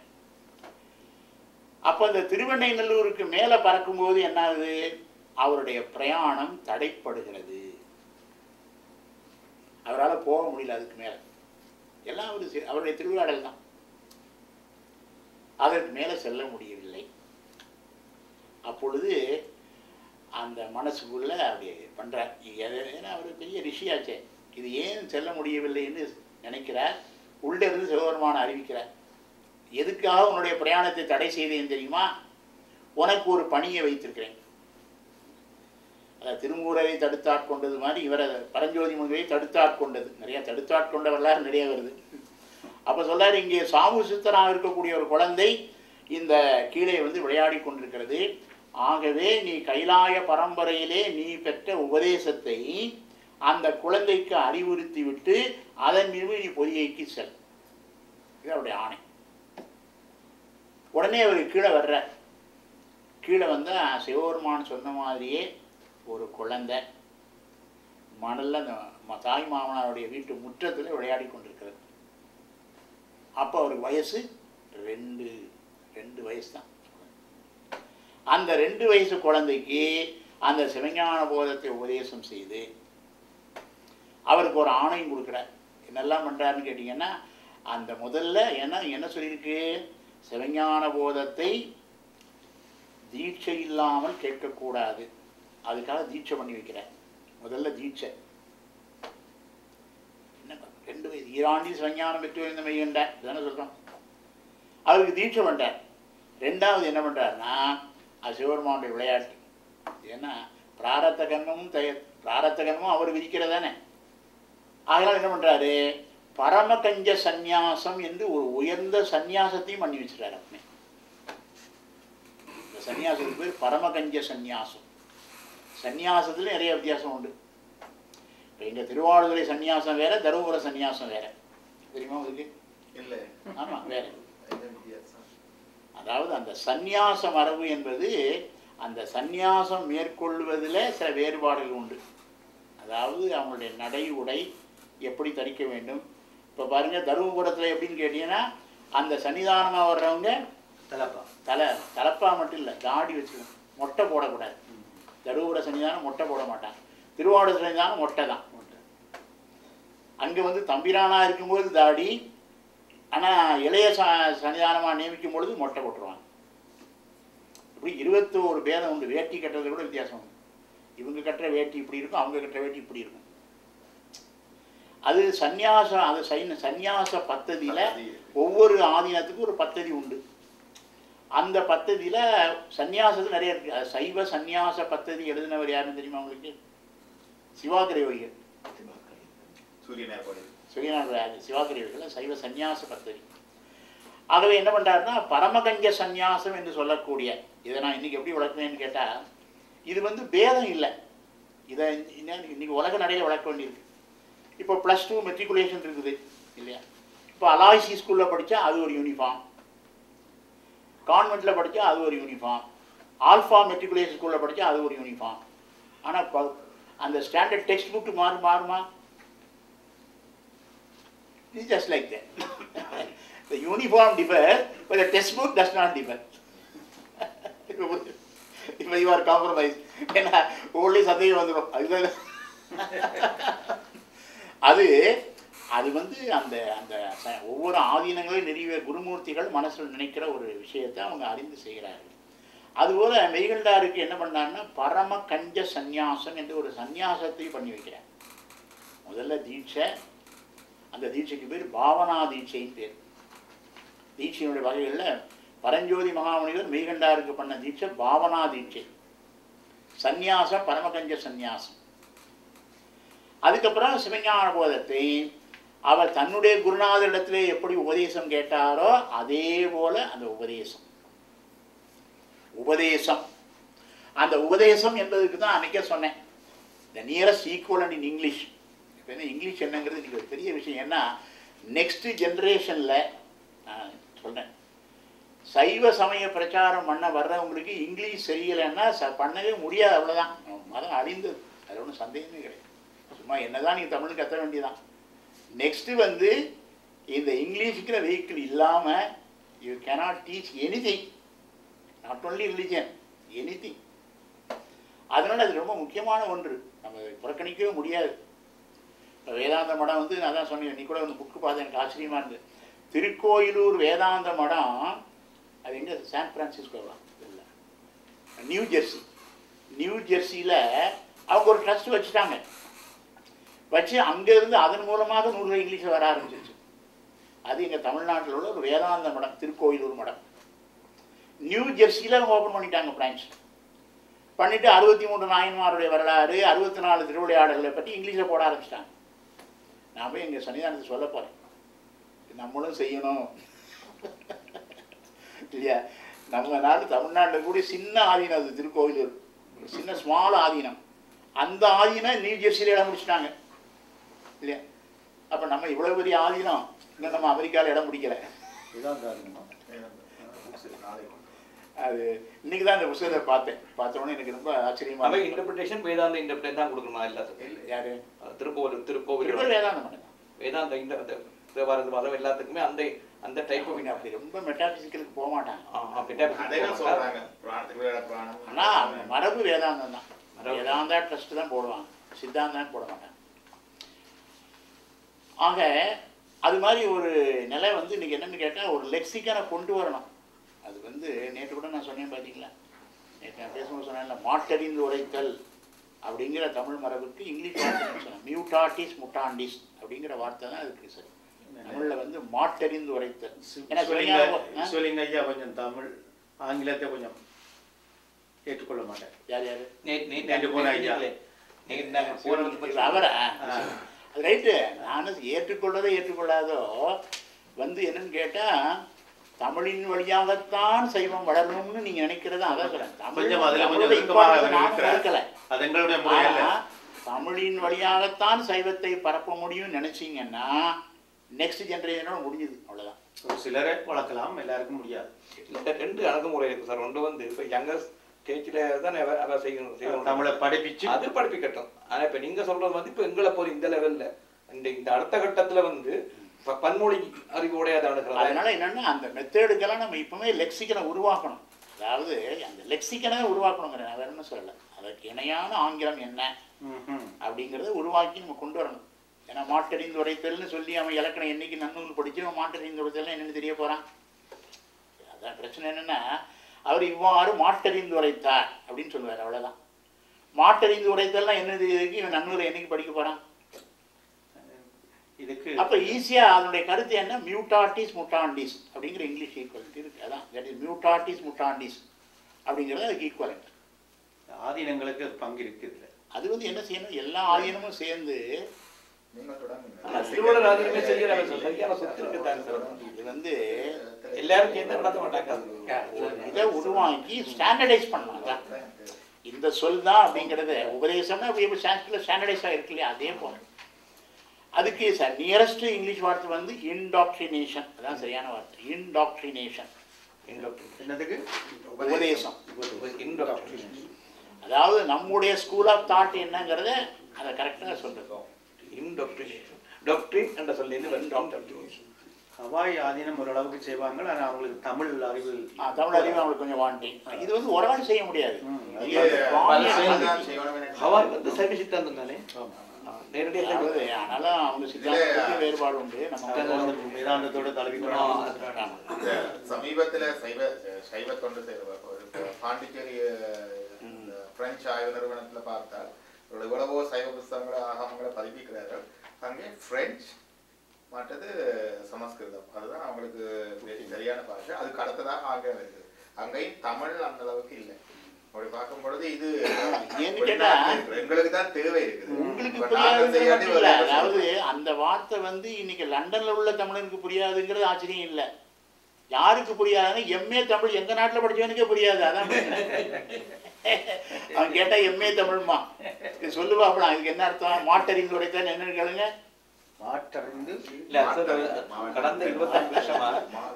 அப்போ அந்த திருவெண்ணைநல்லூருக்கு மேலே பறக்கும்போது என்ன ஆகுது, அவருடைய பிரயாணம் தடைப்படுகிறது. அவரால் போக முடியல அதுக்கு மேலே. எல்லாம் அவருடைய திருவிழாடல் தான், அதற்கு மேலே செல்ல முடியவில்லை. அப்பொழுது அந்த மனசுக்குள்ள அப்படி பண்றார். ஏன்னா அவர் பெரிய ரிஷியாச்சே, இது ஏன் செல்ல முடியவில்லை என்று நினைக்கிறார். உள்ளே இருந்து சிவபெருமான அறிவிக்கிறார். எதுக்காக உன்னுடைய பிரயாணத்தை தடை செய்தேன் தெரியுமா, உனக்கு ஒரு பணியை வைத்திருக்கிறேன். திருமூரரை தடுத்தாட்கொண்டது மாதிரி இவரை பரஞ்சோதி முனிவை தடுத்தாட்கொண்டது. நிறைய தடுத்தாட்கொண்ட வரலாறு நிறைய வருது. அப்போ சொல்றாரு, இங்கே சாமு சித்தனாக இருக்கக்கூடிய ஒரு குழந்தை இந்த கீழே வந்து விளையாடி கொண்டிருக்கிறது. ஆகவே நீ கைலாய பரம்பரையிலே நீ பெற்ற உபதேசத்தை அந்த குழந்தைக்கு அறிவுறுத்தி விட்டு அதன் மீது நீ பொதிகைக்கு செல். இது அவருடைய ஆணை. உடனே அவர் கீழே வர்ற. கீழே வந்தால் சிவபெருமான் சொன்ன மாதிரியே ஒரு குழந்தை மணலில் அந்த தாய் மாமனாருடைய வீட்டு முற்றத்தில் விளையாடி கொண்டிருக்கிறது. அப்போ அவருக்கு வயசு ரெண்டு வயசு தான். அந்த 2 வயசு குழந்தைக்கு அந்த சிவஞான போதத்தை உபதேசம் செய்து அவருக்கு ஒரு ஆணையும் கொடுக்குறார். என்னெல்லாம் பண்ணுறாருன்னு கேட்டிங்கன்னா, அந்த முதல்ல என்ன சொல்லியிருக்கு, சிவஞான போதத்தை தீட்சை இல்லாமல் கேட்கக்கூடாது, அதுக்காக தீட்சை பண்ணி வைக்கிறார். முதல்ல தீட்சை என்ன 2 வயசு ஈராண்டில் சிவஞானம் பெற்று இந்த மெய்கண்டார் தானே சொல்கிறோம். அவருக்கு தீட்சை பண்ணுறார். 2வது என்ன பண்ணுறாருன்னா, அது சிவபெருமானுடைய விளையாட்டு. ஏன்னா பிராரத்த கர்மமும் அவர் விதிக்கிறதானே. அதனால் என்ன பண்ணுறாரு, பரமகஞ்ச சந்நியாசம் என்று ஒரு உயர்ந்த சந்நியாசத்தையும் பண்ணி வச்சுட்டார். அப்படி இந்த சந்நியாசத்துக்கு பேர் பரமகஞ்ச சந்நியாசம். சந்நியாசத்துல நிறைய வித்தியாசம் உண்டு. இப்போ எங்கள் திருவாவடுதுறை சந்நியாசம் வேற, தருமபுர சந்நியாசம் வேற. தெரியுமா உங்களுக்கு? இல்லை. ஆமாம், வேற. அதாவது அந்த சந்நியாச மரபு என்பது அந்த சந்நியாசம் மேற்கொள்வதில் சில வேறுபாடுகள் உண்டு. அதாவது அவங்களுடைய நடை உடை எப்படி தரிக்க வேண்டும். இப்போ பாருங்கள், தருமபுரத்தில் எப்படின்னு கேட்டீங்கன்னா, அந்த சன்னிதானமாக வர்றவங்க தலப்பா மட்டும் இல்லை, தாடி வச்சுக்கணும், மொட்டை போடக்கூடாது. தருமபுர சன்னிதானம் மொட்டை போட மாட்டாங்க. திருவாவடுதுறை சன்னிதானம் மொட்டை தான். அங்கே வந்து தம்பிரானாக இருக்கும்போது தாடி, ஆனால் இளைய சன்னிதானமாக நியமிக்கும் பொழுது மொட்டை போட்டுருவாங்க. இப்படி 21 பேதம் உண்டு. வேட்டி கட்டுறது கூட வித்தியாசம் உண்டு. இவங்க கட்டுற வேட்டி இப்படி இருக்கும், அவங்க கட்டுற வேட்டி இப்படி இருக்கும். அது சந்நியாசம். அது சந்நியாச பத்ததியில் ஒவ்வொரு ஆதீனத்துக்கும் ஒரு பத்ததி உண்டு. அந்த பத்ததியில் சந்நியாசத்தில் நிறைய இருக்குது. அது சைவ சந்நியாச பத்ததி எழுதினவர் யாருன்னு தெரியுமா உங்களுக்கு? சிவாகிரயோகிகள். சூரியநாராயண சிவாகிரயோகிகள் சைவ சந்நியாச பத்ததி. ஆகவே என்ன பண்ணுறாருன்னா, பரமகஞ்ச சந்நியாசம் என்று சொல்லக்கூடிய இதை நான் இன்றைக்கி எப்படி வளர்க்குறேன்னு கேட்டால், இது வந்து பேதம் இல்லை. இதை இன்றைக்கி உலக நடையில் வளர்க்க வேண்டியிருக்கு. இப்போ +2 மெட்ரிகுலேஷன் இருக்குது இல்லையா? இப்போ அலாய்சி ஸ்கூலில் படித்தா அது ஒரு யூனிஃபார்ம், கான்வெண்ட்டில் படித்தா அது ஒரு யூனிஃபார்ம், ஆல்ஃபா மெட்ரிகுலேஷன் ஸ்கூலில் படித்தா அது ஒரு யூனிஃபார்ம். ஆனால் அந்த ஸ்டாண்டர்ட் டெக்ஸ்ட் புக்கு மாறுமா? It's just like that. The uniform differs, but the textbook does not differ. If you are compromised, ஏன்னா ஒவ்வொரு சந்தேகம் வந்துடும். அது வந்து அந்த அந்த ஒவ்வொரு ஆதீனங்களையும் நிறைய குருமூர்த்திகள் மனசில் நினைக்கிற ஒரு விஷயத்தை அவங்க அறிந்து செய்கிறார்கள். அதுபோல் மெய்கண்டாருக்கு என்ன பண்ணாருன்னா பரம கஞ்ச சந்நியாசம் என்று ஒரு சந்நியாசத்தையும் பண்ணி வைக்கிறார். முதல்ல தீட்சை, அந்த தீட்சைக்கு பேர் பாவனா தீட்சைன்னு பேர். தீட்சையினுடைய வகைகளில் பரஞ்சோதி மகாமுனிவர் மெய்கண்டாருக்கு பண்ண தீட்சை பாவனா தீட்சை, சந்நியாசம் பரமகஞ்ச சந்நியாசம். அதுக்கப்புறம் சிவஞான போதத்தை அவர் தன்னுடைய குருநாதரிடத்திலே எப்படி உபதேசம் கேட்டாரோ அதே போல அந்த உபதேசம் அந்த உபதேசம் என்பதுக்கு தான் அன்றைக்கே சொன்னேன், the nearest equivalent in English. இப்போ என்ன இங்கிலீஷ் என்னங்கிறது இன்றைக்கி ஒரு பெரிய விஷயம். ஏன்னா நெக்ஸ்ட் ஜென்ரேஷனில் நான் சொல்கிறேன், சைவ சமய பிரச்சாரம் பண்ண வர்றவங்களுக்கு இங்கிலீஷ் சரியில்லைன்னா பண்ணவே முடியாது, அவ்வளோதான். மதம் அழிந்தது, அது ஒன்றும் சந்தேகமே கிடையாது. சும்மா என்னதான் நீங்கள் தமிழ் கற்ற வேண்டியதான். நெக்ஸ்ட்டு வந்து இந்த இங்கிலீஷுக்கிற வெஹிக்கிள் இல்லாமல் you cannot teach anything, not only religion, anything. அதனால் அது ரொம்ப முக்கியமான ஒன்று, நம்ம புறக்கணிக்கவே முடியாது. இப்போ வேதாந்த மடம் வந்து நான் தான் சொன்னேன், நீ கூட ஒன்று புக்கு பார்த்து எனக்கு ஆச்சரியமாக இருந்தது. திருக்கோயிலூர் வேதாந்த மடம், அது எங்கே? சான் பிரான்சிஸ்கோவா இல்லை, நியூ ஜெர்சியில் அவங்க ஒரு ட்ரஸ்ட் வச்சுட்டாங்க. வச்சு அங்கேருந்து அதன் மூலமாக நூல்கள் இங்கிலீஷில் வர ஆரம்பிச்சிருச்சு. அது எங்கள் தமிழ்நாட்டில் உள்ள ஒரு வேதாந்த மடம், திருக்கோயிலூர் மடம். நியூ ஜெர்சியில் அவங்க ஓப்பன் பண்ணிட்டாங்க பிரான்ச். பண்ணிவிட்டு 63 நாயன்மாருடைய வரலாறு, 64 திருவிளையாடல்களை பற்றி இங்கிலீஷில் போட ஆரம்பிச்சிட்டாங்க. நான் போய் எங்கள் சன்னிதானத்தை சொல்ல போகிறேன், நம்மளும் செய்யணும் இல்லையா? நம்ம நாடு தமிழ்நாட்டில் கூட சின்ன ஆதீனம், அது திருக்கோயிலூர், சின்ன ஸ்மால் ஆதீனம். அந்த ஆதீனம் நியூ ஜெர்சியில் இடம் முடிச்சிட்டாங்க இல்லையா? அப்போ நம்ம இவ்வளோ பெரிய ஆதீனம் இன்னும் நம்ம அமெரிக்காவில் இடம் பிடிக்கல. அது இன்னைக்கு தான் இந்த புத்தகத்தை பார்த்தோன்னே எனக்கு ரொம்ப ஆச்சரியமா. இன்டர்பிரேஷன் வேதாந்த இன்டர்பிரேட் தான் கொடுக்கணுமா எல்லாத்துக்கும்? யாரு? திருக்கோவில் வேதாந்த மடம், வேதாந்த இந்த தேவாரத்து மதம் எல்லாத்துக்குமே அந்த அந்த டைப் ஆஃப். அப்படி ரொம்ப மெட்டாபிசிக்கலுக்கு போக மாட்டாங்க. ஆனால் மரபு வேதாந்தம் தான், வேதாந்தா ட்ரஸ்ட் தான் போடுவாங்க, சித்தாந்தான்னு போட மாட்டாங்க. ஆக அது மாதிரி ஒரு நிலை வந்து இன்றைக்கி என்னென்னு கேட்டால் ஒரு லெக்சிக்கனை கொண்டு வரணும். அது வந்து நேற்று கூட நான் சொன்னேன் பார்த்தீங்களா, நேற்று நான் பேசும்போது சொன்னேன்ல, மாட்டறிந்து உரைத்தல் அப்படிங்கிற தமிழ் மரபுக்கு இங்கிலீஷ் வார்த்தை சொன்னேன், மியூட்டாட்டிஸ் முட்டாண்டிஸ் அப்படிங்கிற வார்த்தை தான் அதுக்கு சரி. தமிழில் வந்து மாட்டறிந்து உரைத்தல். சொல்லிங்க ஐயா, கொஞ்சம் தமிழ் ஆங்கிலத்தை கொஞ்சம் ஏற்றுக்கொள்ள மாட்டேன். யார் யார்? அவரை அது ரைட்டு. நானும் ஏற்றுக்கொள்ளாதோ வந்து என்னன்னு கேட்டால், தமிழின் வழியாகத்தான் சைவம் வளரணும்னு நீங்க நினைக்கிறதா? அதான் தமிழின் வழியாகத்தான் சைவத்தை பரப்ப முடியும்னு நினைச்சீங்கன்னா நெக்ஸ்ட் ஜெனரேஷனோட முடிஞ்சது, அவ்வளவுதான். ஒரு சிலரை வளர்க்கலாம், எல்லாருக்கும் முடியாது. ரெண்டு அணுகுமுறை இருக்கு சார். ஒன்று வந்து இப்போ யங்கர் ஸ்டேஜில் தான் அதை செய்யணும், தமிழை படிப்பிச்சு அது படிப்பிக்கட்டும். ஆனால் இப்போ நீங்கள் சொல்கிறது வந்து இப்போ எங்களை போய் இந்த லெவலில் இந்த அடுத்த கட்டத்தில் வந்து பன்மொழி அறிவுடையதை அணுகிறது. அதனால என்னன்னா அந்த மெத்தேடுக்கெல்லாம் நம்ம இப்பவுமே லெக்சிக்கனை உருவாக்கணும். அதாவது அந்த லெக்சிக்கனை உருவாக்கணுங்கிற நான் வேற என்ன சொல்லலை, அதற்கு இணையான ஆங்கிலம் என்ன அப்படிங்கிறத உருவாக்கி நம்ம கொண்டு வரணும். ஏன்னா மாட்டறிந்து உரைத்தல்னு சொல்லி அவன் இலக்கணம் என்னைக்கு நன்னூல் படிச்சு அவன் மாட்டறிந்து உரைத்தல்னா என்னென்னு தெரிய போகிறான். அதான் பிரச்சனை. என்னென்னா அவர் இவ்வாறு மாட்டறிந்து உரைத்தார் அப்படின்னு சொல்லுவார், அவ்வளோதான். மாட்டறிந்து உரைத்தல்னா என்னது, இவன் நன்னூலை என்னைக்கு படிக்க போகிறான்? இதுக்கு அப்போ ஈஸியாக அதனுடைய கருத்து என்ன, மியூட்டாட்டிஸ் முட்டாண்டிஸ் அப்படிங்கிற இங்கிலீஷ் ஈக்குவலண்ட் இருக்குது. அதான் தட் இஸ் மியூட்டாட்டிஸ் முட்டாண்டிஸ் அப்படிங்கிறது அதுக்கு ஈக்குவலண்ட். ஆதீனங்களுக்கு பங்கு இருக்குது. அது வந்து என்ன செய்யணும், எல்லா ஆதீனமும் சேர்ந்து இது வந்து எல்லாரும் சேர்ந்து நடத்த மாட்டாங்க. இதை உருவாக்கி ஸ்டாண்டர்டைஸ் பண்ணலாம். இந்த சொல் தான் அப்படிங்கிறது உபதேசம்னா ஸ்டாண்டர்டைஸ் ஆகிருக்கு இல்லையா, அதே போல அதுக்கு நியரஸ்ட் இங்கிலீஷ் வார்த்தை வந்து இன்டாக்ட்ரினேஷன். அதான் சரியான வார்த்தை, இன்டாக்ட்ரினேஷன். என்னதுக்கு? உபதேசம். அதாவது நம்முடைய ஸ்கூல் ஆஃப் தாட் என்னங்கிறத அதை கரெக்டாக சொல்லிருக்கோம். டாக்டரின் என்ற சொல்லி ஹவாய் ஆதீனம் ஓரளவுக்கு செய்வாங்க. ஆனால் அவங்களுக்கு தமிழ் அறிவு அவங்களுக்கு கொஞ்சம் வாண்டி. இது வந்து ஒரு ஆள் செய்ய முடியாது. ஹவாய் வந்து சைவ சித்தாந்தம் தானே, நேரடியாக. ஆனாலும் அவங்க சித்தாந்தத்துக்கு வேறுபாடு உண்டு. நம்ம வேதாந்தத்தோட தழுவி சமீபத்தில் சைவ தொண்டு பாண்டிச்சேரி பிரெஞ்சு ஆய்வு நிறுவனத்தில் பார்த்தால் எவ்வளவோ சைவ புஸ்தகங்களை ஆகமங்களை பதிப்பிக்கிறார்கள். அங்கே பிரெஞ்சு மற்றது சமஸ்கிருதம், அதுதான் அவங்களுக்கு சரியான பாஷை. அதுக்கு அடுத்ததாக ஆங்கிலம் இருக்குது. அங்கேயும் தமிழ் அந்த அளவுக்கு இல்லை. அப்படி பார்க்கும் பொழுது இது எங்களுக்கு தான் தேவை இருக்குது. உங்களுக்கு புரியாது. அதாவது அந்த வார்த்தை வந்து இன்னைக்கு லண்டன்ல உள்ள தமிழனுக்கு புரியாதுங்கிறது ஆச்சரியம் இல்லை. யாருக்கு புரியாதுன்னா எம்ஏ தமிழ் எங்க நாட்டில் படிச்சவனுக்கே புரியாது. அதான் அவன் கேட்டா எம்ஏ தமிழ்மா சொல்லுவாப்பா, அதுக்கு என்ன அர்த்தம்? மாட்டறிந்து உடைத்தான் என்னன்னு கேளுங்க. கடந்த 25 வருஷமா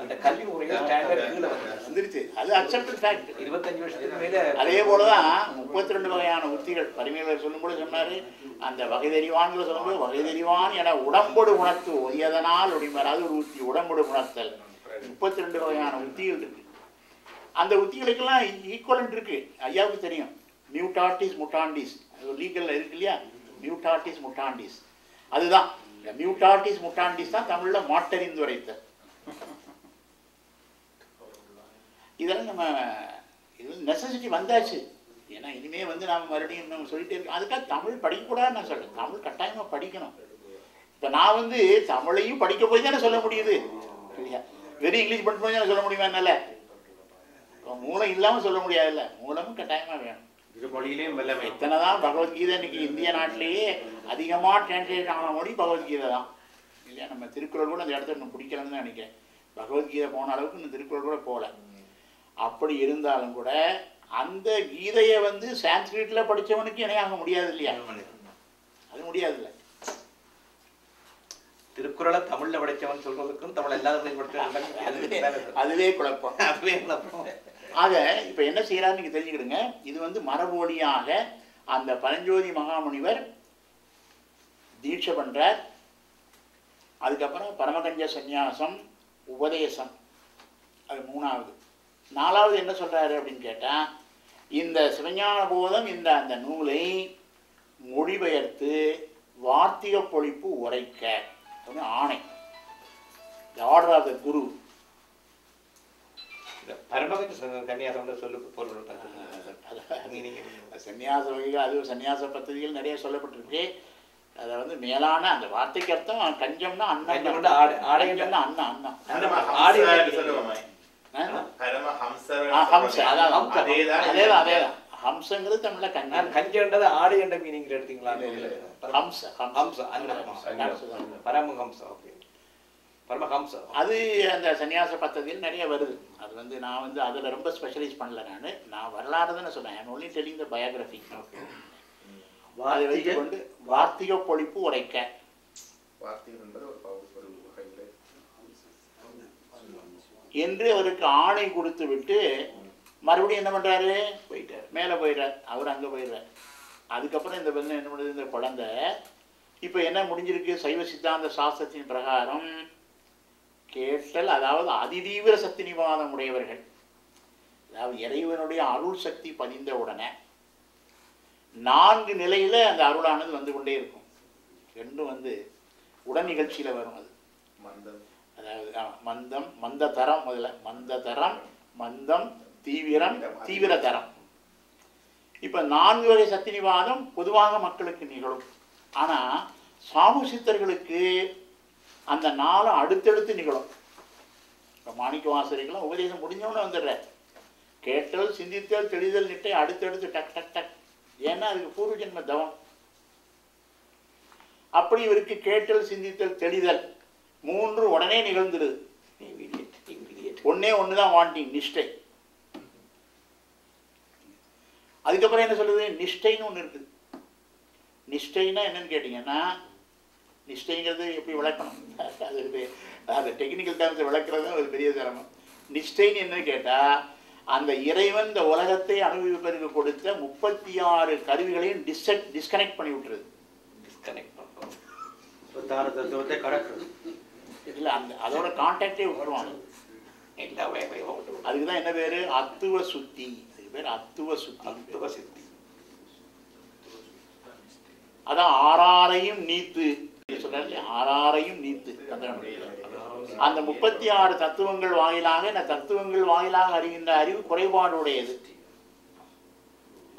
அந்த கல்வி முறையில் ஸ்டாண்டர்ட் கீழே வந்துருச்சு. அது அக்செப்டட் ஃபேக்ட். 25 வருஷத்துக்கு மேல அதே போலதான் 32 வகையான உத்திகள் பரிமையாளர் சொல்லும்போது சொன்னாரு. அந்த வகை தெரிவான்கள் சொல்லும்போது வகை தெரிவான் என உடம்போடு உணர்த்து ஒதியதனால் அப்படிமார். அது ஒரு உத்தி, உடம்போடு உணர்த்தல். 32 வகையான உத்திகள் இருக்கு. அந்த உத்திகளுக்கெல்லாம் ஈக்குவலண்ட் இருக்கு. ஐயாவுக்கு தெரியும். மியூட்டாட்டிஸ் முட்டாண்டிஸ் லீகல்ல இருக்கு இல்லையா? மியூட்டாட்டிஸ் முட்டாண்டிஸ் அதுதான். மியூட்டாட்டிஸ் முட்டாண்டிஸ் தான் தமிழ்ல மாட்டறிந்து உரைத்தல். இதெல்லாம் நம்ம இது நெசசிட்டி வந்தாச்சு. ஏன்னா இனிமே வந்து நாம மறுபடியும் நம்ம சொல்லிட்டே இருக்கோம். அதுக்காக தமிழ் படிக்கக்கூடாதுன்னு நான் சொல்றேன். தமிழ் கட்டாயமா படிக்கணும். இப்போ நான் வந்து தமிழையும் படிக்க போய் தானே சொல்ல முடியுது இல்லையா? வெறும் இங்கிலீஷ் படிக்க போய் தானே சொல்ல முடியுமா? என்னால மூலம் இல்லாமல் சொல்ல முடியாதுல்ல. மூலமும் கட்டாயமாக வேணும். எத்தனைதான் பகவத்கீதை இன்னைக்கு இந்திய நாட்டிலேயே அதிகமாக டிரான்ஸ்லேட் ஆன மொழி பகவத்கீதை தான் இல்லையா? நம்ம திருக்குறள் கூட அந்த இடத்துல இன்னும் பிடிக்கலன்னு தான் நினைக்கிறேன். பகவத்கீதை போன அளவுக்கு இன்னும் திருக்குறள் கூட போகல. அப்படி இருந்தாலும் கூட அந்த கீதையை வந்து சான்ஸ்கிரிட்ல படித்தவனுக்கு இணையாக முடியாது இல்லையா? அது முடியாதுல்ல. திருக்குறளை தமிழ்ல படித்தவன் சொல்றதுக்கும் தமிழ் எல்லாத்தையும் அதுவே குழப்பம். ஆக இப்போ என்ன செய்யறாருன்னு நீங்க தெரிஞ்சுக்கிடுங்க. இது வந்து மரபொழியாக அந்த பரஞ்சோதி மகாமுனிவர் தீட்சை பண்றார். அதுக்கப்புறம் பரமகஞ்ச சந்நியாசம், உபதேசம், அது 3வது. 4வது என்ன சொல்றாரு அப்படின்னு கேட்டா, இந்த சிவஞான போதம் இந்த அந்த நூலை மொழிபெயர்த்து வார்த்திக பொழிப்பு உரைக்க ஆணை. தி ஆர்டர் ஆஃப் த குரு. பரமகஞ்ச சந்நியாசம் சொல்லு பொருள் சன்னியாச வகைகள், அது சன்னியாச பദ്ധதிகள் நிறைய சொல்லப்பட்டிருக்கு. அதை வந்து மேலான அந்த வார்த்தைக்கு அர்த்தம் கஞ்சம்னா அண்ணன், ஆடைன்னா அண்ணா அதேதான். ஹம்சங்கிறது தமிழ்ல கஞ்சம். கஞ்சன்றது ஆடை என்ற மீனிங் எடுத்தீங்களா? பரமஹம்சம் அது அந்த சன்னியாச பദ്ധதியில் நிறைய வருது. அது வந்து நான் வந்து அதில் ரொம்ப ஸ்பெஷலைஸ் பண்ணல. நான் வரலாறு தானே சொன்னேன். I'm only telling the biography. அதை வைத்துக்கொண்டு வார்த்திக பொழிப்பு உரைக்க. என்று அவருக்கு ஆணை கொடுத்து விட்டு மறுபடியும் என்ன பண்றாரு? போயிட்டார், மேலே போயிடுறார். அவர் அங்கே போயிடுறார். அதுக்கப்புறம் இந்த பெண்ணு என்ன பண்ணுது? இந்த குழந்தை இப்போ என்ன முடிஞ்சிருக்கு? சைவ சித்தாந்த சாஸ்திரத்தின் பிரகாரம் கேட்டல், அதாவது அதிதீவிர சக்தி நிவாதம் உடையவர்கள், அதாவது இறைவனுடைய அருள் சக்தி பதிந்த உடனே 4 நிலையில அந்த அருளானது வந்து கொண்டே இருக்கும். ரெண்டும் வந்து உடன் நிகழ்ச்சியில வரும். அது அதாவது மந்தம், மந்த தரம், முதல்ல மந்த தரம், மந்தம், தீவிரம், தீவிர தரம். இப்ப 4 வகை சக்தி நிவாதம் பொதுவாக மக்களுக்கு நிகழும். ஆனா சாமுசித்தர்களுக்கு அந்த 4 அடுத்தடுத்து நிகழும். இப்போ மாணிக்க வாசகர்கள்லாம் உபதேசம் முடிஞ்சவொன்னே வந்துடுற கேட்டல், சிந்தித்தல், தெளிதல், நிட்டை அடுத்தடுத்து டக் டக் டக். ஏன்னா அதுக்கு பூர்வ ஜென்ம தவம். அப்படி இவருக்கு கேட்டல், சிந்தித்தல், தெளிதல் 3 உடனே நிகழ்ந்துடுது. ஒண்ணுதான் வாண்டிங், நிஷ்டை. அதுக்கப்புறம் என்ன சொல்லுது? நிஷ்டைன்னு ஒன்று இருக்குது. நிஷ்டைன்னா என்னன்னு கேட்டீங்கன்னா, நிஷ்டைங்கிறது எப்படி விளக்கணும்? அது டெக்னிக்கல் டேர்ம்ஸை விளக்குறது ஒரு பெரிய சிரமம். நிஷ்டைன்னு என்னன்னு கேட்டால், அந்த இறைவன் இந்த உலகத்தை அனுபவிப்பதற்கு கொடுத்த 36 கருவிகளையும் டிஸ்கனெக்ட் பண்ணி விட்டுருது. டிஸ்கனெக்ட் பண்றோம். தார தத்துவத்தை கடக்கிறது. இதில் அதோட கான்டாக்டே விட்டுருவாங்க. அதுக்கு தான் என்ன பேரு? அத்துவ சுத்தி. அதுக்கு பேர் அத்துவ சுத்தி. அத்துவ சித்தி. அதான் ஆறாரையும் நீத்து சொல்றாரு. ஆறாரையும் நீத்து அந்த 36 தத்துவங்கள் வாயிலாக இந்த தத்துவங்கள் வாயிலாக அறிகின்ற அறிவு குறைபாடுடையது.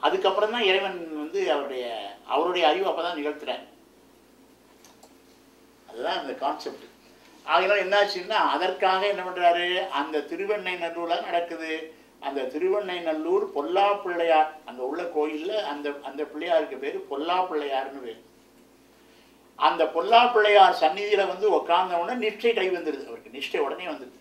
அதுக்கப்புறம் தான் இறைவன் வந்து அவருடைய அறிவு அப்பதான் நிகழ்த்துறார். அதுதான் அந்த கான்செப்ட். ஆகையினால என்னாச்சுன்னா அதற்காக என்ன பண்றாரு? அந்த திருவெண்ணைநல்லூர்ல நடக்குது. அந்த திருவெண்ணைநல்லூர் பொல்லா பிள்ளையார் அங்க உள்ள கோயில்ல அந்த பிள்ளையாருக்கு பேரு பொல்லா பிள்ளையார்னு பேரு. அந்த பொல்லா பிள்ளையார் சந்நிதியில வந்து உட்கார்ந்த உடனே நிஷ்டை கை வந்துடுது. அவருக்கு நிஷ்டை உடனே வந்துடுது.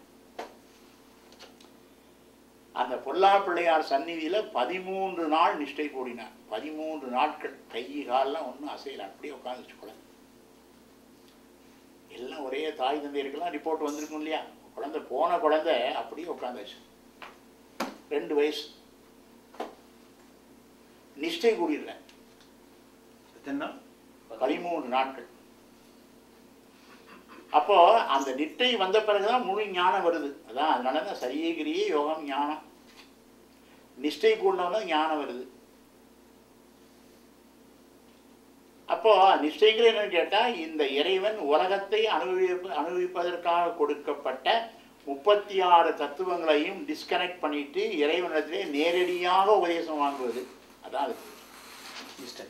அந்த பொல்லா பிள்ளையார் சந்நிதியில 13 நாள் நிஷ்டை கூடினார். 13 நாட்கள் கை காலெல்லாம் ஒன்றும் அசையல, அப்படியே உட்காந்துச்சு குழந்தை. எல்லாம் ஒரே தாய் தந்தையருக்கெல்லாம் ரிப்போர்ட் வந்திருக்கும் இல்லையா? குழந்தை போன குழந்தை அப்படியே உட்காந்துச்சு. 2 வயசு நிஷ்டை கூடிடுற 13 நாட்கள். அப்போ அந்த நிட்டை வந்த பிறகுதான் முழு ஞானம் வருது. அதான் அதனால தான் சரியகிரியே யோகம் ஞானம். நிஷ்டை கூடவங்க ஞானம் வருது. அப்போ நிஷ்டைங்கிற என்னன்னு கேட்டா இந்த இறைவன் உலகத்தை அனுபவிப்பதற்காக கொடுக்கப்பட்ட 36 தத்துவங்களையும் டிஸ்கனெக்ட் பண்ணிட்டு இறைவனிடத்திலே நேரடியாக உபதேசம் வாங்குவது. அதான் நிஷ்டை.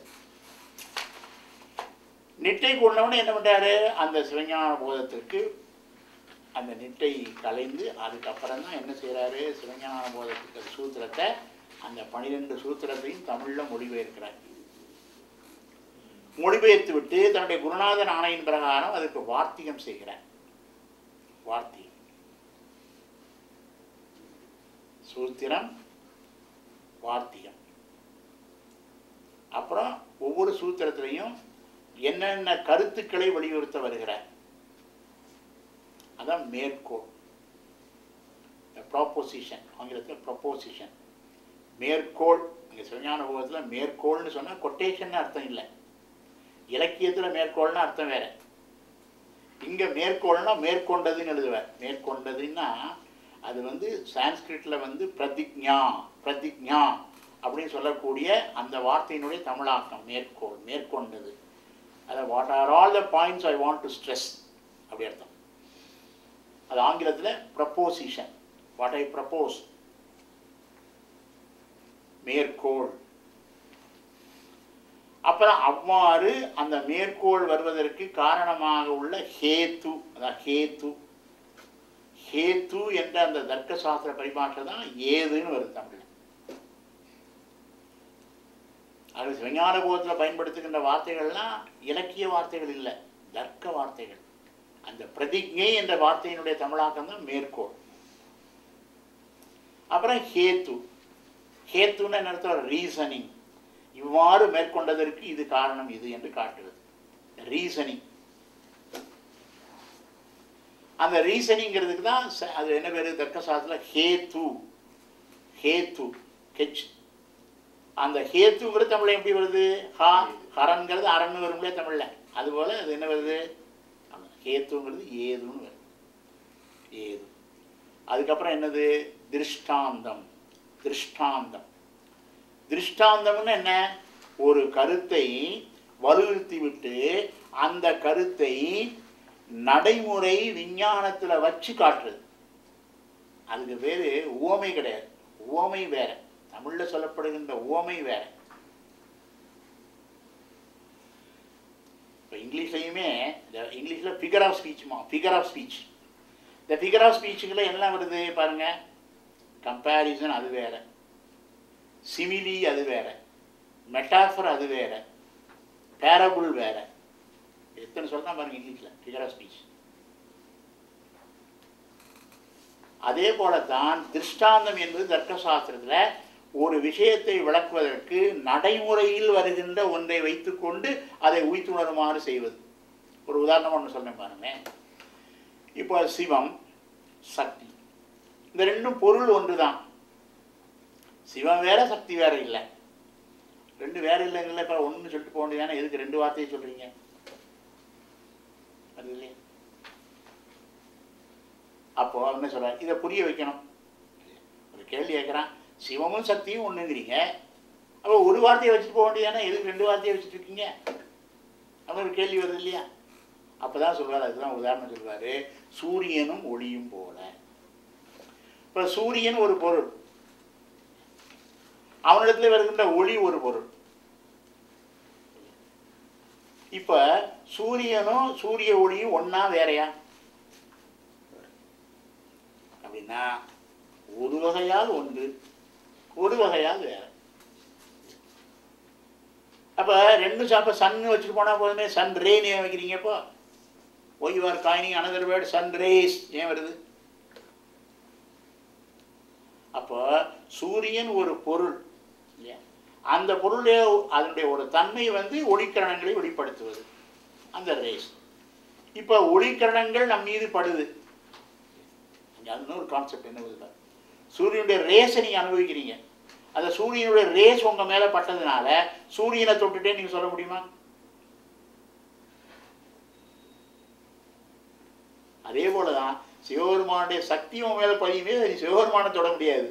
நிட்டை கொண்டவனே என்ன பண்றாரு? அந்த சிவஞான போதத்திற்கு அந்த நிட்டை கலைந்து அதுக்கப்புறம் தான் என்ன செய்யறாரு? சிவஞான போதத்துக்கு சூத்திரத்தை அந்த 12 சூத்திரத்தையும் தமிழ்ல மொழிபெயர்க்கிறார். மொழிபெயர்த்து விட்டு தன்னுடைய குருநாதன் ஆணையின் பிரகாரம் அதுக்கு வார்த்திகம் செய்கிறார். வார்த்திகம் சூத்திரம் வார்த்திகம். அப்புறம் ஒவ்வொரு சூத்திரத்திலையும் என்னென்ன கருத்துக்களை வலியுறுத்த வருகிறார். அதான் மேற்கோள். ப்ராப்போசிஷன், ஆங்கிலத்தில் ப்ரொப்போசிஷன். மேற்கோள். இங்கே சிவஞான போதத்தில் மேற்கோள்னு சொன்னால் கொட்டேஷன் அர்த்தம் இல்லை. இலக்கியத்தில் மேற்கோள்னா அர்த்தம் வேற. இங்கே மேற்கோள்னா மேற்கொண்டதுன்னு எழுதுவார். மேற்கொண்டதுன்னா அது வந்து சான்ஸ்கிரிட்டில் வந்து பிரதிஜ்ஞா பிரதிஜ்ஞா அப்படின்னு சொல்லக்கூடிய அந்த வார்த்தையினுடைய தமிழாக்கம் மேற்கோள், மேற்கொண்டது. அதை what are all the points I want to stress அப்படி அர்த்தம். அது ஆங்கிலத்தில் ப்ரப்போசிஷன். வாட் ஐ ப்ரப்போஸ், மேற்கோள். அப்புறம் அவ்வாறு அந்த மேற்கோள் வருவதற்கு காரணமாக உள்ள ஹேத்து, அதான் ஹேத்து. ஹேத்து என்ற அந்த தர்க்க சாஸ்திர பரிபாஷை தான் ஏதுன்னு வருது தமிழ். அது சிவஞான போதத்தில் பயன்படுத்துகின்ற வார்த்தைகள்லாம் இலக்கிய வார்த்தைகள் இல்லை, தர்க்க வார்த்தைகள். அந்த பிரதிஜை என்ற வார்த்தையினுடைய தமிழாக்கம் தான் மேற்கோள். அப்புறம் ஹேத்து. ஹேத்துன்னு என்ன அர்த்தம்? ரீசனிங். இவ்வாறு மேற்கொண்டதற்கு இது காரணம் இது என்று காட்டுவது ரீசனிங். அந்த ரீசனிங்கிறதுக்கு தான் அது என்ன பேரு தர்க்க சாஸ்திரத்தில் ஹேத்து. ஹேத்து ஹெச். அந்த ஹேத்துங்கிறது தமிழ்ல எப்படி வருது? ஹா ஹரன்கிறது அரண்னு வரும்ல தமிழ்ல. அதுபோல அது என்ன வருது? ஹேத்துங்கிறது ஏதுன்னு வருது. ஏது. அதுக்கப்புறம் என்னது? திருஷ்டாந்தம். திருஷ்டாந்தம். திருஷ்டாந்தம்னு என்ன? ஒரு கருத்தை வலியுறுத்தி விட்டு அந்த கருத்தை நடைமுறை விஞ்ஞானத்தில் வச்சு காட்டுறது. அதுக்கு பேரு உவமை கிடையாது. உவமை வேற. தமிழ்ல சொல்லப்படுகின்ற உவமை வேற. இப்போ இங்கிலீஷ்லையுமே இங்கிலீஷ்ல ஃபிகர் ஆஃப் ஸ்பீச்மா, ஃபிகர் ஆஃப் ஸ்பீச். இந்த ஃபிகர் ஆஃப் ஸ்பீச்சுக்குள்ள என்ன வருது பாருங்க? கம்பேரிசன் அது வேற, சிமிலி அது வேற, மெட்டாஃபர் அது வேற, பேரபுள் வேற. எத்தனை சொல்லலாம் பாருங்க இங்கிலீஷ்ல ஃபிகர் ஆஃப் ஸ்பீச். அதே போலத்தான் திருஷ்டாந்தம் என்பது தர்க்க சாஸ்திரத்தில் ஒரு விஷயத்தை விளக்குவதற்கு நடைமுறையில் வருகின்ற ஒன்றை வைத்துக்கொண்டு அதை உய்த்துணருமாறு செய்வது. ஒரு உதாரணம் ஒன்று சொல்றேன் பாருங்க. இப்போ சிவம், சக்தி, இந்த ரெண்டும் பொருள் ஒன்று தான். சிவம் வேற சக்தி வேற இல்லை, ரெண்டு வேற இல்லைங்கள. இப்போ ஒன்று சொல்லிட்டு போக வேண்டியதானே, எதுக்கு ரெண்டு வார்த்தையை சொல்றீங்க? அது இல்லையா? அப்போ என்ன சொல்ற, இதை புரிய வைக்கணும். ஒரு கேள்வி கேட்குறான், சிவமும் சக்தியும் ஒன்றுங்கிறீங்க, அப்போ ஒரு வார்த்தையை வச்சுட்டு போக வேண்டியதானே, எதுக்கு ரெண்டு வார்த்தையை வச்சுட்டு இருக்கீங்க? அப்போ ஒரு கேள்வி வருது இல்லையா? அப்போதான் சொல்வார், அதுதான் உதாரணம் சொல்வார், சூரியனும் ஒளியும் போல. இப்போ சூரியன் ஒரு பொருள், அவனிடத்துல வருகின்ற ஒளி ஒரு பொருள். இப்ப சூரியனும் சூரிய ஒளியும் ஒன்னா வேறையா அப்படின்னா, ஒரு வகையால் ஒன்று, ஒரு வகையால் வேற. அப்ப ரெண்டு சாப்ப சன்னு வச்சுட்டு போனா போதுமே, சன் ரேன்னு ஏன் வைக்கிறீங்க? இப்போ why are coining another word sun rays ஏன் வருது? அப்போ சூரியன் ஒரு பொருள், அந்த பொருளே அதனுடைய ஒரு தன்மை வந்து ஒளிக்கிரணங்களை வெளிப்படுத்துவது, அந்த ரேஸ். இப்போ ஒளிக்கிரணங்கள் நம் மீது படுது, அது ஒரு கான்செப்ட் என்ன, சூரியனுடைய ரேஸை நீங்க அனுபவிக்கிறீங்க, அந்த சூரியனுடைய ரேஸ் உங்க மேல பட்டதுனால சூரியனை தொட்டுட்டே நீங்க சொல்ல முடியுமா? அதே போலதான் சிவபெருமானுடைய சக்தி உன் மேல பதியுமே, சிவபெருமானை தொட முடியாது.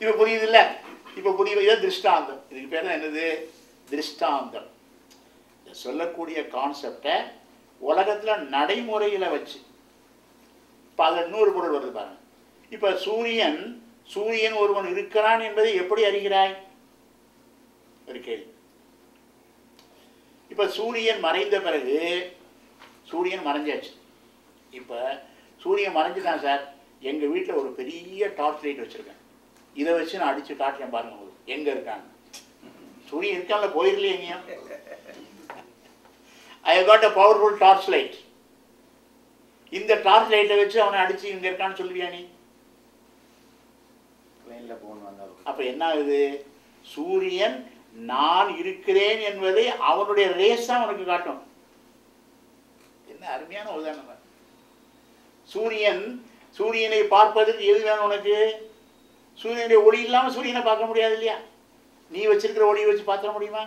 இப்ப புரியுது இல்ல? இப்ப புரியுது, திருஷ்டாந்தம். இதுக்கு பேர் தான் என்னது? திருஷ்டாந்தம். சொல்லக்கூடிய கான்செப்டை உலகத்துல நடைமுறையில வச்சு, இப்ப அதுல இன்னொரு பொருள் வருது பாருங்க. இப்ப சூரியன் சூரியன் ஒருவன் இருக்கிறான் என்பதை எப்படி அறிகிறாய்? ஒரு கேள்வி. இப்ப சூரியன் மறைந்த பிறகு, சூரியன் மறைஞ்சாச்சு, இப்ப சூரியன் மறைஞ்சுட்டான் சார், எங்க வீட்டுல ஒரு பெரிய டார்ச் லைட் வச்சிருக்கேன், இதை வச்சு நான் அடிச்சு காட்டுறேன் பாருங்க எங்க இருக்காங்க. சூரியன் இருக்கான்ல, போயிடலையே எங்கேயும். I have got a powerful torch light. இந்த டார்ச் லைட்டை வச்சு அவனை அடிச்சு இங்க இருக்கான்னு சொல்லுவியா நீ? அப்ப என்ன ஆகுது? சூரியன் நான் இருக்கிறேன் என்பதை அவனுடைய ரேஸ் தான் உனக்கு காட்டும். என்ன அருமையான உதாரணம். சூரியனை பார்ப்பதற்கு எது வேணும் உனக்கு? சூரியனுடைய ஒளி இல்லாம சூரியனை பார்க்க முடியாது இல்லையா? நீ வச்சிருக்கிற ஒளியை வச்சு பார்த்துட முடியுமா?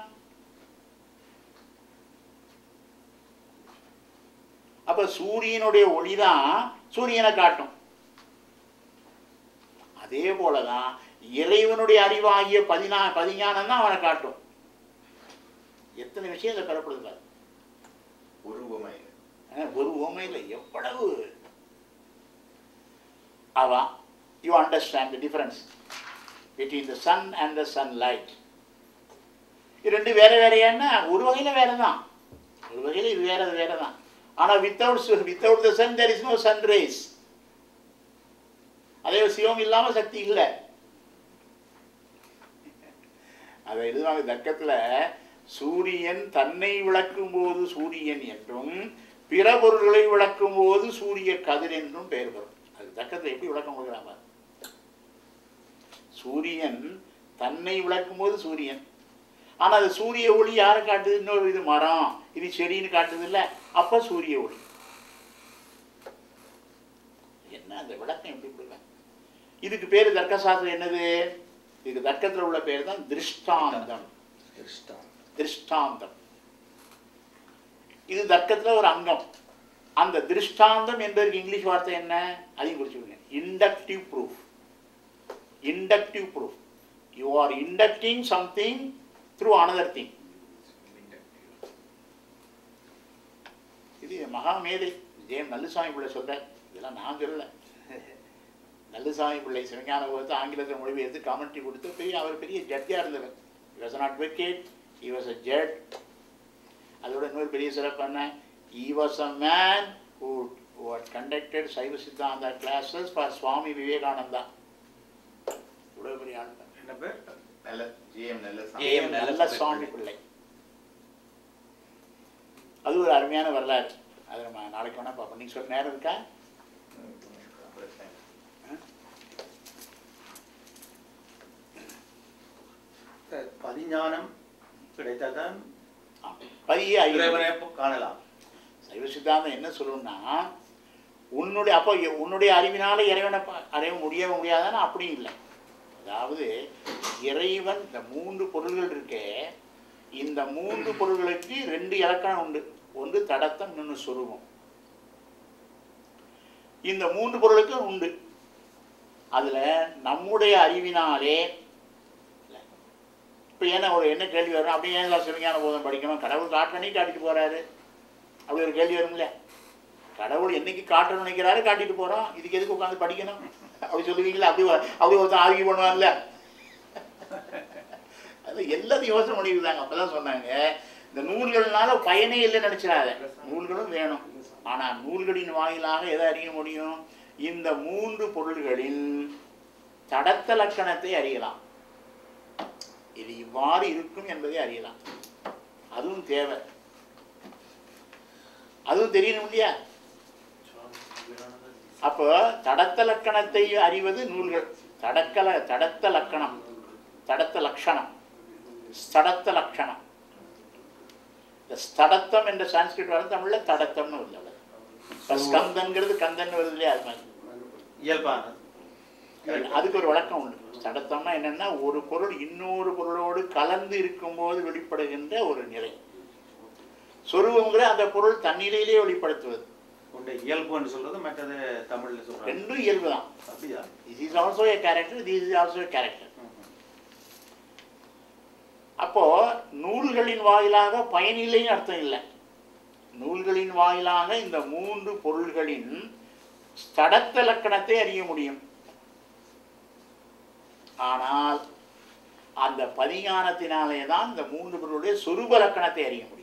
அப்ப சூரியனுடைய ஒளிதான் சூரியனை காட்டும். அதே போலதான் இறைவனுடைய அறிவாகிய பதிஞானம் தான் அவனை காட்டும். எத்தனை விஷயம் பெறப்படுது ஒரு உவமையில எவ்வளவு அவா. You understand the difference between the sun and the sunlight. இது ரெண்டு வேற வேறையான்னா, ஒரு வகையில வேறதான், ஒரு வகையில இது வேற வேறதான். ஆனா without the sun there is no sun rays. அதே சிவம் இல்லாம சக்தி இல்லை. அதை எழுதுவாங்க தர்க்கத்துல, சூரியன் தன்னை விளக்கும் போது சூரியன் என்றும் பிற பொருள்களை விளக்கும் போது சூரிய கதிர் என்றும் பெயர் பெறும். அது தர்க்கத்தை எப்படி விளக்கம் கொடுக்குறாங்க? சூரியன் தன்னை விளக்கும் போது சூரியன், ஆனா அது சூரிய ஒளி யாரை காட்டுது? இன்னொரு இது மரம், இது செடின்னு காட்டுது இல்ல, அப்ப சூரிய ஒளி. என்ன அந்த விளக்கம் எப்படி கொடுக்க? இதுக்கு பேரு தர்க்க சாஸ்திரம் என்னது? இதுக்கு தர்க்கத்தில் உள்ள பேர் தான் திருஷ்டாந்தம். திருஷ்டாந்தம் இது தர்க்கத்துல ஒரு அங்கம். அந்த திருஷ்டாந்தம் என்பதற்கு இங்கிலீஷ் வார்த்தை என்ன? அதையும் குறிச்சுக்கோங்க. Inductive proof. Inductive proof. You are inducting something through another thing. இது மகாமேதை ஜெயம் நல்லுசாமி பிள்ளை சொல்ற, இதெல்லாம் நான் சொல்லல. நல்லுசாமி பிள்ளை சிவஞான போகத்தை ஆங்கிலத்தில் மொழிபெயர்த்து காமெண்ட்ரி கொடுத்து பெரிய அவர் பெரிய ஜட்ஜா இருந்தவர். He was an advocate, he was a judge. அதோட இன்னொரு பெரிய சிறப்பு என்ன? He was a man who had conducted Saiva Siddhanta classes for Swami Vivekananda. என்ன பேர்? நல்லசாமி பிள்ளை. அது ஒரு அருமையான வரலாறு. அது நம்ம நாளைக்கு வேணா பார்ப்போம். நீங்க சொல்ற நேரம் இருக்கா? பதிஞானம் கிடைத்தால்தான் பதியை காணலாம். சைவ சித்தாந்தம் என்ன சொல்லணும்னா, அப்போ உன்னுடைய அறிவினால இறைவனை அறிய முடியாதான்னு அப்படியும் இல்லை. அதாவது இறைவன் இந்த 3 பொருள்கள் இருக்கே, இந்த 3 பொருள்களுக்கு 2 இலக்கணம் உண்டு. ஒன்று தடத்தம், இன்னொன்று சொரூபம். இந்த 3 பொருளுக்கும் உண்டு. அதில் நம்முடைய அறிவினாலே இப்போ என்ன கேள்வி வரும், அப்படி ஏன் சிவஞான போதம் படிக்கணும், கடவுள் காட்டணி காட்டிட்டு போகிறாரு, அப்படி ஒரு கேள்வி வரும் இல்லையா? கடவுள் என்னைக்கு காட்டணும்னு நினைக்கிறாரு காட்டிட்டு போகிறோம், இதுக்கு எதுக்கு உட்காந்து படிக்கணும் அப்படி சொல்லுவீங்களா? அப்படி ஒருத்தன் ஆர்கியூ பண்ணுவான்ல. அது எல்லாத்தையும் யோசனை பண்ணியிருந்தாங்க. அப்போ தான் சொன்னாங்க, இந்த நூல்கள்னால பயனே இல்லைன்னு நினச்சிடாத, நூல்களும் வேணும். ஆனால் நூல்களின் வாயிலாக எதை அறிய முடியும்? இந்த 3 பொருள்களின் தடத்த லக்கணத்தை அறியலாம். இது இவ்வாறு இருக்கும் என்பதை அறியலாம். அதுவும் தேவை, அதுவும் தெரியணும் இல்லையா? அப்போ தடத்த லக்கணத்தை அறிவது நூல்கள். தடத்த லக்கணம், தடத்த லட்சணம், ஸ்தடத்த லட்சணம். இந்த ஸ்தடத்தம் என்ற சான்ஸ்கிரிட் வர தமிழில் தடத்தம்னு வருது. ஸ்கந்தன்கிறது கந்தன் வருது இல்லையா? அது மாதிரி இயல்பான அதுக்கு ஒரு வழக்கம் உண்டு. தடத்தம்னா என்னன்னா, ஒரு பொருள் இன்னொரு பொருளோடு கலந்து இருக்கும்போது வெளிப்படுகின்ற ஒரு நிலை. சொருவங்கிற அந்த பொருள் தன்னிலையிலே வெளிப்படுத்துவது. இயல்புன்னு சொல்றது, மற்றது தமிழ்ல சொல்றது ரெண்டும் இயல்பு தான். அப்படியா? This is also a character, this is also a character. அப்போ நூல்களின் வாயிலாக பயனில்லைன்னு அர்த்தம் இல்லை. நூல்களின் வாயிலாக இந்த 3 பொருள்களின் ஸ்தடத்த லக்கணத்தை அறிய முடியும். ஆனால் அந்த பதிஞானத்தினாலே தான் இந்த 3 பொருளுடைய சொரூப லக்கணத்தை அறிய முடியும்.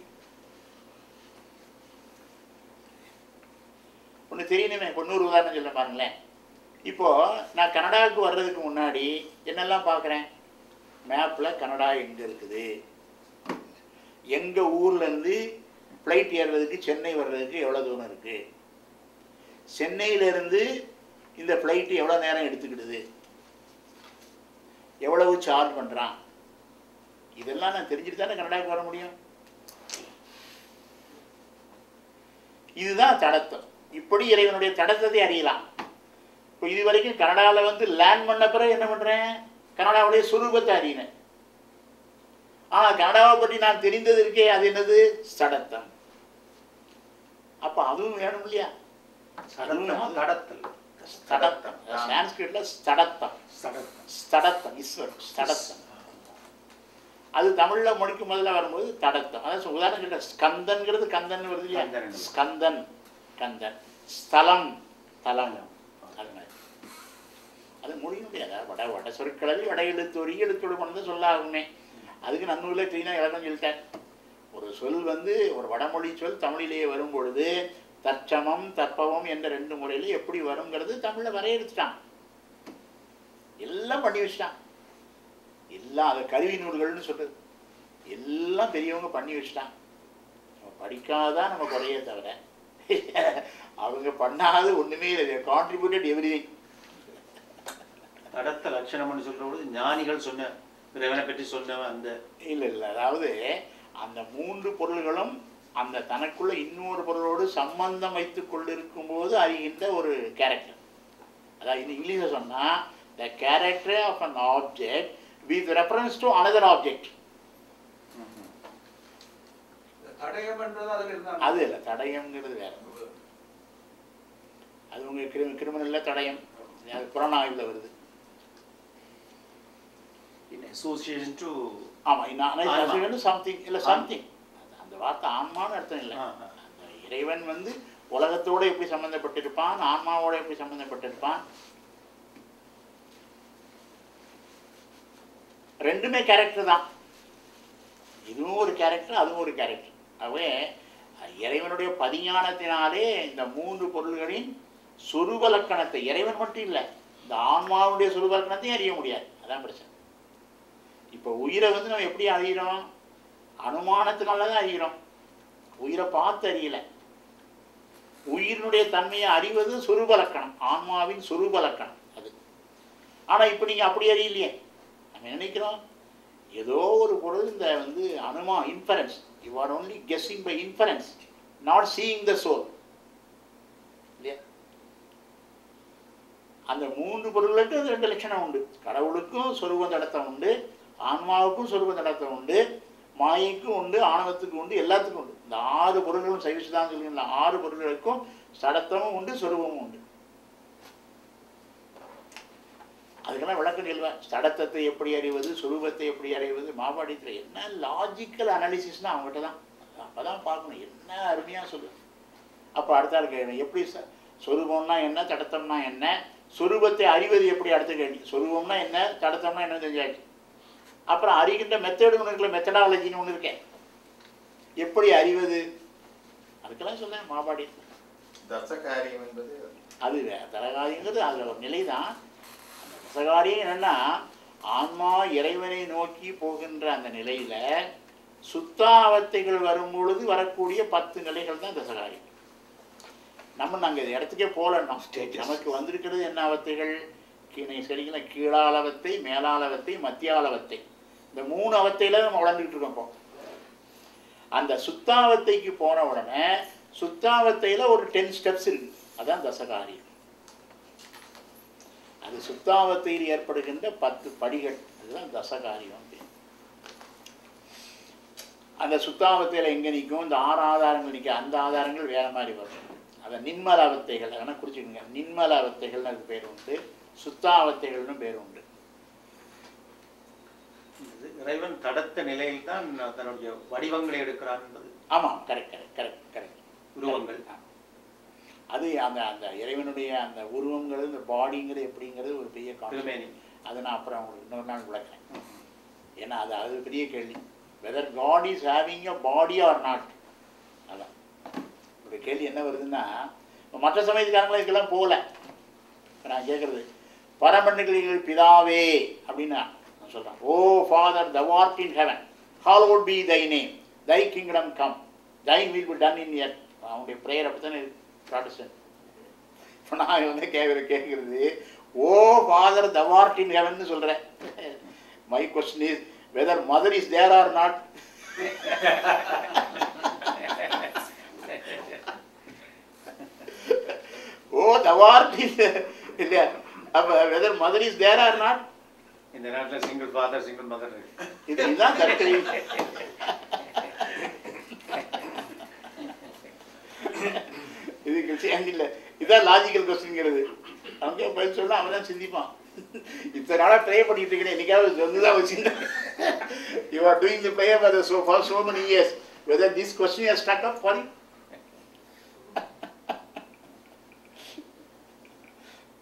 ஒன்று தெரியணுமே. இப்போ இன்னொரு உதாரணம் சொல்ல பாருங்களேன். இப்போது நான் கனடாவுக்கு வர்றதுக்கு முன்னாடி என்னெல்லாம் பார்க்குறேன்? மேப்பில் கனடா எங்கே இருக்குது, எங்கள் ஊர்லேருந்து ஃப்ளைட் ஏறுறதுக்கு சென்னை வர்றதுக்கு எவ்வளோ தூரம் இருக்குது, சென்னையிலேருந்து இந்த ஃப்ளைட்டு எவ்வளோ நேரம் எடுத்துக்கிடுது, எவ்வளவு சார்ஜ் பண்ணுறான், இதெல்லாம் நான் தெரிஞ்சுட்டு தானே கனடாவுக்கு வர முடியும். இதுதான் தடத்தம். இப்படி இறைவனுடைய தடத்தத்தை அறியலாம். இப்போ இது வரைக்கும் கனடாவில் வந்து லேண்ட் பண்ண பிறகு என்ன பண்ணுறேன்? கனடாவுடைய சுரூபத்தை அறியினேன். ஆனால் கனடாவை பற்றி நான் தெரிந்தது இருக்கே, அது என்னது? ஸ்தடத்தம். அப்போ அதுவும் வேணும் இல்லையா? தடத்தல், ஸ்தடத்தம். சான்ஸ்கிரிட்ல ஸ்தடத்தம், ஸ்தடத்தம், ஈஸ்வரம், ஸ்தடத்தம். அது தமிழில் மொழிக்கு முதல்ல வரும்போது தடத்தம். அதாவது உதாரணம் சொல்ல, ஸ்கந்தன்கிறது கந்தன் வருது இல்லையா? ஸ்கந்தன், கந்தன். ஸ்தலம், தலம். அது மாதிரி அது மொழி முடியாது. வட சொற்களவி வட எழுத்தொரு எழுத்தோடு கொண்டு சொல்லாகுமே. அதுக்கு நன்னூரில் கிளீனாக இலக்கம் சொல்லிட்டேன். ஒரு சொல் வந்து ஒரு வடமொழி சொல் தமிழிலேயே வரும் பொழுது தற்சமம் தற்பவம் என்ற 2 முறையில் எப்படி வருங்கிறது தமிழில் வரையறுத்துட்டான். எல்லாம் பண்ணி வச்சுட்டான். எல்லாம் அதை கருவி நூல்கள்னு சொல்றது எல்லாம் பெரியவங்க பண்ணி வச்சுட்டான். நம்ம படிக்காதான் நம்ம குறையே தவிர அவங்க பண்ணாது ஒன்றுமே இல்லை. Contributed everything. தடத்த லட்சணம்னு சொல்றது ஞானிகள் சொன்ன இறைவனை பற்றி சொன்ன அந்த இல்லை. அதாவது அந்த 3 பொருள்களும் அந்த தனக்குள்ள இன்னொரு பொருளோடு சம்பந்தம் வைத்துக் கொண்டிருக்கும் போது அறிகின்ற ஒரு கேரக்டர். அதாவது இங்கிலீஷில் சொன்னால் the character of an object with reference to another object. அது இல்லை, தடயம்ங்கிறது வேற. அது உங்கள் கிரிமினலில் தடயம், அது புறநாய்வில் வருது. ஆமாம், சம்திங் இல்லை, சம்திங். அந்த வார்த்தை ஆன்மான்னு அர்த்தம் இல்லை. அந்த இறைவன் வந்து உலகத்தோடு எப்படி சம்மந்தப்பட்டிருப்பான், ஆன்மாவோட எப்படி சம்மந்தப்பட்டிருப்பான், ரெண்டுமே கேரக்டர் தான். இதுவும் ஒரு கேரக்டர், அதுவும் ஒரு கேரக்டர். ஆகவே இறைவனுடைய பதிஞானத்தினாலே இந்த 3 பொருள்களின் சொரூப லக்கணத்தை, இறைவன் மட்டும் இல்லை, இந்த ஆன்மாவுடைய சொரூப லக்கணத்தையும் அறிய முடியாது. அதான் பிரச்சனை. இப்போ உயிரை வந்து நம்ம எப்படி அறிகிறோம்? அனுமானத்தினால தான் அறிகிறோம். உயிரை பார்த்து அறியலை. உயிரினுடைய தன்மையை அறிவது சொரூப லக்கணம், ஆன்மாவின் சொரூப லக்கணம் அது. ஆனால் இப்போ நீங்கள் அப்படி அறியலையே. நம்ம நினைக்கிறோம் ஏதோ ஒரு பொருள் இந்த வந்து அனுமா inference. You are only guessing by inference, not seeing the soul இல்லையா? அந்த 3 பொருளுக்கு 2 லட்சணம் உண்டு. கடவுளுக்கும் சொரூப தடத்தம் உண்டு, ஆன்மாவுக்கும் சொரூப தடத்தம் உண்டு, மாயைக்கும் உண்டு, ஆணவத்துக்கும் உண்டு, எல்லாத்துக்கும் உண்டு. இந்த 6 பொருள்களும் சைவ சித்தாந்தம் சொல்லுங்களா, 6 பொருள்களுக்கும் சடத்தமும் உண்டு, சொரூபமும் உண்டு. அதுக்கெல்லாம் விளக்கம் சொல்லுவேன். சடத்தத்தை எப்படி அறிவது, சொரூபத்தை எப்படி அறிவது, மாபாடியத்தில் என்ன லாஜிக்கல் அனாலிசிஸ்னால் அவங்ககிட்ட தான். அப்போ தான் பார்க்கணும், என்ன அருமையாக சொல்லுவேன். அப்போ அடுத்த கேள்வி, எப்படி சொரூபம்னா என்ன, தடத்தம்னா என்ன, சொரூபத்தை அறிவது எப்படி, அடுத்த கேள்வி. சொரூபம்னா என்ன, தடத்தம்னா என்ன தெரிஞ்சாச்சு. அப்புறம் அறிகின்ற மெத்தடு ஒன்று இருக்குல்ல, மெத்தடாலஜின்னு ஒன்று இருக்கேன், எப்படி அறிவது, அதுக்கெல்லாம் சொன்னேன் மாபாடியத்தில். தசகாரியம் என்பது அது தலகாரியங்கிறது அதில் ஒரு நிலை தான். அந்த தசகாரியம் என்னென்னா, ஆன்மா இறைவனை நோக்கி போகின்ற அந்த நிலையில் சுத்தாவத்தைகள் வரும்பொழுது வரக்கூடிய 10 நிலைகள் தான் தசகாரியம். நம்ம நாங்கள் இந்த இடத்துக்கே போகலன்னா நமக்கு வந்திருக்கிறது என்ன அவத்தைகள், சரிங்களா, கீழாளவத்தை, மேலாளவத்தை, மத்தியாளவத்தை, இந்த 3 அவத்தையில் நம்ம வளர்ந்துக்கிட்டு இருக்கோம். இப்போ அந்த சுத்தாவத்தைக்கு போன உடனே சுத்தாவத்தையில் ஒரு 10 ஸ்டெப்ஸ் இருக்கு, அதான் தசகாரியம். அது சுத்தாவத்தையில் ஏற்படுகின்ற 10 படிகள், அதுதான் தசகாரியம். அந்த சுத்தாவத்தையில் எங்கே நிற்கும், இந்த 6 ஆதாரங்கள் நிற்க, அந்த ஆதாரங்கள் வேறு மாதிரி வரும். அதை நின்மல அவத்தைகள் அதனால் குறிச்சிக்கோங்க. நின்மல அவத்தைகள்னு அதுக்கு பேர் உண்டு, சுத்தாவத்தைகள்னு பேர் உண்டு. இறைவன் தடத்த நிலையில் தான் தன்னுடைய வடிவங்களை எடுக்கிறான் என்பது. ஆமாம், கரெக்ட் கரெக்ட் கரெக்ட் கரெக்ட். உருவங்கள் அது அந்த அந்த இறைவனுடைய அந்த உருவங்கிறது, இந்த பாடிங்கிறது எப்படிங்கிறது ஒரு பெரிய கான்செப்ட். அதை நான் அப்புறம் உங்களுக்கு இன்னொரு நாள் விளக்குறேன். ஏன்னா அது பெரிய கேள்வி, whether God is having a body or not. அதான் ஒரு கேள்வி என்ன வருதுன்னா, மற்ற சமயத்துக்காரங்களும் இதுக்கெல்லாம் போகல. இப்போ நான் கேட்குறது, பரமண்டலிகள் பிதாவே அப்படின்னா நான் சொல்கிறேன், ஓ father thou art in heaven, hallowed be thy name, thy kingdom come, thine will be done in earth. அவனுடைய ப்ரேயர் அப்படி தானே ப்ராட்டஸ்டன்ட். இப்போ நான் வந்து கேட்குறது, O father thou art in heaven ன்னு சொல்கிறேன். My question is whether mother is there or not. O thou art இல்லையா, அப்போ whether mother is there or not. இந்த நாட்டில் சிங்கிள் ஃபாதர் சிங்கிள் மதர் இருக்கு. இதுதான் கருத்து. இதுக்கு சேஞ்ச் இல்லை, இதுதான் லாஜிக்கல் கொஸ்டின்ங்கிறது. அவங்க பதில் சொன்னா அவன் தான் சிந்திப்பான். இத்தனை நாளாக ப்ரே பண்ணிட்டு இருக்கிறேன், என்னைக்காவது வந்துதான் வச்சுருந்தேன். You are doing the prayer for so many years, whether this question has stuck up for you.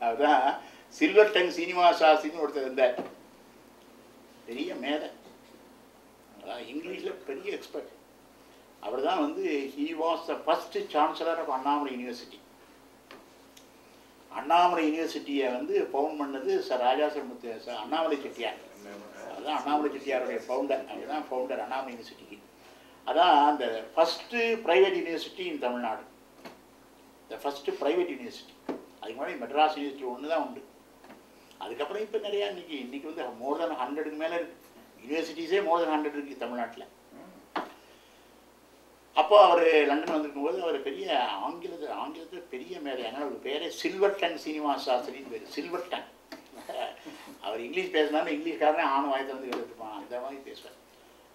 அதுதான் சில்வர் டங் சீனிவாசாஸ்திரின்னு ஒருத்தர் இருந்தார், பெரிய மேதை, அதான் இங்கிலீஷில் பெரிய எக்ஸ்பர்ட். அவர் தான் வந்து he was the first chancellor of Annamalai university. Annamalai யூனிவர்சிட்டியை வந்து ஃபவுண்ட் பண்ணது ராஜாசமுத்து அண்ணாமலை செட்டியார். அதுதான் அண்ணாமலை செட்டியாருடைய ஃபவுண்டர், அவர் தான் ஃபவுண்டர் அண்ணாமலை யூனிவர்சிட்டிக்கு. அதான் அந்த first private university in Tamil Nadu, the first private university. அதுக்கு முன்னாடி மெட்ராஸ் யூனிவர்சிட்டி ஒன்று தான் உண்டு. அதுக்கப்புறம் இப்போ நிறையா இன்றைக்கி வந்து மோர் தென் 100க்கு மேலே இருக்குது யூனிவர்சிட்டிஸே, மோர் தென் 100 இருக்குது தமிழ்நாட்டில். அப்போ அவர் லண்டன் வந்திருக்கும்போது அவர் பெரிய ஆங்கிலத்தில் பெரிய மேலே, அதனால் அவர் பேரே சில்வர் டன் சீனிவாச சாஸ்திரின்னு பேர். Silver ton. அவர் இங்கிலீஷ் பேசினாலும் இங்கிலீஷ்காரனே ஆண் வாயத்தை வந்து எடுத்துப்பான், அந்த மாதிரி பேசுவார்.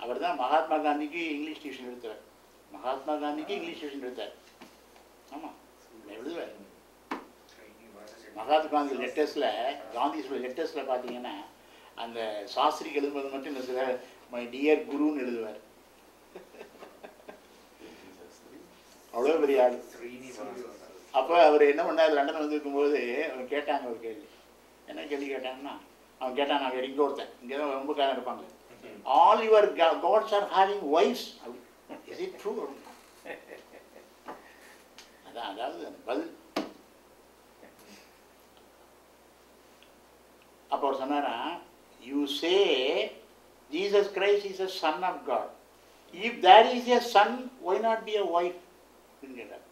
அவர் தான் மகாத்மா காந்திக்கு இங்கிலீஷ் டியூஷன் எடுத்தார். மகாத்மா காந்திக்கு இங்கிலீஷ் டியூஷன் எடுத்தார். ஆமாம், எழுதுவார். மகாத்மா காந்தி லெட்டர்ஸில், காந்தியோட லெட்டர்ஸில் பார்த்தீங்கன்னா அந்த சாஸ்திரிக்கு எழுதும்போது மட்டும் இந்த சில மை டியர் குருன்னு எழுதுவார். அவ்வளோ பெரிய ஆள். அப்போ அவர் என்ன பண்ணார், லண்டன் வந்துருக்கும்போது அவர் கேட்டாங்க ஒரு கேள்வி. என்ன கேள்வி கேட்டாங்கன்னா, அவன் கேட்டான், நான் வேறு இங்கே ஒருத்தன் இங்கே தான் ரொம்ப காலம் இருப்பாங்க, all your gods are having wives, அப்படி இஸ் இட் ட்ரூ? அதான் அதாவது அந்த பதில். அப்போ அவர் சொன்னாரா, you say Jesus Christ is a son of God. If there is a son, why not be a wife? கேட்டார்.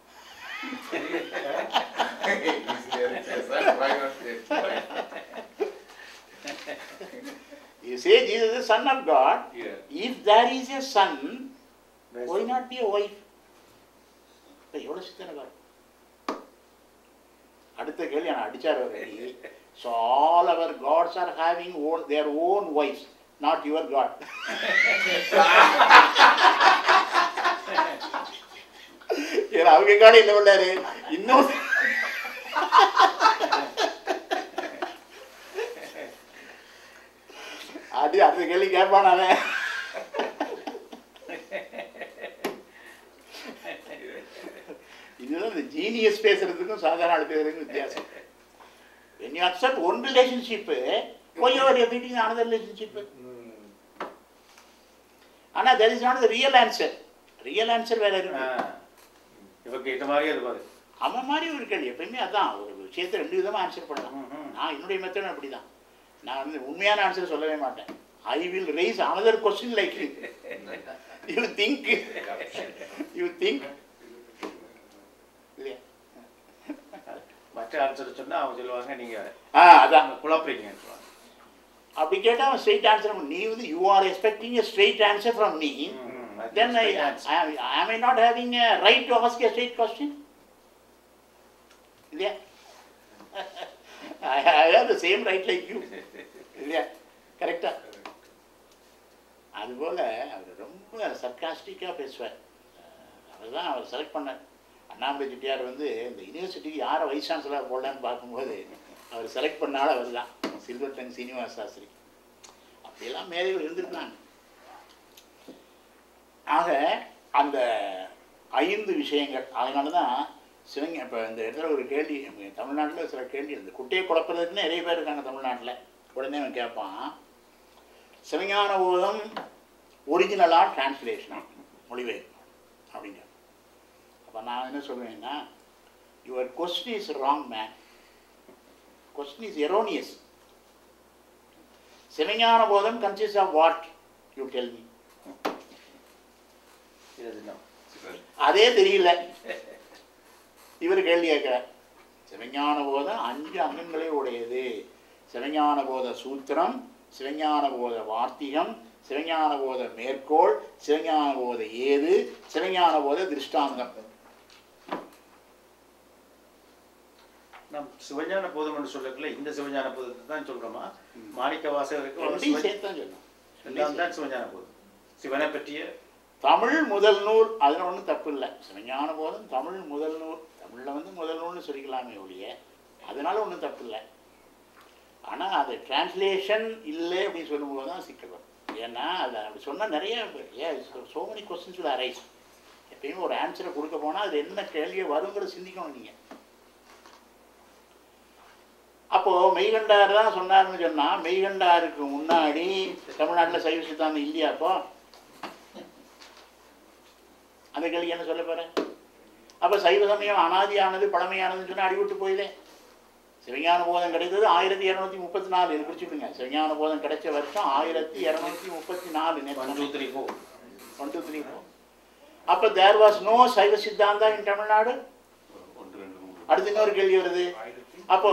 You say Jesus is son of God. Yeah. If there is a son, why not be a wife? எவ்வளோ சித்தனை பாரு. அடுத்த கேள்வி நான் அடிச்சார் ஒரு அடி. So all our gods are having their own wives, not your god. அவங்க காடு என்ன பண்ணாரு இன்னும் அது அடுத்த கேள்வி கேட்பான் அவன். இதுதான் இந்த ஜீனியஸ் பேசுறதுக்கும் சாதாரண ஆள் பேசுறதுக்கும் வித்தியாசம். When you accept one relationship, why you are repeating another relationship? ஆனா that is not the real answer. Real answer வேற இருக்கு. இவருக்கு ஏற்ற மாதிரியே இருப்பாரு. அவன் மாதிரி ஒரு கேள்வி எப்பயுமே அதான், ஒரு விஷயத்தை 2 விதமா ஆன்சர் பண்ணலாம். நான் என்னுடைய மெத்தட் அப்படிதான். நான் வந்து உண்மையான ஆன்சர் சொல்லவே மாட்டேன். I will raise another question like you. You think இல்லையா? மற்ற ஆன்சர் சொன்னா அவங்க சொல்லுவாங்க நீங்க அதான் குழப்பறீங்க. அப்படி கேட்டா அவன் ஸ்ட்ரெயிட் ஆன்சர். நீ வந்து you are expecting a straight answer from me, then am I not having a right to ask a straight question? இல்லையா? I have the same right like you. இல்லையா? கரெக்டா? அதுபோல் அவர் ரொம்ப சர்க்காஸ்டிக்காக பேசுவார். அவர் தான் அவர் செலக்ட் பண்ணார். அண்ணாமலை செட்டியார் வந்து இந்த யூனிவர்சிட்டிக்கு யாரை வைஸ் சான்சலர் போடலான்னு பார்க்கும்போது அவர் செலக்ட் பண்ணாலும் அவர் தான், சில்வர் டங் சீனிவாச சாஸ்திரி. அப்படியெல்லாம் மேதைகள் இருந்திருக்காங்க. ஆக அந்த 5 விஷயங்கள். அதனால தான் சிவங்க இப்போ இந்த இடத்துல ஒரு கேள்வி, தமிழ்நாட்டில் சில கேள்வி இந்த குட்டையை குழப்பறதுக்குன்னு நிறைய பேர் இருக்காங்க தமிழ்நாட்டில். உடனே அவன் கேட்பான், சிவஞான போதம் ஒரிஜினலா டிரான்ஸ்லேஷனா, மொழிபெயர்ப்பு அப்படிங்க. அப்போ நான் என்ன சொல்லுவேன்னா, your question is wrong man, question is erroneous. Sivagnana Bodham consist of what, you tell me. அதே தெரியல, இவர் கேள்வி கேட்கிறார். சிவஞான போதம் 5 அங்கங்களே உடையது. சிவஞான போத சூத்திரம், சிவஞான போத வார்த்திகம், சிவஞான போத மேற்கோள், சிவஞான போத ஏது, சிவஞான போத திருஷ்டாந்தம். நம் சிவஞான போதம் என்று சொல்லக்குள்ள இந்த சிவஞான போதத்தை தான் சொல்றோமா, மாணிக்க வாசகருக்கு சேர்த்தான் சொல்லணும். எல்லாம் தான் சிவஞான போதம். சிவனை பற்றிய தமிழ் முதல் நூல், அதில் ஒன்றும் தப்பு இல்லை. சிவஞான போதம் தமிழ் முதல் நூல், தமிழில் வந்து முதல் நூல்னு சொல்லிக்கலாமே ஒழிய அதனால ஒன்றும் தப்பு இல்லை. ஆனால் அது டிரான்ஸ்லேஷன் இல்லை அப்படின்னு சொல்லும்போது தான் சிக்கல் வரும். ஏன்னா அதை அப்படி சொன்னால் நிறைய so many questions will arise. எப்பயுமே ஒரு ஆன்சரை கொடுக்க போனால் அது என்ன கேள்வியை வருங்கிறத சிந்திக்கணும் நீங்கள். அப்போது மெய்கண்டார் தான் சொன்னார்னு சொன்னால், மெய்கண்டாருக்கு முன்னாடி தமிழ்நாட்டில் சைவ சித்தாந்தம் இல்லையா? அப்போ அந்த கேள்வி என்ன சொல்ல போகிறேன்? அப்போ சைவ சமயம் அனாதியானது பழமையானதுன்னு சொன்னால் அடிவிட்டு போயிதே. சிவஞான போதம் கிடைத்தது 1234. இது குறிச்சுடுங்க. சிவஞான போதம் கிடைச்ச வருஷம் 1234. 1 2 3 4. அப்போ தேர் வாஸ் நோ சைவ சித்தாந்தா இன் தமிழ்நாடு. அடுத்து இன்னொரு கேள்வி வருது. அப்போ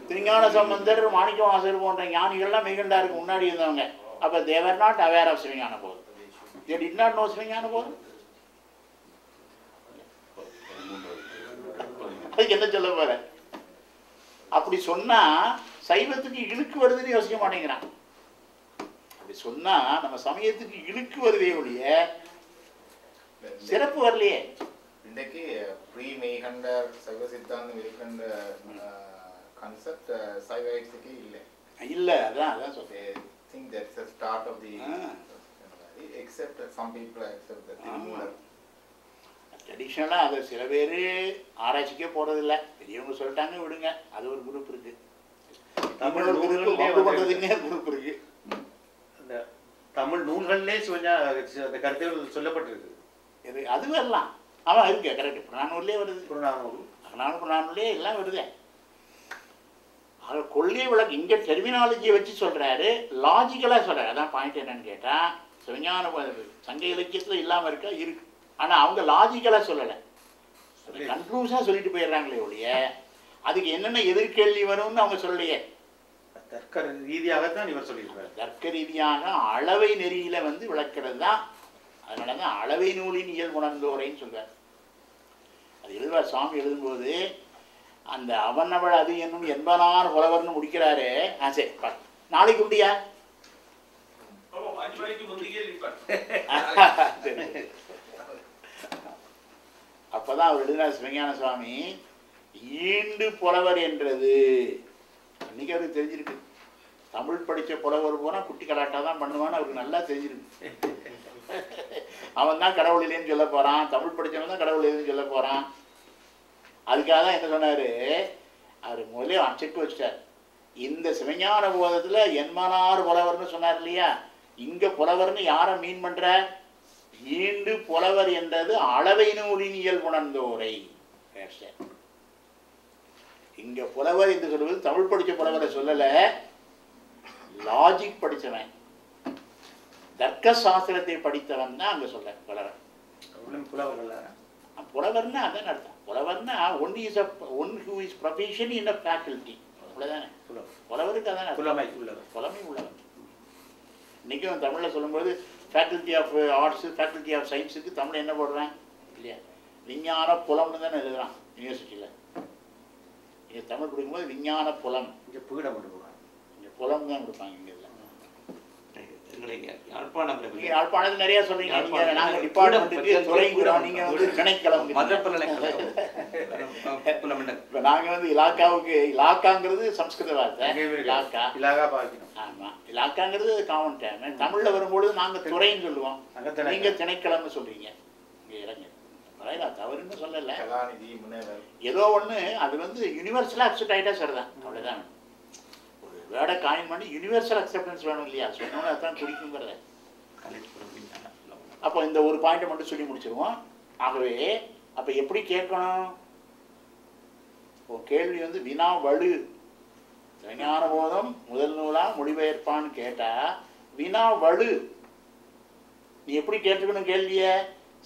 திருஞான சம்பந்தர், மாணிக்க வாசகர் போன்ற ஞானிகள்லாம் மெய்கண்டாருக்கு முன்னாடி இருந்தவங்க. அப்போ they were not aware of சிவஞான போதம். They did not know சிவஞான போதம். அதுக்கு என்ன சொல்ல போற? அப்படி சொன்னா சைவத்துக்கு இழுக்கு வருதுன்னு யோசிக்க மாட்டேங்கிறான். அப்படி சொன்னா நம்ம சமயத்துக்கு இழுக்கு வருதே ஒழிய சிறப்பு வரலையே. இன்றைக்கு ப்ரீ மெய்கண்டர் சைவ சித்தாந்தம் இருக்கின்ற கான்செப்ட் சைவத்துக்கு இல்லை. இல்லை, அதான் சொல்றேன். think that's the start of the except some people accept the Thirumoolar. ட்ரெடிஷ்னலாக அது சில பேர் ஆராய்ச்சிக்கே போகிறதில்ல. பெரியவங்க சொல்லிட்டாங்க விடுங்க, அது ஒரு குரூப் இருக்கு. தமிழ் நூல்களே குரூப் இருக்கு. அந்த தமிழ் நூல்களிலே அந்த கருத்துகள் சொல்லப்பட்டிருக்கு. அது வரலாம். அவன் இருக்கு, கரெக்ட். புறநானூர்லேயே வருது. புறநானூர்லேயே எல்லாம் வருது. அவர் கொள்கை விளக்கு இங்கே டெர்மினாலஜியை வச்சு சொல்கிறாரு, லாஜிக்கலாக சொல்கிறார். அதான் பாயிண்ட் என்னன்னு கேட்டால், சிவஞான சங்க இலக்கியத்தில் இல்லாமல் இருக்கா இருக்கு. ஆனால் அவங்க லாஜிக்கலாக சொல்லலை, கன்க்ளூஷனாக சொல்லிட்டு போயிடுறாங்களே ஒழிய அதுக்கு என்னென்ன எதிர்கேள்வி வரும்னு அவங்க சொல்லலையே. தர்க்க ரீதியாகத்தான் இவர் சொல்லியிருக்காரு. தர்க்க ரீதியாக அளவை நெறியில வந்து விளக்கிறது தான். அதனால தான் அளவை நூலின் இயல் உணர்ந்தோரைன்னு சொல்றார். அது எழுதுவார் சுவாமி எழுதும்போது, அந்த அவனவள் அது என்னும் என்பனார் புலவர்னு முடிக்கிறாரு. சரி நாளைக்கு உண்டியா? அப்போ 5 மணிக்கு முந்திக்கே இருப்பார். அப்பதான் அவர் எழுதினார் சிவஞான சுவாமி, ஈண்டு புலவர் என்றது இன்னைக்கு அவருக்கு தெரிஞ்சிருக்கு. தமிழ் படித்த புலவர் போனா குட்டி கலாட்டா தான் பண்ணுவான்னு அவருக்கு நல்லா தெரிஞ்சிருக்கு. அவன் தான் கடவுள் இல்லைன்னு சொல்ல போறான், தமிழ் படித்தவன் தான் கடவுள் இல்லைன்னு சொல்ல போறான். அதுக்காக தான் என்ன சொன்னாரு, அவர் முதலே செக் வச்சிட்டார். இந்த சிவஞான போதத்துல என்மனார் புலவர்னு சொன்னார் இல்லையா, இங்க புலவர்னு யாரை மீன் பண்ற? ஈண்டு புலவர் என்றது அளவை நூலின் இயல்புணர்ந்தோரை. இங்க புலவர் என்று சொல்வது தமிழ் படிச்ச புலவரை சொல்லல, லாஜிக் படித்தவன் தர்க்க சாஸ்திரத்தை படித்தவன் தான் அங்க சொல்ல புலவர். புலவர்னா அதான் அர்த்தம். புலவர்னா one who is profession in a faculty, அவ்வளவுதானே புலவருக்கு. அதான் புலமை உள்ளவர். இன்னைக்கும் தமிழ்ல சொல்லும்போது faculty of arts, faculty of சயின்ஸுக்கு தமிழ் என்ன போடுறேன் இல்லையா, விஞ்ஞான புலம்னு தானே எழுதுறான் யூனிவர்சிட்டியில். இங்கே தமிழ் கொடுக்கும்போது விஞ்ஞான புலம், இங்கே பீடம் கொண்டு போடுறாங்க, இங்கே புலம் தான் கொடுப்பாங்க. இங்கே யாழ்ப்பாணத்தில் நிறைய சொல்றீங்க. நீங்க நாங்கள் டிபார்ட்மெண்ட்டுக்கு துறைங்கிறோம், நீங்க வந்து திணைக்களம். இப்போ நாங்கள் வந்து இலாக்காவுக்கு, இலாக்காங்கிறது சம்ஸ்கிருத வார்த்தை, இலாக்கா. ஆமா, இலாக்காங்கிறது காமன் டேம். தமிழ்ல வரும்பொழுது நாங்க துறைன்னு சொல்லுவோம், நீங்க திணைக்களம்னு சொல்றீங்க. இங்க இளைஞர் தவறுன்னு சொல்லல, ஏதோ ஒண்ணு அது வந்து யூனிவர்சலா அக்செப்ட் ஆயிட்டா சரிதான், அவ்வளவுதான். ஒரு வேர்டை காயின் பண்ணி யூனிவர்சல் அக்செப்டன்ஸ் வேணும் இல்லையா, சொன்னோன்னு அதான் குறிக்குங்கிறத. அப்போ இந்த ஒரு பாயிண்ட்டை மட்டும் சொல்லி முடிச்சிருவோம். ஆகவே அப்ப எப்படி கேட்கணும்? கேள்வி வந்து வினா வலு. சிவஞான போதம் முதல் நூலா மொழிபெயர்ப்பான்னு கேட்டா வினா வலு. நீ எப்படி கேட்டுக்கணும் கேள்விய?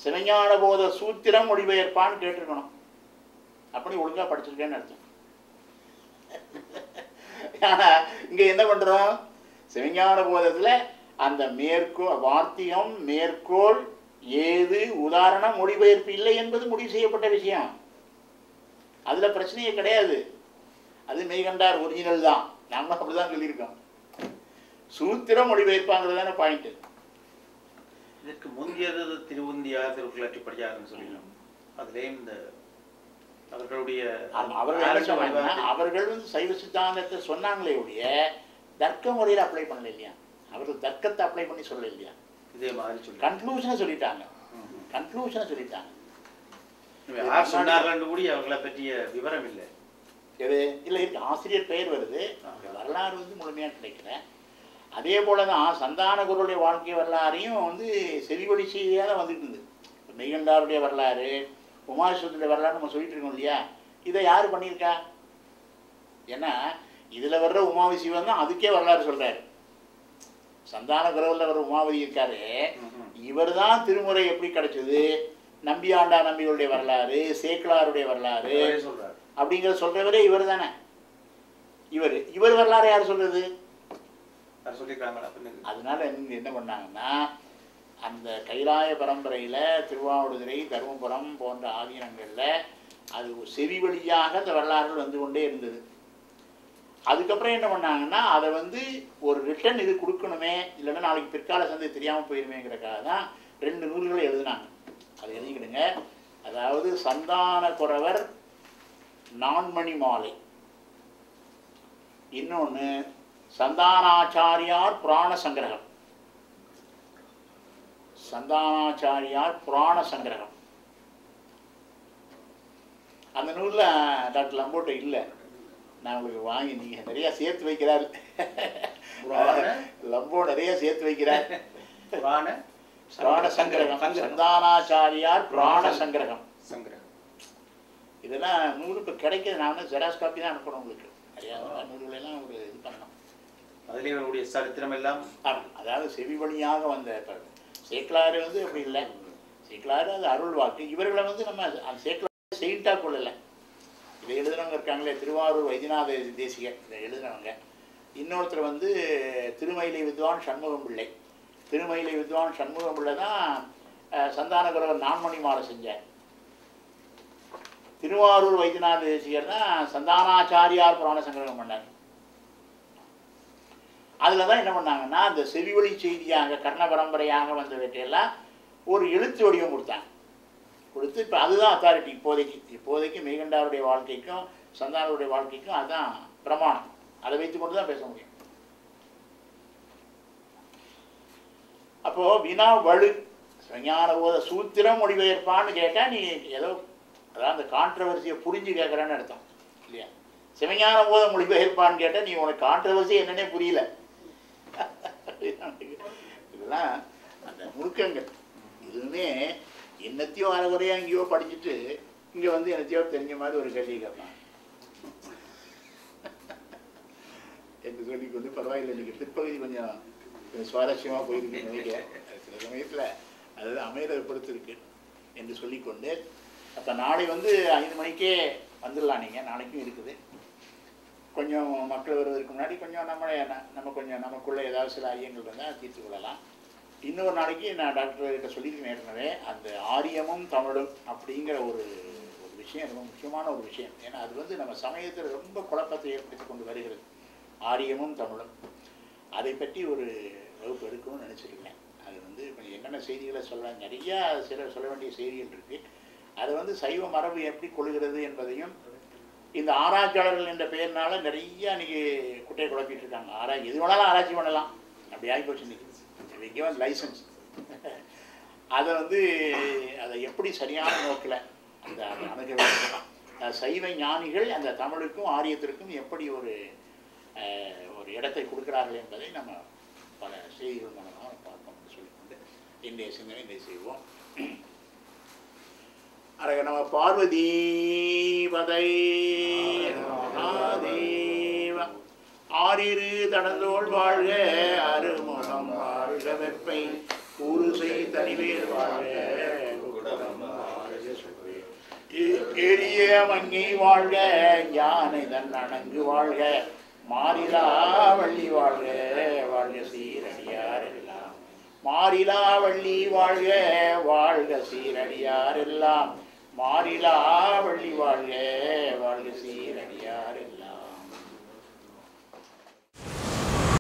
சிவஞான போத சூத்திரம் மொழிபெயர்ப்பான்னு கேட்டிருக்கணும். அப்படி ஒழுங்கா படிச்சிருக்கேன்னு அர்த்தம். ஆனா இங்க என்ன பண்றோம், சிவஞான போதத்துல அந்த மேற்கோள் வார்த்திகம், மேற்கோள், ஏது, உதாரணம், மொழிபெயர்ப்பு இல்லை என்பது முடிவு செய்யப்பட்ட விஷயம். அதுல பிரச்சனையே கிடையாது. அது மெய்கண்டார் ஒரிஜினல் தான், நாம அப்படிதான் சொல்லியிருக்கோம். சூத்திரம் மொழிபெயர்ப்பாங்கிறது தானே பாயிண்ட். இதற்கு முந்தியது திருவுந்தியா, திருக்குள்ளாற்றி படிச்சாருன்னு சொல்லிடலாம். அதுலேயும் இந்த அவர்களுடைய அவர்கள் வந்து சைவ சித்தாந்தத்தை சொன்னாங்களே ஒழிய தர்க்க முறையில் அப்ளை பண்ணல இல்லையா, அவர்கள் தர்க்கத்தை அப்ளை பண்ணி சொல்ல இல்லையா, இதே மாதிரி சொல்லி கன்க்ளூஷனை சொல்லிட்டாங்க. சொன்னார்கள் கூட அவர்களை பற்றிய விவரம் இல்லை. எது இல்லை இருக்கு, ஆசிரியர் பெயர் வருது, வரலாறு வந்து முழுமையாக கிடைக்கல. அதே போல தான் சந்தான குருடைய வாழ்க்கை வரலாறையும் வந்து செவிவழி செய்தியாக தான் வந்துட்டு இருந்தது. மெய்கண்டாருடைய வரலாறு, உமாசுடைய வரலாறு நம்ம சொல்லிட்டு இருக்கோம் இல்லையா, இதை யார் பண்ணியிருக்கா? ஏன்னா இதில் வர்ற உமாவி சிவன் தான் அதுக்கே வரலாறு சொல்கிறாரு. சந்தான குருவில் வர்ற உமாவதி இருக்காரு, இவர் தான் திருமுறை எப்படி கிடைச்சது, நம்பியாண்டா நம்பிகளுடைய வரலாறு, சேக்கிலாருடைய வரலாறு அப்படிங்கிற சொல்றவரே இவர் தானே. இவர் வரலாறு யார் சொல்றது? அதனால என்ன பண்ணாங்கன்னா, அந்த கைலாய பரம்பரையில திருவாவடுதுறை, தருமபுரம் போன்ற ஆதீனங்கள்ல அது செவி வழியாக அந்த வரலாறுகள் வந்து கொண்டே இருந்தது. அதுக்கப்புறம் என்ன பண்ணாங்கன்னா, அதை வந்து ஒரு ரிட்டன் இது கொடுக்கணுமே, இல்லைன்னா நாளைக்கு பிற்கால சந்தை தெரியாமல் போயிருமேங்கிறக்காக தான் 2 நூல்களை எழுதினாங்க. அதை எழுதிக்கிடுங்க. அதாவது சந்தான குரவர் நான்மணி மாலை, இன்னொன்று சந்தானாச்சாரியார் புராண சங்கிரகம். சந்தானாச்சாரியார் புராண சங்கிரகம் அந்த நூலில் டாக்டர் லம்போட்டை இல்லை, நான் உங்களுக்கு வாங்கி நீங்கள் நிறைய சேர்த்து வைக்கிறார். லம்போ நிறைய சேர்த்து வைக்கிறார். புராண சங்கிரகம், சந்தானாச்சாரியார் புராண சங்கிரகம். இதெல்லாம் நூல் இப்போ கிடைக்கிறது, நான் வந்து ஜெராக்ஸ் காப்பி தான் அனுப்பணும் உங்களுக்கு. நிறையா நூல்களெல்லாம் ஒரு இது பண்ணணும். அதில் இவருடைய சரித்திரம் எல்லாம் அதாவது செவி வழியாக வந்த சேக்கிலாறு வந்து அப்படி இல்லை. சேக்கிலாறு அது அருள் வாக்கு. இவர்களை வந்து நம்ம அந்த சேக்கிலாறு செயின்ட்டாக கொள்ளலை. இதை எழுதுனவங்க இருக்காங்களே, திருவாரூர் வைத்தியநாத தேசிகர் இதை எழுதுனவங்க. இன்னொருத்தர் வந்து திருமயிலை வித்வான் சண்முகம் பிள்ளை. திருமயிலை வித்வான் சண்முகம் பிள்ளை தான் சந்தானகுரவர் நான்மணி மாலை செஞ்சார். திருவாரூர் வைத்தியநாத தேசிகர் தான் சந்தானாச்சாரியார் புராண சங்கரகம் பண்ணார். அதில் தான் என்ன பண்ணாங்கன்னா அந்த செவிவழி செய்தியாக கர்ண பரம்பரையாக வந்தவற்றையெல்லாம் ஒரு எழுத்து வடிவம் கொடுத்து இப்போ அதுதான் அத்தாரிட்டி இப்போதைக்கு மெய்கண்டாருடைய வாழ்க்கைக்கும் சந்தானருடைய வாழ்க்கைக்கும் அதுதான் பிரமாணம். அதை வைத்துக்கொண்டு தான் பேச முடியும். அப்போது வினா வலு சிவஞான போத சூத்திரம் மொழிபெயர்ப்பான்னு கேட்டால் நீ ஏதோ அதான் அந்த கான்ட்ரவர்சியை புரிஞ்சு கேட்குறேன்னு அர்த்தம் இல்லையா? சிவஞான போத மொழிபெயர்ப்பான்னு கேட்டால் நீ உனக்கு கான்ட்ரவர்சி என்னன்னே புரியல. இதெல்லாம் அந்த முழுக்கங்கள் இதுவுமே என்னத்தையோ அரைகுறையா எங்கேயோ படிச்சுட்டு இங்கே வந்து என்னத்தையோ தெரிஞ்ச மாதிரி ஒரு கேள்வி கேட்பான் என்று சொல்லிக்கொண்டு பரவாயில்லை. இன்னைக்கு பிற்பகுதி கொஞ்சம் சுவாரஸ்யமாக போயிருக்கு நினைக்கிறேன். சில சமயத்தில் அது அமைகிறத பொறுத்து இருக்கு என்று சொல்லிக்கொண்டு அப்போ நாளை வந்து 5 மணிக்கே வந்துடலாம். நீங்கள் நாளைக்கும் இருக்குது. கொஞ்சம் மக்கள் வருவதற்கு முன்னாடி கொஞ்சம் நம்ம கொஞ்சம் நமக்குள்ளே ஏதாவது சில ஐயங்கள் இருந்தால் தீர்த்து கொள்ளலாம். இன்னொரு நாளைக்கு நான் டாக்டர்கிட்ட சொல்லியிருக்கேன் ஏற்கனவே, அந்த ஆரியமும் தமிழும் அப்படிங்கிற ஒரு விஷயம் ரொம்ப முக்கியமான ஒரு விஷயம். ஏன்னா அது வந்து நம்ம சமயத்தில் ரொம்ப குழப்பத்தை ஏற்படுத்தி கொண்டு வருகிறது. ஆரியமும் தமிழும் அதை பற்றி ஒரு வகுப்பு எடுக்கணும்னு நினச்சிருக்கேன். அது வந்து கொஞ்சம் என்னென்ன செய்திகளை சொல்லலாம், நிறையா சொல்ல வேண்டிய செய்திகள் இருக்குது. அதை வந்து சைவ மரபு எப்படி கொள்கிறது என்பதையும் இந்த ஆராய்ச்சியாளர்கள் என்ற பெயர்னால நிறைய இன்னைக்கு குட்டையை குழப்பிட்டு இருக்காங்க. எது வேணாலும் ஆராய்ச்சி பண்ணலாம், அப்படி ஆகிப்போச்சு இன்னைக்கு. கிவன் லைசன்ஸ் அதை வந்து அதை எப்படி சரியான நோக்கில் அந்த அணுக வேண்டும், சைவ ஞானிகள் அந்த தமிழுக்கும் ஆரியத்திற்கும் எப்படி ஒரு இடத்தை கொடுக்கிறார்கள் என்பதை நம்ம பல செய்திகள் மூலமாக பார்ப்போம் என்று சொல்லிக்கொண்டு இன்றைய சிந்தனை இதை செய்வோம். அரக நம பார்வதி பதை மகாதேவ ஆரிரு தடந்தோள் வாழ்க அருமுகம் வாழ்க வெப்பை கூறுசை தனிவேர் வாழ்க எளிய மங்கை வாழ்க யானை தன் அணங்கு வாழ்க மாறிலா வள்ளி வாழ்க வாழ்க சீரடியார் எல்லாம் மாறிலா வள்ளி வாழ்க வாழ்க சீரடியார் எல்லாம் மாறிலா வள்ளி வாழ்க வாழ்க சீரடியார் எல்லாம்.